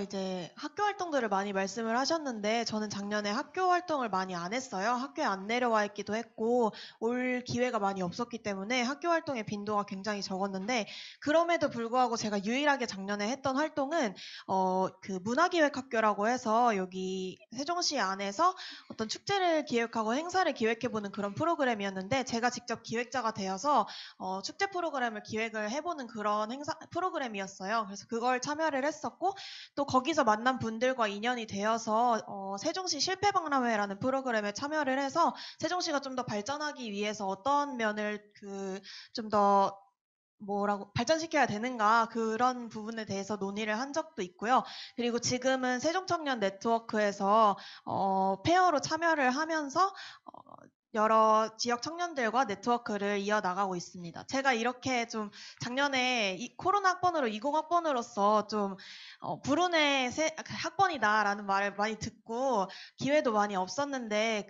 이제 학교 활동들을 많이 말씀을 하셨는데, 저는 작년에 학교 활동을 많이 안 했어요. 학교에 안 내려와 있기도 했고, 올 기회가 많이 없었기 때문에 학교 활동의 빈도가 굉장히 적었는데, 그럼에도 불구하고 제가 유일하게 작년에 했던 활동은, 그 문화기획학교라고 해서 여기 세종시 안에서 어떤 축제를 기획하고 행사를 기획해보는 그런 프로그램이었는데, 제가 직접 기획자가 되어서 축제 프로그램을 기획을 해보는 그런 행사 프로그램이었어요. 그래서 그걸 참여를 했었고, 또 거기서 만난 분들과 인연이 되어서 세종시 실패박람회라는 프로그램에 참여를 해서 세종시가 좀 더 발전하기 위해서 어떤 면을 좀 더 발전시켜야 되는가, 그런 부분에 대해서 논의를 한 적도 있고요. 그리고 지금은 세종청년 네트워크에서 페어로 참여를 하면서 여러 지역 청년들과 네트워크를 이어나가고 있습니다. 제가 이렇게 좀 작년에 코로나 학번으로 20학번으로서 좀 불운의 학번이다라는 말을 많이 듣고 기회도 많이 없었는데,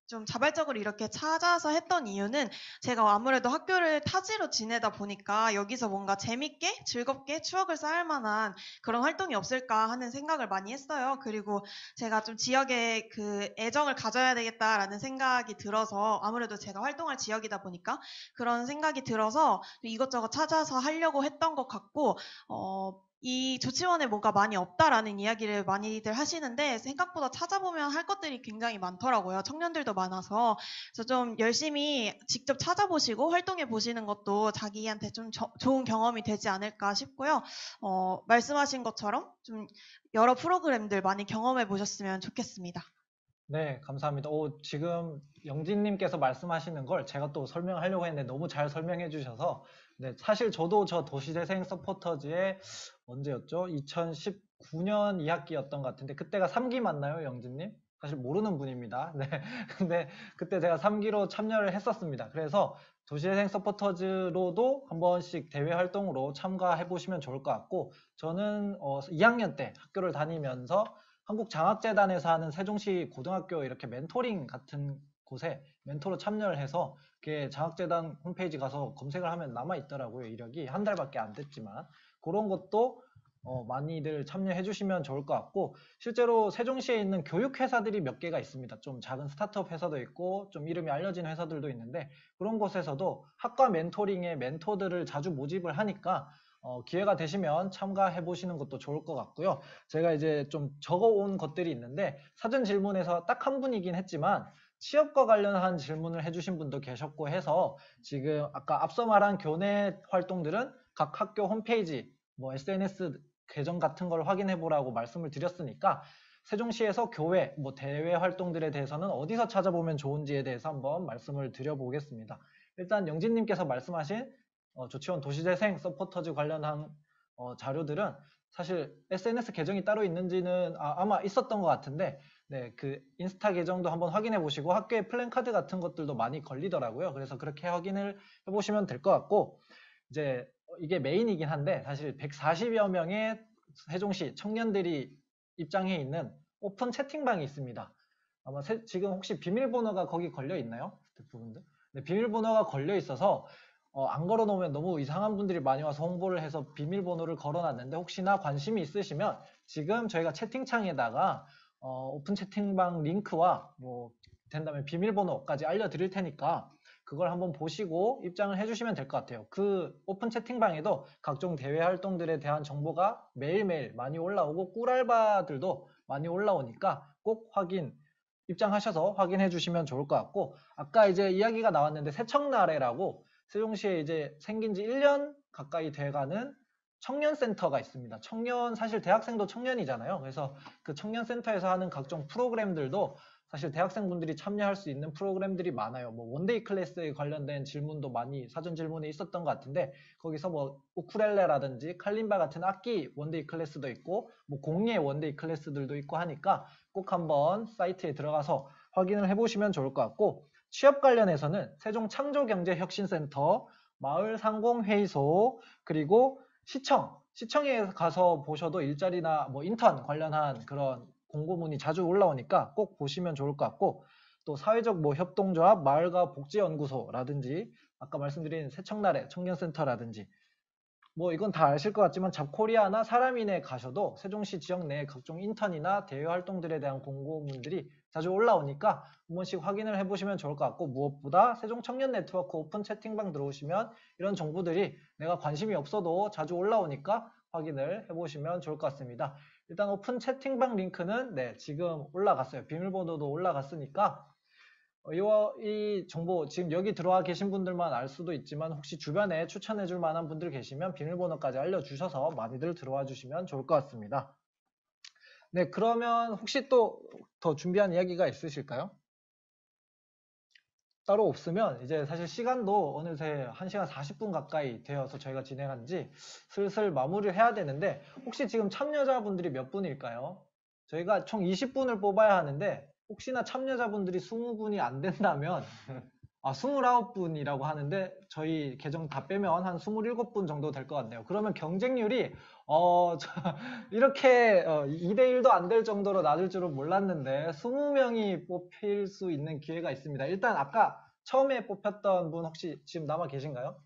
좀 자발적으로 이렇게 찾아서 했던 이유는, 제가 아무래도 학교를 타지로 지내다 보니까 여기서 뭔가 재밌게 즐겁게 추억을 쌓을 만한 그런 활동이 없을까 하는 생각을 많이 했어요. 그리고 제가 좀 지역에 애정을 가져야 되겠다라는 생각이 들어서, 아무래도 제가 활동할 지역이다 보니까 그런 생각이 들어서 이것저것 찾아서 하려고 했던 것 같고, 이 조치원에 뭐가 많이 없다라는 이야기를 많이들 하시는데, 생각보다 찾아보면 할 것들이 굉장히 많더라고요. 청년들도 많아서. 그래서 좀 열심히 직접 찾아보시고 활동해 보시는 것도 자기한테 좀 좋은 경험이 되지 않을까 싶고요. 말씀하신 것처럼 좀 여러 프로그램들 많이 경험해 보셨으면 좋겠습니다. 네, 감사합니다. 지금 영진님께서 말씀하시는 걸 제가 또 설명하려고 했는데 너무 잘 설명해 주셔서, 네, 사실 저도 저 도시재생 서포터즈의 언제였죠? 2019년 2학기였던 것 같은데, 그때가 3기 맞나요, 영진님? 사실 모르는 분입니다. 네, 근데 그때 제가 3기로 참여를 했었습니다. 그래서 도시재생 서포터즈로도 한 번씩 대외 활동으로 참가해 보시면 좋을 것 같고, 저는 2학년 때 학교를 다니면서 한국장학재단에서 하는 세종시 고등학교 이렇게 멘토링 같은 곳에 멘토로 참여를 해서, 그게 장학재단 홈페이지 가서 검색을 하면 남아 있더라고요. 이력이 한 달밖에 안 됐지만. 그런 것도 많이들 참여해 주시면 좋을 것 같고, 실제로 세종시에 있는 교육회사들이 몇 개가 있습니다. 좀 작은 스타트업 회사도 있고 좀 이름이 알려진 회사들도 있는데, 그런 곳에서도 학과 멘토링의 멘토들을 자주 모집을 하니까 기회가 되시면 참가해 보시는 것도 좋을 것 같고요. 제가 이제 좀 적어온 것들이 있는데, 사전 질문에서 딱 한 분이긴 했지만 취업과 관련한 질문을 해주신 분도 계셨고 해서, 지금 아까 앞서 말한 교내 활동들은 각 학교 홈페이지, SNS 계정 같은 걸 확인해 보라고 말씀을 드렸으니까, 세종시에서 교회, 대외 활동들에 대해서는 어디서 찾아보면 좋은지에 대해서 한번 말씀을 드려보겠습니다. 일단 영진님께서 말씀하신 조치원 도시재생 서포터즈 관련한 자료들은 사실 SNS 계정이 따로 있는지는 아마 있었던 것 같은데, 네, 그 인스타 계정도 한번 확인해 보시고 학교에 플랜카드 같은 것들도 많이 걸리더라고요. 그래서 그렇게 확인을 해보시면 될 것 같고, 이제 이게 메인이긴 한데, 사실 140여 명의 세종시 청년들이 입장해 있는 오픈 채팅방이 있습니다. 아마 지금 혹시 비밀번호가 거기 걸려 있나요? 스태프분들? 네, 비밀번호가 걸려 있어서 안 걸어놓으면 너무 이상한 분들이 많이 와서 홍보를 해서 비밀번호를 걸어놨는데 혹시나 관심이 있으시면 지금 저희가 채팅창에다가 오픈 채팅방 링크와 뭐 된다면 비밀번호까지 알려드릴 테니까 그걸 한번 보시고 입장을 해주시면 될 것 같아요. 그 오픈 채팅방에도 각종 대외 활동들에 대한 정보가 매일매일 많이 올라오고 꿀알바들도 많이 올라오니까 꼭 입장하셔서 확인해 주시면 좋을 것 같고, 아까 이제 이야기가 나왔는데 세청나래라고 세종시에 이제 생긴 지 1년 가까이 돼가는 청년센터가 있습니다. 사실 대학생도 청년이잖아요. 그래서 그 청년센터에서 하는 각종 프로그램들도 사실 대학생분들이 참여할 수 있는 프로그램들이 많아요. 뭐 원데이 클래스에 관련된 질문도 많이 사전 질문에 있었던 것 같은데 거기서 뭐 우쿨렐레라든지 칼림바 같은 악기 원데이 클래스도 있고 뭐 공예 원데이 클래스들도 있고 하니까 꼭 한번 사이트에 들어가서 확인을 해보시면 좋을 것 같고, 취업 관련해서는 세종창조경제혁신센터, 마을상공회의소, 그리고 시청에 가서 보셔도 일자리나 뭐 인턴 관련한 그런 공고문이 자주 올라오니까 꼭 보시면 좋을 것 같고, 또 사회적 뭐 협동조합, 마을과 복지연구소라든지 아까 말씀드린 세청나래 청년센터라든지 뭐 이건 다 아실 것 같지만 잡코리아나 사람인에 가셔도 세종시 지역 내 각종 인턴이나 대외 활동들에 대한 공고문들이 자주 올라오니까 한 번씩 확인을 해보시면 좋을 것 같고, 무엇보다 세종 청년 네트워크 오픈 채팅방 들어오시면 이런 정보들이 내가 관심이 없어도 자주 올라오니까 확인을 해보시면 좋을 것 같습니다. 일단 오픈 채팅방 링크는 지금 올라갔어요. 비밀번호도 올라갔으니까 이 정보 지금 여기 들어와 계신 분들만 알 수도 있지만 혹시 주변에 추천해 줄 만한 분들 계시면 비밀번호까지 알려주셔서 많이들 들어와 주시면 좋을 것 같습니다. 네, 그러면 혹시 또 더 준비한 이야기가 있으실까요? 따로 없으면 이제 사실 시간도 어느새 1시간 40분 가까이 되어서 저희가 진행한 지 슬슬 마무리를 해야 되는데 혹시 지금 참여자분들이 몇 분일까요? 저희가 총 20분을 뽑아야 하는데 혹시나 참여자분들이 20분이 안 된다면 29분이라고 하는데 저희 계정 다 빼면 한 27분 정도 될 것 같네요. 그러면 경쟁률이 이렇게 2대1도 안 될 정도로 낮을 줄은 몰랐는데 20명이 뽑힐 수 있는 기회가 있습니다. 일단 아까 처음에 뽑혔던 분 혹시 지금 남아 계신가요?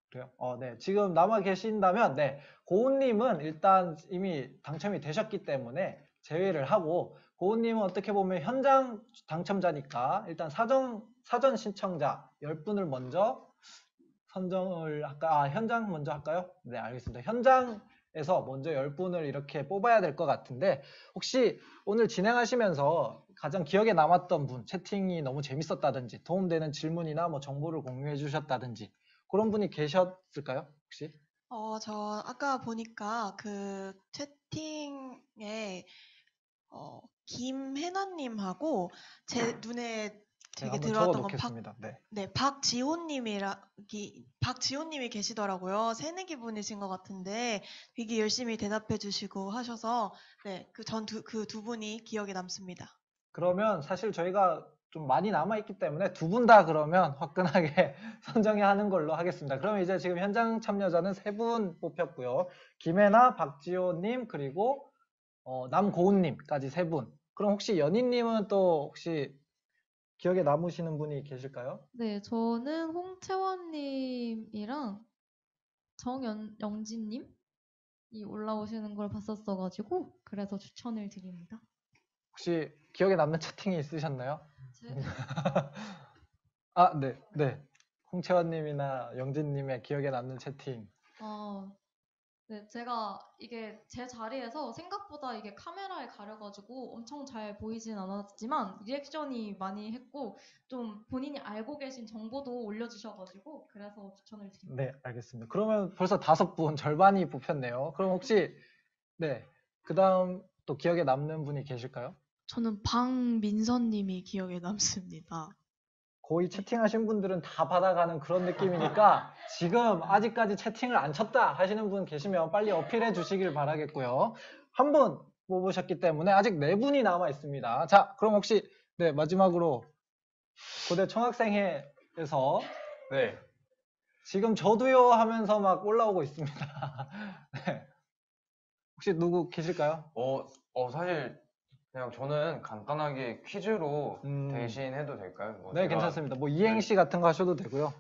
그래요? 네. 지금 남아 계신다면, 고은님은 일단 이미 당첨이 되셨기 때문에 제외를 하고, 고은님은 어떻게 보면 현장 당첨자니까 일단 사전 신청자 10분을 먼저 선정을 할까? 현장 먼저 할까요? 네, 알겠습니다. 현장에서 먼저 10분을 이렇게 뽑아야 될 것 같은데, 혹시 오늘 진행하시면서 가장 기억에 남았던 분, 채팅이 너무 재밌었다든지, 도움되는 질문이나 뭐 정보를 공유해 주셨다든지, 그런 분이 계셨을까요? 혹시? 저 아까 보니까 그 채팅에 김혜나님하고 제 눈에 되게 한번 들어왔던 건 적어놓겠습니다. 박지호님이 계시더라고요. 새내기 분이신 것 같은데 되게 열심히 대답해 주시고 하셔서 그 두 분이 기억에 남습니다. 그러면 사실 저희가 좀 많이 남아있기 때문에 두 분 다 그러면 화끈하게 선정해 하는 걸로 하겠습니다. 그러면 이제 지금 현장 참여자는 3분 뽑혔고요. 김혜나, 박지호님, 그리고 남고은님까지 3분. 그럼 혹시 연희님은 또 혹시 기억에 남으시는 분이 계실까요? 네, 저는 홍채원님이랑 정영진님이 올라오시는 걸 봤었어가지고 그래서 추천을 드립니다. 혹시 기억에 남는 채팅이 있으셨나요? 네. 홍채원님이나 영진님의 기억에 남는 채팅. 네, 제가 이게 제 자리에서 생각보다 이게 카메라에 가려가지고 엄청 잘 보이진 않았지만 리액션이 많이 했고 좀 본인이 알고 계신 정보도 올려주셔가지고 그래서 추천을 드립니다. 네, 알겠습니다. 그러면 벌써 5분, 절반이 뽑혔네요. 그럼 혹시 그 다음 또 기억에 남는 분이 계실까요? 저는 방민선님이 기억에 남습니다. 거의 채팅하신 분들은 다 받아가는 그런 느낌이니까 지금 아직까지 채팅을 안 쳤다 하시는 분 계시면 빨리 어필해 주시길 바라겠고요. 한 분 뽑으셨기 때문에 아직 4분이 남아 있습니다. 자, 그럼 혹시 마지막으로 고대 청학생회에서 네. 지금 저도요 하면서 막 올라오고 있습니다. 네. 혹시 누구 계실까요? 사실 그냥 저는 간단하게 퀴즈로 음. 대신해도 될까요? 뭐 네, 제가- 괜찮습니다. 뭐 이행시 같은 거 하셔도 되고요.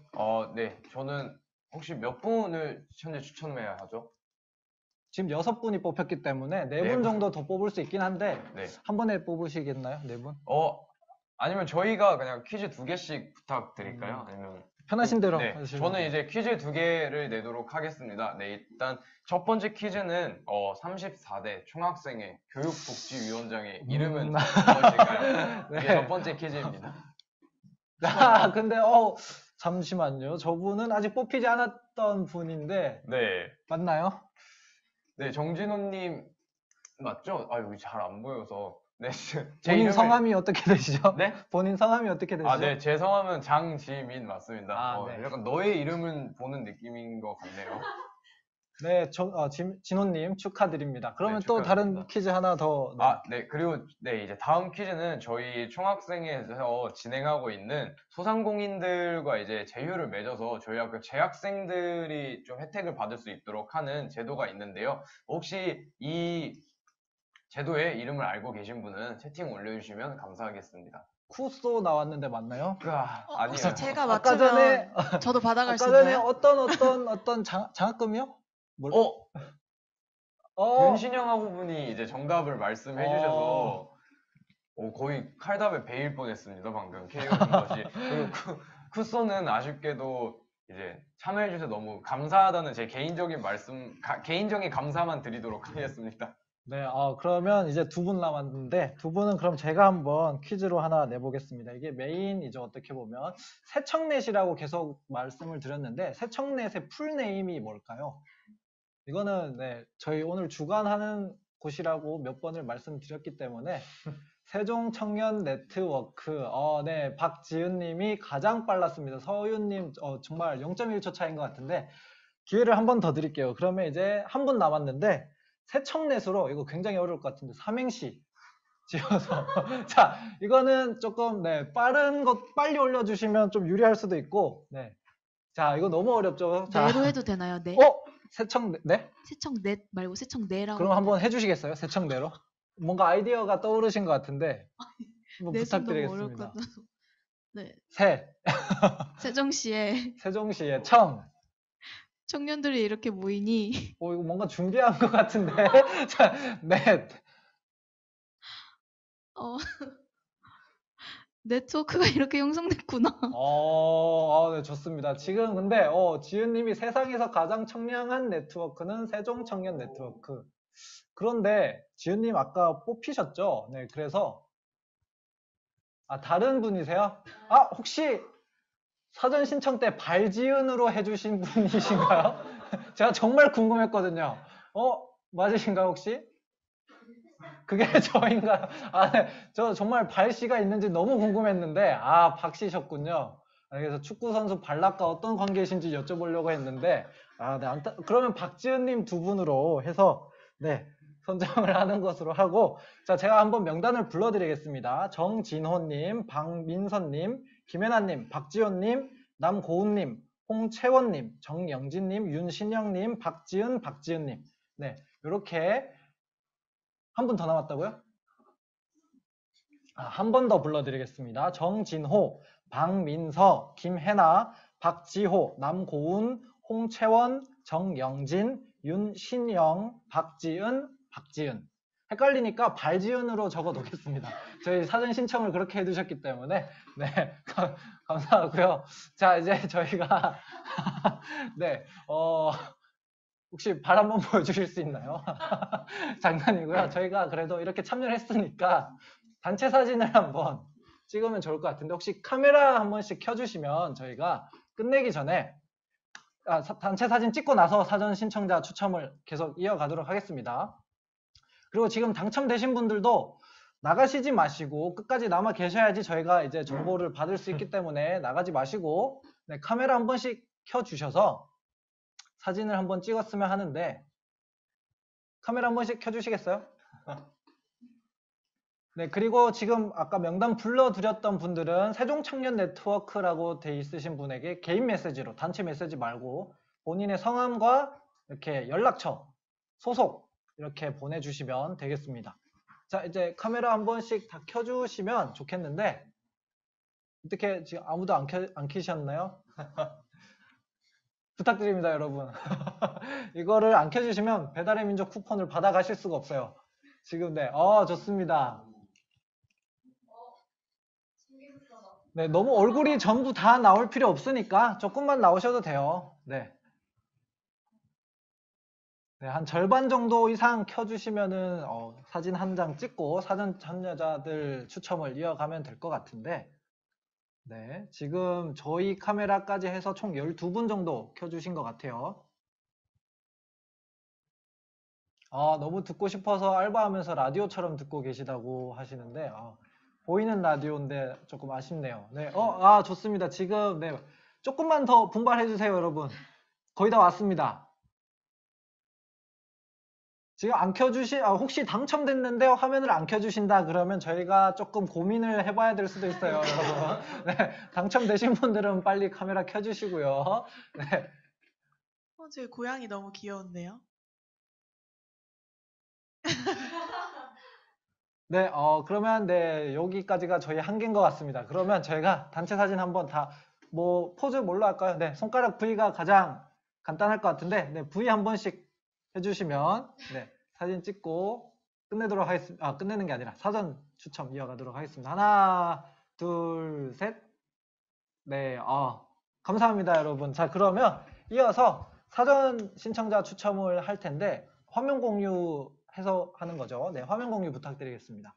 네. 저는 혹시 몇 분을 현재 추천해야 하죠? 지금 6분이 뽑혔기 때문에 네 4분 분. 정도 더 뽑을 수 있긴 한데 네. 한 번에 뽑으시겠나요? 4분? 아니면 저희가 그냥 퀴즈 2개씩 부탁드릴까요? 아니면 편하신 대로 네, 하시면 저는 돼요. 이제 퀴즈 2개를 내도록 하겠습니다. 네, 일단 첫 번째 퀴즈는 34대 총학생회 교육복지위원장의 이름은 무엇일까요? 네. 이게 첫 번째 퀴즈입니다. 아, 근데 잠시만요. 저분은 아직 뽑히지 않았던 분인데 네, 맞나요? 네, 정진호님 맞죠? 여기 잘 안 보여서. 네, 제 본인 이름을- 성함이 어떻게 되시죠? 네? 본인 성함이 어떻게 되시죠? 네, 제 성함은 장지민 맞습니다. 아, 네. 약간 너의 이름은 보는 느낌인 것 같네요. 네, 진호님 축하드립니다. 그러면 네, 또 다른 축하드립니다. 퀴즈 하나 더. 네. 네, 그리고 네, 이제 다음 퀴즈는 저희 총학생회에서 진행하고 있는 소상공인들과 이제 제휴를 맺어서 저희 학교 재학생들이 좀 혜택을 받을 수 있도록 하는 제도가 있는데요. 혹시 이 제도의 이름을 알고 계신 분은 채팅 올려주시면 감사하겠습니다. 쿠소 나왔는데 맞나요? 아니에요. 혹시 제가 아까 맞추면 전에 저도 받아갈 수 아까 전에 있나요? 어떤 장학금이요? 뭘? 윤신영하고 분이 이제 정답을 말씀해 주셔서 거의 칼답에 베일 뻔했습니다. 방금 KO인 것이. 그리고 쿠소는 아쉽게도 이제 참여해 주셔서 너무 감사하다는 제 개인적인 개인적인 감사만 드리도록 하겠습니다. 네, 그러면 이제 2분 남았는데 2분은 그럼 제가 한번 퀴즈로 하나 내보겠습니다. 이게 메인이죠. 어떻게 보면 새청넷이라고 계속 말씀을 드렸는데 새청넷의 풀네임이 뭘까요? 이거는 네, 저희 오늘 주관하는 곳이라고 몇 번을 말씀드렸기 때문에 세종청년 네트워크. 네, 박지은님이 가장 빨랐습니다. 서윤님 정말 0.1초 차이인 것 같은데 기회를 한 번 더 드릴게요. 그러면 이제 한 분 남았는데 새청넷으로 이거 굉장히 어려울 것 같은데 삼행시 지어서 자 이거는 조금 네 빠른 것 빨리 올려주시면 좀 유리할 수도 있고 네. 자 이거 너무 어렵죠. 자, 네로 해도 되나요? 네? 새청넷 네? 세청넷 말고 세청네라고. 그럼 한번 해주시겠어요? 새청내로? 뭔가 아이디어가 떠오르신 것 같은데 한번 넷은 너무 어려울 부탁드리겠습니다. 것 같아서. 네. 세종시의 세종시에 청. 청년들이 이렇게 모이니 이거 뭔가 준비한 것 같은데. 자, 넷. 네트워크가 이렇게 형성됐구나. 네, 좋습니다. 지금 근데 지은님이 세상에서 가장 청량한 네트워크는 세종청년 네트워크. 그런데 지은님 아까 뽑히셨죠? 네, 그래서 다른 분이세요? 혹시 사전 신청 때 발지은으로 해주신 분이신가요? 제가 정말 궁금했거든요. 맞으신가요, 혹시? 그게 저인가요? 네. 저 정말 발씨가 있는지 너무 궁금했는데, 박씨셨군요. 그래서 축구선수 발락과 어떤 관계이신지 여쭤보려고 했는데, 네. 그러면 박지은님 2분으로 해서, 네. 선정을 하는 것으로 하고, 자, 제가 한번 명단을 불러드리겠습니다. 정진호님, 박민선님, 김혜나님, 박지원님, 남고은님, 홍채원님, 정영진님, 윤신영님, 박지은님. 네. 이렇게 한 분 더 남았다고요? 한 번 더 불러드리겠습니다. 정진호, 박민서, 김혜나, 박지호, 남고은, 홍채원, 정영진, 윤신영, 박지은. 헷갈리니까 발지은으로 적어 놓겠습니다. 저희 사전 신청을 그렇게 해두셨기 때문에 네 감사하고요. 자 이제 저희가 네 혹시 발 한번 보여주실 수 있나요? 장난이고요. 저희가 그래도 이렇게 참여를 했으니까 단체 사진을 한번 찍으면 좋을 것 같은데 혹시 카메라 한 번씩 켜주시면 저희가 끝내기 전에 단체 사진 찍고 나서 사전 신청자 추첨을 계속 이어가도록 하겠습니다. 그리고 지금 당첨되신 분들도 나가시지 마시고 끝까지 남아 계셔야지 저희가 이제 정보를 받을 수 있기 때문에 나가지 마시고 네, 카메라 한 번씩 켜주셔서 사진을 한번 찍었으면 하는데 카메라 한 번씩 켜주시겠어요? 네, 그리고 지금 아까 명단 불러드렸던 분들은 세종청년 네트워크라고 돼 있으신 분에게 개인 메시지로 단체 메시지 말고 본인의 성함과 이렇게 연락처, 소속 이렇게 보내주시면 되겠습니다. 자, 이제 카메라 한 번씩 다 켜주시면 좋겠는데, 어떻게 지금 아무도 안 켜셨나요? 부탁드립니다, 여러분. 이거를 안 켜주시면 배달의 민족 쿠폰을 받아가실 수가 없어요. 지금, 네. 좋습니다. 네, 너무 얼굴이 전부 다 나올 필요 없으니까 조금만 나오셔도 돼요. 네. 네, 한 절반 정도 이상 켜주시면은 사진 한 장 찍고 사전 참여자들 추첨을 이어가면 될 것 같은데, 네, 지금 저희 카메라까지 해서 총 12분 정도 켜주신 것 같아요. 너무 듣고 싶어서 알바하면서 라디오처럼 듣고 계시다고 하시는데, 보이는 라디오인데 조금 아쉽네요. 네, 좋습니다. 지금, 네, 조금만 더 분발해주세요, 여러분. 거의 다 왔습니다. 지금 안 혹시 당첨됐는데 화면을 안 켜주신다 그러면 저희가 조금 고민을 해봐야 될 수도 있어요, 여러분. 네, 당첨되신 분들은 빨리 카메라 켜주시고요. 네. 제 고양이 너무 귀여운데요. 네, 그러면 네, 여기까지가 저희 한계인 것 같습니다. 그러면 저희가 단체 사진 한번 포즈 뭘로 할까요? 네, 손가락 V가 가장 간단할 것 같은데, 네, V 한 번씩 해주시면, 네, 사진 찍고 끝내도록 하겠습니다. 끝내는 게 아니라 사전 추첨 이어가도록 하겠습니다. 하나, 둘, 셋. 네, 감사합니다, 여러분. 자, 그러면 이어서 사전 신청자 추첨을 할 텐데, 화면 공유해서 하는 거죠. 네, 화면 공유 부탁드리겠습니다.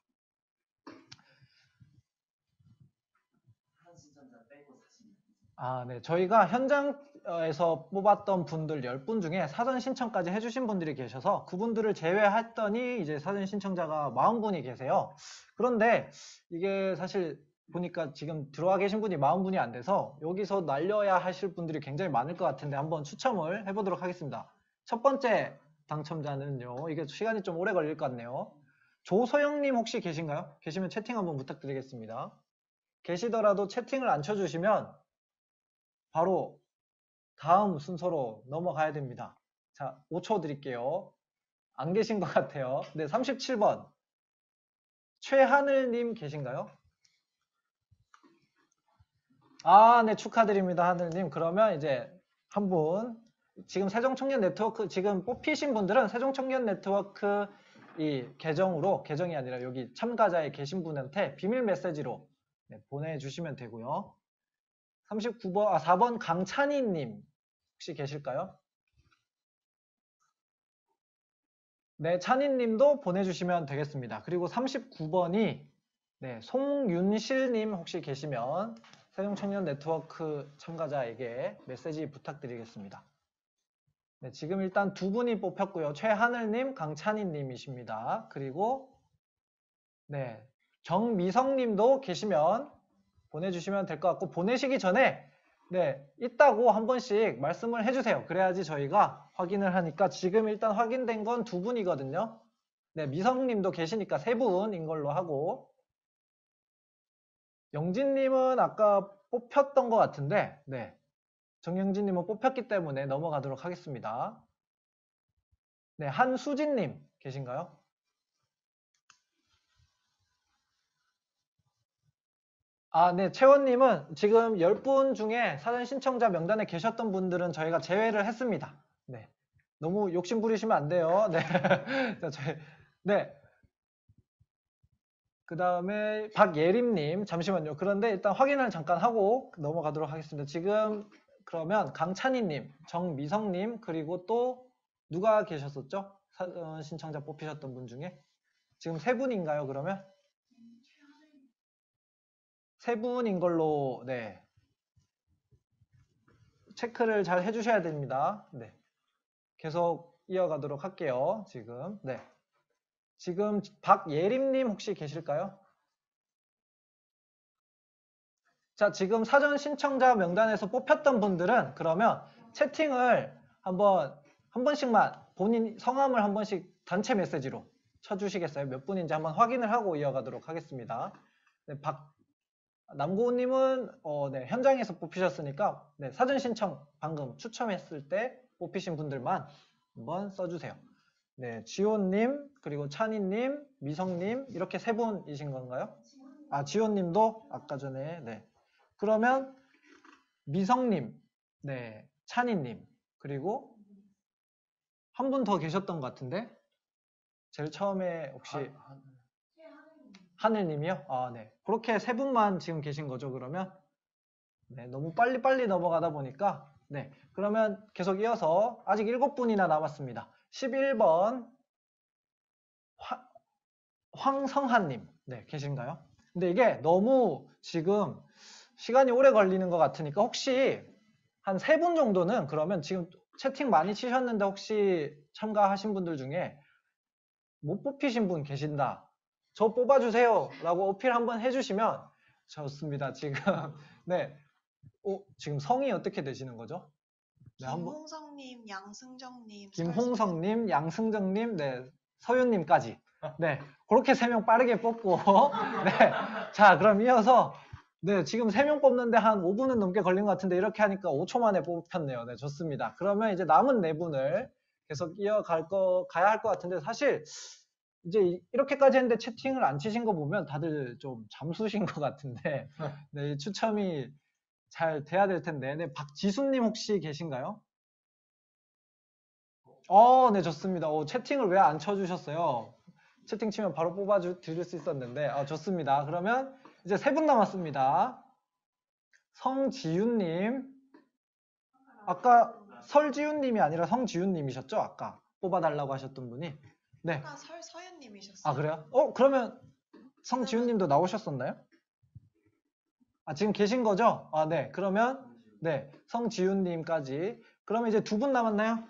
네, 저희가 현장에서 뽑았던 분들 10분 중에 사전 신청까지 해주신 분들이 계셔서 그분들을 제외했더니 이제 사전 신청자가 40분이 계세요. 그런데 이게 사실 보니까 지금 들어와 계신 분이 40분이 안 돼서 여기서 날려야 하실 분들이 굉장히 많을 것 같은데 한번 추첨을 해보도록 하겠습니다. 첫 번째 당첨자는요. 이게 시간이 좀 오래 걸릴 것 같네요. 조소영님 혹시 계신가요? 계시면 채팅 한번 부탁드리겠습니다. 계시더라도 채팅을 안 쳐주시면 바로 다음 순서로 넘어가야 됩니다. 자, 5초 드릴게요. 안 계신 것 같아요. 네, 37번. 최하늘님 계신가요? 네, 축하드립니다, 하늘님. 그러면 이제 한 분, 지금 세종청년 네트워크, 지금 뽑히신 분들은 세종청년 네트워크 이 계정이 아니라 여기 참가자에 계신 분한테 비밀 메시지로 보내주시면 되고요. 39번, 4번 강찬희님 혹시 계실까요? 네, 찬희님도 보내주시면 되겠습니다. 그리고 39번이 송윤실님 혹시 계시면 세종청년 네트워크 참가자에게 메시지 부탁드리겠습니다. 네, 지금 일단 두 분이 뽑혔고요. 최하늘님, 강찬희님이십니다. 그리고 정미성님도 계시면 보내주시면 될 것 같고 보내시기 전에 있다고 한 번씩 말씀을 해주세요. 그래야지 저희가 확인을 하니까 지금 일단 확인된 건 두 분이거든요. 네, 미성님도 계시니까 세 분인 걸로 하고 영진님은 아까 뽑혔던 것 같은데 정영진님은 뽑혔기 때문에 넘어가도록 하겠습니다. 네, 한수진님 계신가요? 네, 채원님은 지금 10분 중에 사전 신청자 명단에 계셨던 분들은 저희가 제외를 했습니다. 네. 너무 욕심 부리시면 안 돼요. 네. 자, 그 다음에 박예림님, 잠시만요. 그런데 일단 확인을 잠깐 하고 넘어가도록 하겠습니다. 지금 그러면 강찬희님, 정미성님, 그리고 또 누가 계셨었죠? 사전 신청자 뽑히셨던 분 중에? 지금 세 분인가요, 그러면? 세 분인 걸로 체크를 잘 해주셔야 됩니다. 계속 이어가도록 할게요. 지금 박예림님 혹시 계실까요? 자, 지금 사전 신청자 명단에서 뽑혔던 분들은 그러면 채팅을 한 번씩만 본인 성함을 한 번씩 단체 메시지로 쳐주시겠어요? 몇 분인지 한번 확인을 하고 이어가도록 하겠습니다. 남고우님은 현장에서 뽑히셨으니까 사전 신청 방금 추첨했을 때 뽑히신 분들만 한번 써주세요. 네, 지호님, 그리고 찬이님, 미성님, 이렇게 세 분이신 건가요? 아, 지호님도 아까 전에, 네. 그러면 미성님, 네, 찬이님, 그리고 한 분 더 계셨던 것 같은데? 제일 처음에 혹시 하늘님이요? 아, 네. 그렇게 세 분만 지금 계신 거죠, 그러면? 네, 너무 빨리빨리 넘어가다 보니까, 네. 그러면 계속 이어서 아직 7분이나 남았습니다. 11번, 황성한님, 네, 계신가요? 근데 이게 너무 지금 시간이 오래 걸리는 것 같으니까 혹시 한 3분 정도는 그러면 지금 채팅 많이 치셨는데 혹시 참가하신 분들 중에 못 뽑히신 분 계신다. 저 뽑아주세요. 라고 어필 한번 해주시면 좋습니다. 지금, 네. 지금 성이 어떻게 되시는 거죠? 네, 김홍성님, 양승정님, 김홍성님, 양승정님, 네, 서윤님까지. 네, 그렇게 3명 빠르게 뽑고, 네. 자, 그럼 이어서, 네, 지금 3명 뽑는데 한 5분은 넘게 걸린 것 같은데 이렇게 하니까 5초 만에 뽑혔네요. 네, 좋습니다. 그러면 이제 남은 4분을 계속 가야 할 것 같은데 사실 이제 이렇게까지 했는데 채팅을 안 치신 거 보면 다들 좀 잠수신 것 같은데, 네, 추첨이 잘 돼야 될 텐데, 네, 박지수님 혹시 계신가요? 네, 좋습니다. 채팅을 왜 안 쳐주셨어요? 채팅 치면 바로 드릴 수 있었는데, 좋습니다. 그러면 이제 3분 남았습니다. 성지윤님, 아까 설지윤님이 아니라 성지윤님이셨죠? 아까 뽑아달라고 하셨던 분이. 네. 아까 서윤님이셨어요. 아, 그래요? 그러면 성지윤님도 나오셨었나요? 아, 지금 계신 거죠? 아, 네. 그러면, 네. 성지윤님까지. 그러면 이제 2분 남았나요?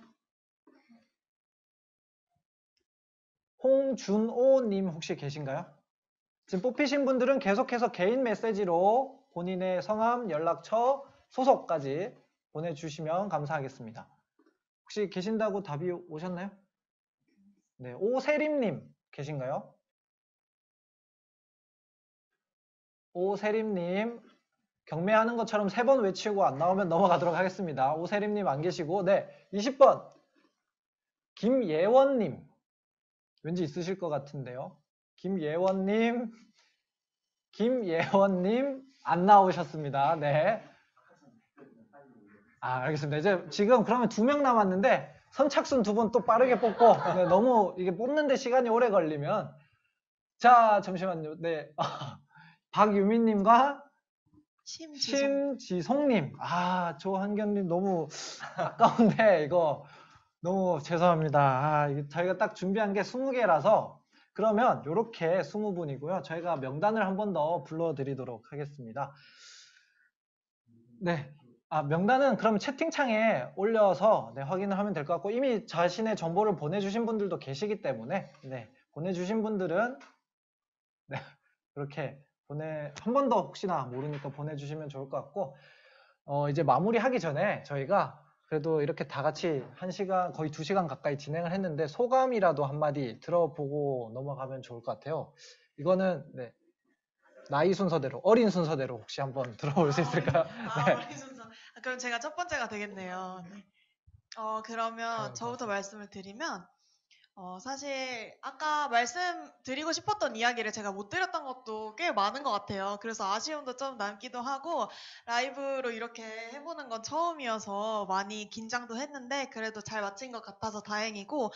홍준호님 혹시 계신가요? 지금 뽑히신 분들은 계속해서 개인 메시지로 본인의 성함, 연락처, 소속까지 보내주시면 감사하겠습니다. 혹시 계신다고 답이 오셨나요? 네, 오세림님 계신가요? 오세림님 경매하는 것처럼 3번 외치고 안 나오면 넘어가도록 하겠습니다. 오세림님 안 계시고, 네, 20번 김예원님 왠지 있으실 것 같은데요. 김예원님 안 나오셨습니다. 네. 알겠습니다. 이제 지금 그러면 2명 남았는데 선착순 2분 또 빠르게 뽑고, 네, 너무 이게 뽑는데 시간이 오래 걸리면, 자, 잠시만요. 네. 박유민님과 심지송님. 조한견님 너무 아까운데 이거 너무 죄송합니다. 이게 저희가 딱 준비한 게 20개라서 그러면 이렇게 20분이고요. 저희가 명단을 한 번 더 불러드리도록 하겠습니다. 네. 명단은 그럼 채팅창에 올려서 네, 확인을 하면 될 것 같고 이미 자신의 정보를 보내주신 분들도 계시기 때문에 네, 보내주신 분들은 네, 그렇게 한 번 더 혹시나 모르니까 보내주시면 좋을 것 같고 이제 마무리하기 전에 저희가 그래도 이렇게 다 같이 1시간 거의 2시간 가까이 진행을 했는데 소감이라도 한마디 들어보고 넘어가면 좋을 것 같아요. 이거는 네, 나이 순서대로 어린 순서대로 혹시 한번 들어볼 수 있을까요? 네. 어린 순서. 그럼 제가 첫 번째가 되겠네요. 네. 그러면 저부터 말씀을 드리면 사실 아까 말씀드리고 싶었던 이야기를 제가 못 드렸던 것도 꽤 많은 것 같아요. 그래서 아쉬움도 좀 남기도 하고 라이브로 이렇게 해보는 건 처음이어서 많이 긴장도 했는데 그래도 잘 마친 것 같아서 다행이고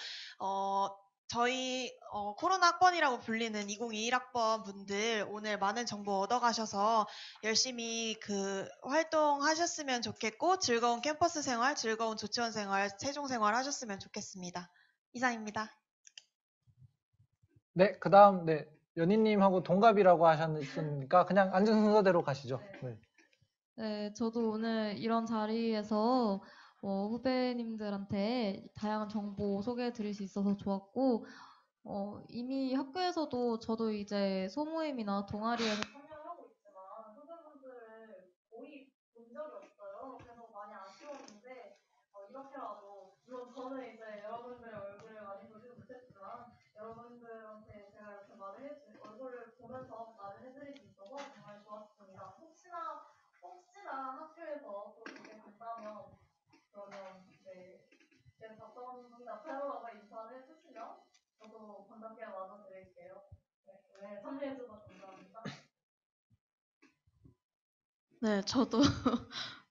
저희 코로나 학번이라고 불리는 2021학번 분들 오늘 많은 정보 얻어가셔서 열심히 활동하셨으면 좋겠고 즐거운 캠퍼스 생활, 즐거운 조치원 생활, 세종 생활 하셨으면 좋겠습니다. 이상입니다. 네, 그 다음, 네, 연희님하고 동갑이라고 하셨으니까 그냥 앉은 순서대로 가시죠. 네. 네, 저도 오늘 이런 자리에서 후배님들한테 다양한 정보 소개해 드릴 수 있어서 좋았고, 이미 학교에서도 저도 이제 소모임이나 동아리에서 참여를 하고 있지만 후배분들을 거의 본 적이 없어요. 그래서 많이 아쉬웠는데, 이렇게라도, 물론 저는 이제 여러분들의 얼굴을 많이 보지 못했지만, 여러분들한테 제가 이렇게 얼굴을 보면서 말을 해드릴 수 있어서 정말 좋았습니다. 혹시나 학교에서 또 보게 된다면 그러면 이제 답변 답변하고 인사를 해주시면 반갑게 맞아드릴게요. 네, 참여해주셔서 감사합니다. 네, 저도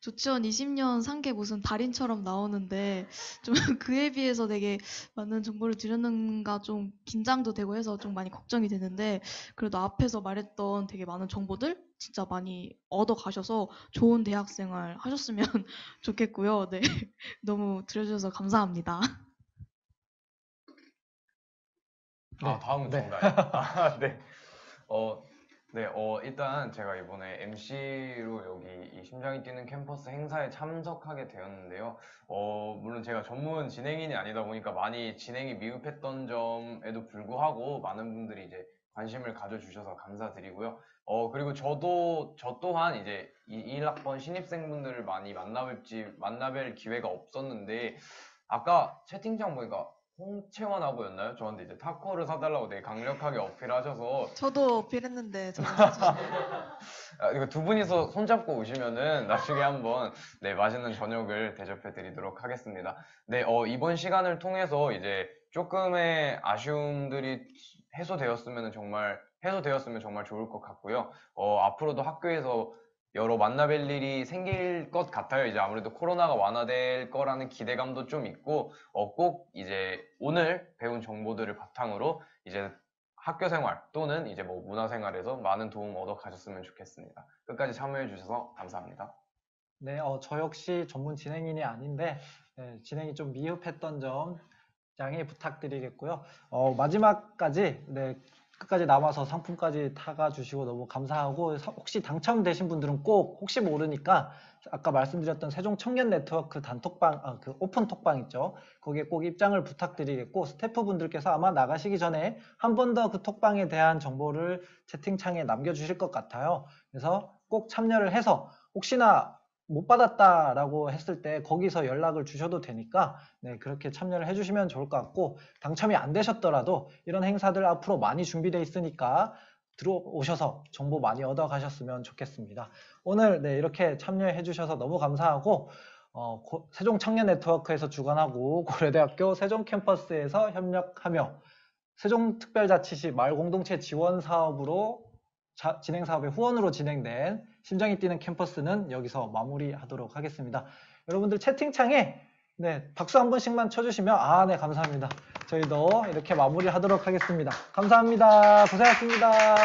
조치원 20년 산 게 무슨 달인처럼 나오는데 좀 그에 비해서 되게 많은 정보를 드렸는가 좀 긴장도 되고 해서 좀 많이 걱정이 되는데 그래도 앞에서 말했던 되게 많은 정보들 진짜 많이 얻어 가셔서 좋은 대학생활 하셨으면 좋겠고요. 네, 너무 들어주셔서 감사합니다. 다음은 네. 정답. 네. 일단 제가 이번에 MC로 여기 이 심장이 뛰는 캠퍼스 행사에 참석하게 되었는데요. 물론 제가 전문 진행인이 아니다 보니까 많이 진행이 미흡했던 점에도 불구하고 많은 분들이 이제 관심을 가져주셔서 감사드리고요. 그리고 저 또한 이제 1학번 신입생분들을 많이 만나뵐 기회가 없었는데, 아까 채팅창 보니까 홍채원하고였나요? 저한테 이제 타코를 사달라고 되게 강력하게 어필하셔서 저도 어필했는데 저는 이거 두 분이서 손잡고 오시면은 나중에 한번 네, 맛있는 저녁을 대접해 드리도록 하겠습니다. 네, 이번 시간을 통해서 이제 조금의 아쉬움들이 해소되었으면 정말 좋을 것 같고요. 앞으로도 학교에서 여러 만나뵐 일이 생길 것 같아요. 이제 아무래도 코로나가 완화될 거라는 기대감도 좀 있고, 꼭 이제 오늘 배운 정보들을 바탕으로 이제 학교 생활 또는 이제 뭐 문화 생활에서 많은 도움 얻어 가셨으면 좋겠습니다. 끝까지 참여해 주셔서 감사합니다. 네, 저 역시 전문 진행인이 아닌데 네, 진행이 좀 미흡했던 점 양해 부탁드리겠고요. 마지막까지 네, 끝까지 남아서 상품까지 타가 주시고 너무 감사하고 혹시 당첨되신 분들은 꼭 혹시 모르니까 아까 말씀드렸던 세종 청년 네트워크 단톡방 그 오픈 톡방 있죠. 거기에 꼭 입장을 부탁드리겠고 스태프분들께서 아마 나가시기 전에 한 번 더 그 톡방에 대한 정보를 채팅창에 남겨주실 것 같아요. 그래서 꼭 참여를 해서 혹시나 못 받았다라고 했을 때 거기서 연락을 주셔도 되니까 네, 그렇게 참여를 해주시면 좋을 것 같고 당첨이 안 되셨더라도 이런 행사들 앞으로 많이 준비되어 있으니까 들어오셔서 정보 많이 얻어 가셨으면 좋겠습니다. 오늘 네, 이렇게 참여해 주셔서 너무 감사하고 세종청년네트워크에서 주관하고 고려대학교 세종캠퍼스에서 협력하며 세종특별자치시 마을공동체 지원사업으로 진행사업의 후원으로 진행된 심장이 뛰는 캠퍼스는 여기서 마무리하도록 하겠습니다. 여러분들 채팅창에 네, 박수 한 번씩만 쳐주시면 네, 감사합니다. 저희도 이렇게 마무리하도록 하겠습니다. 감사합니다. 고생하셨습니다.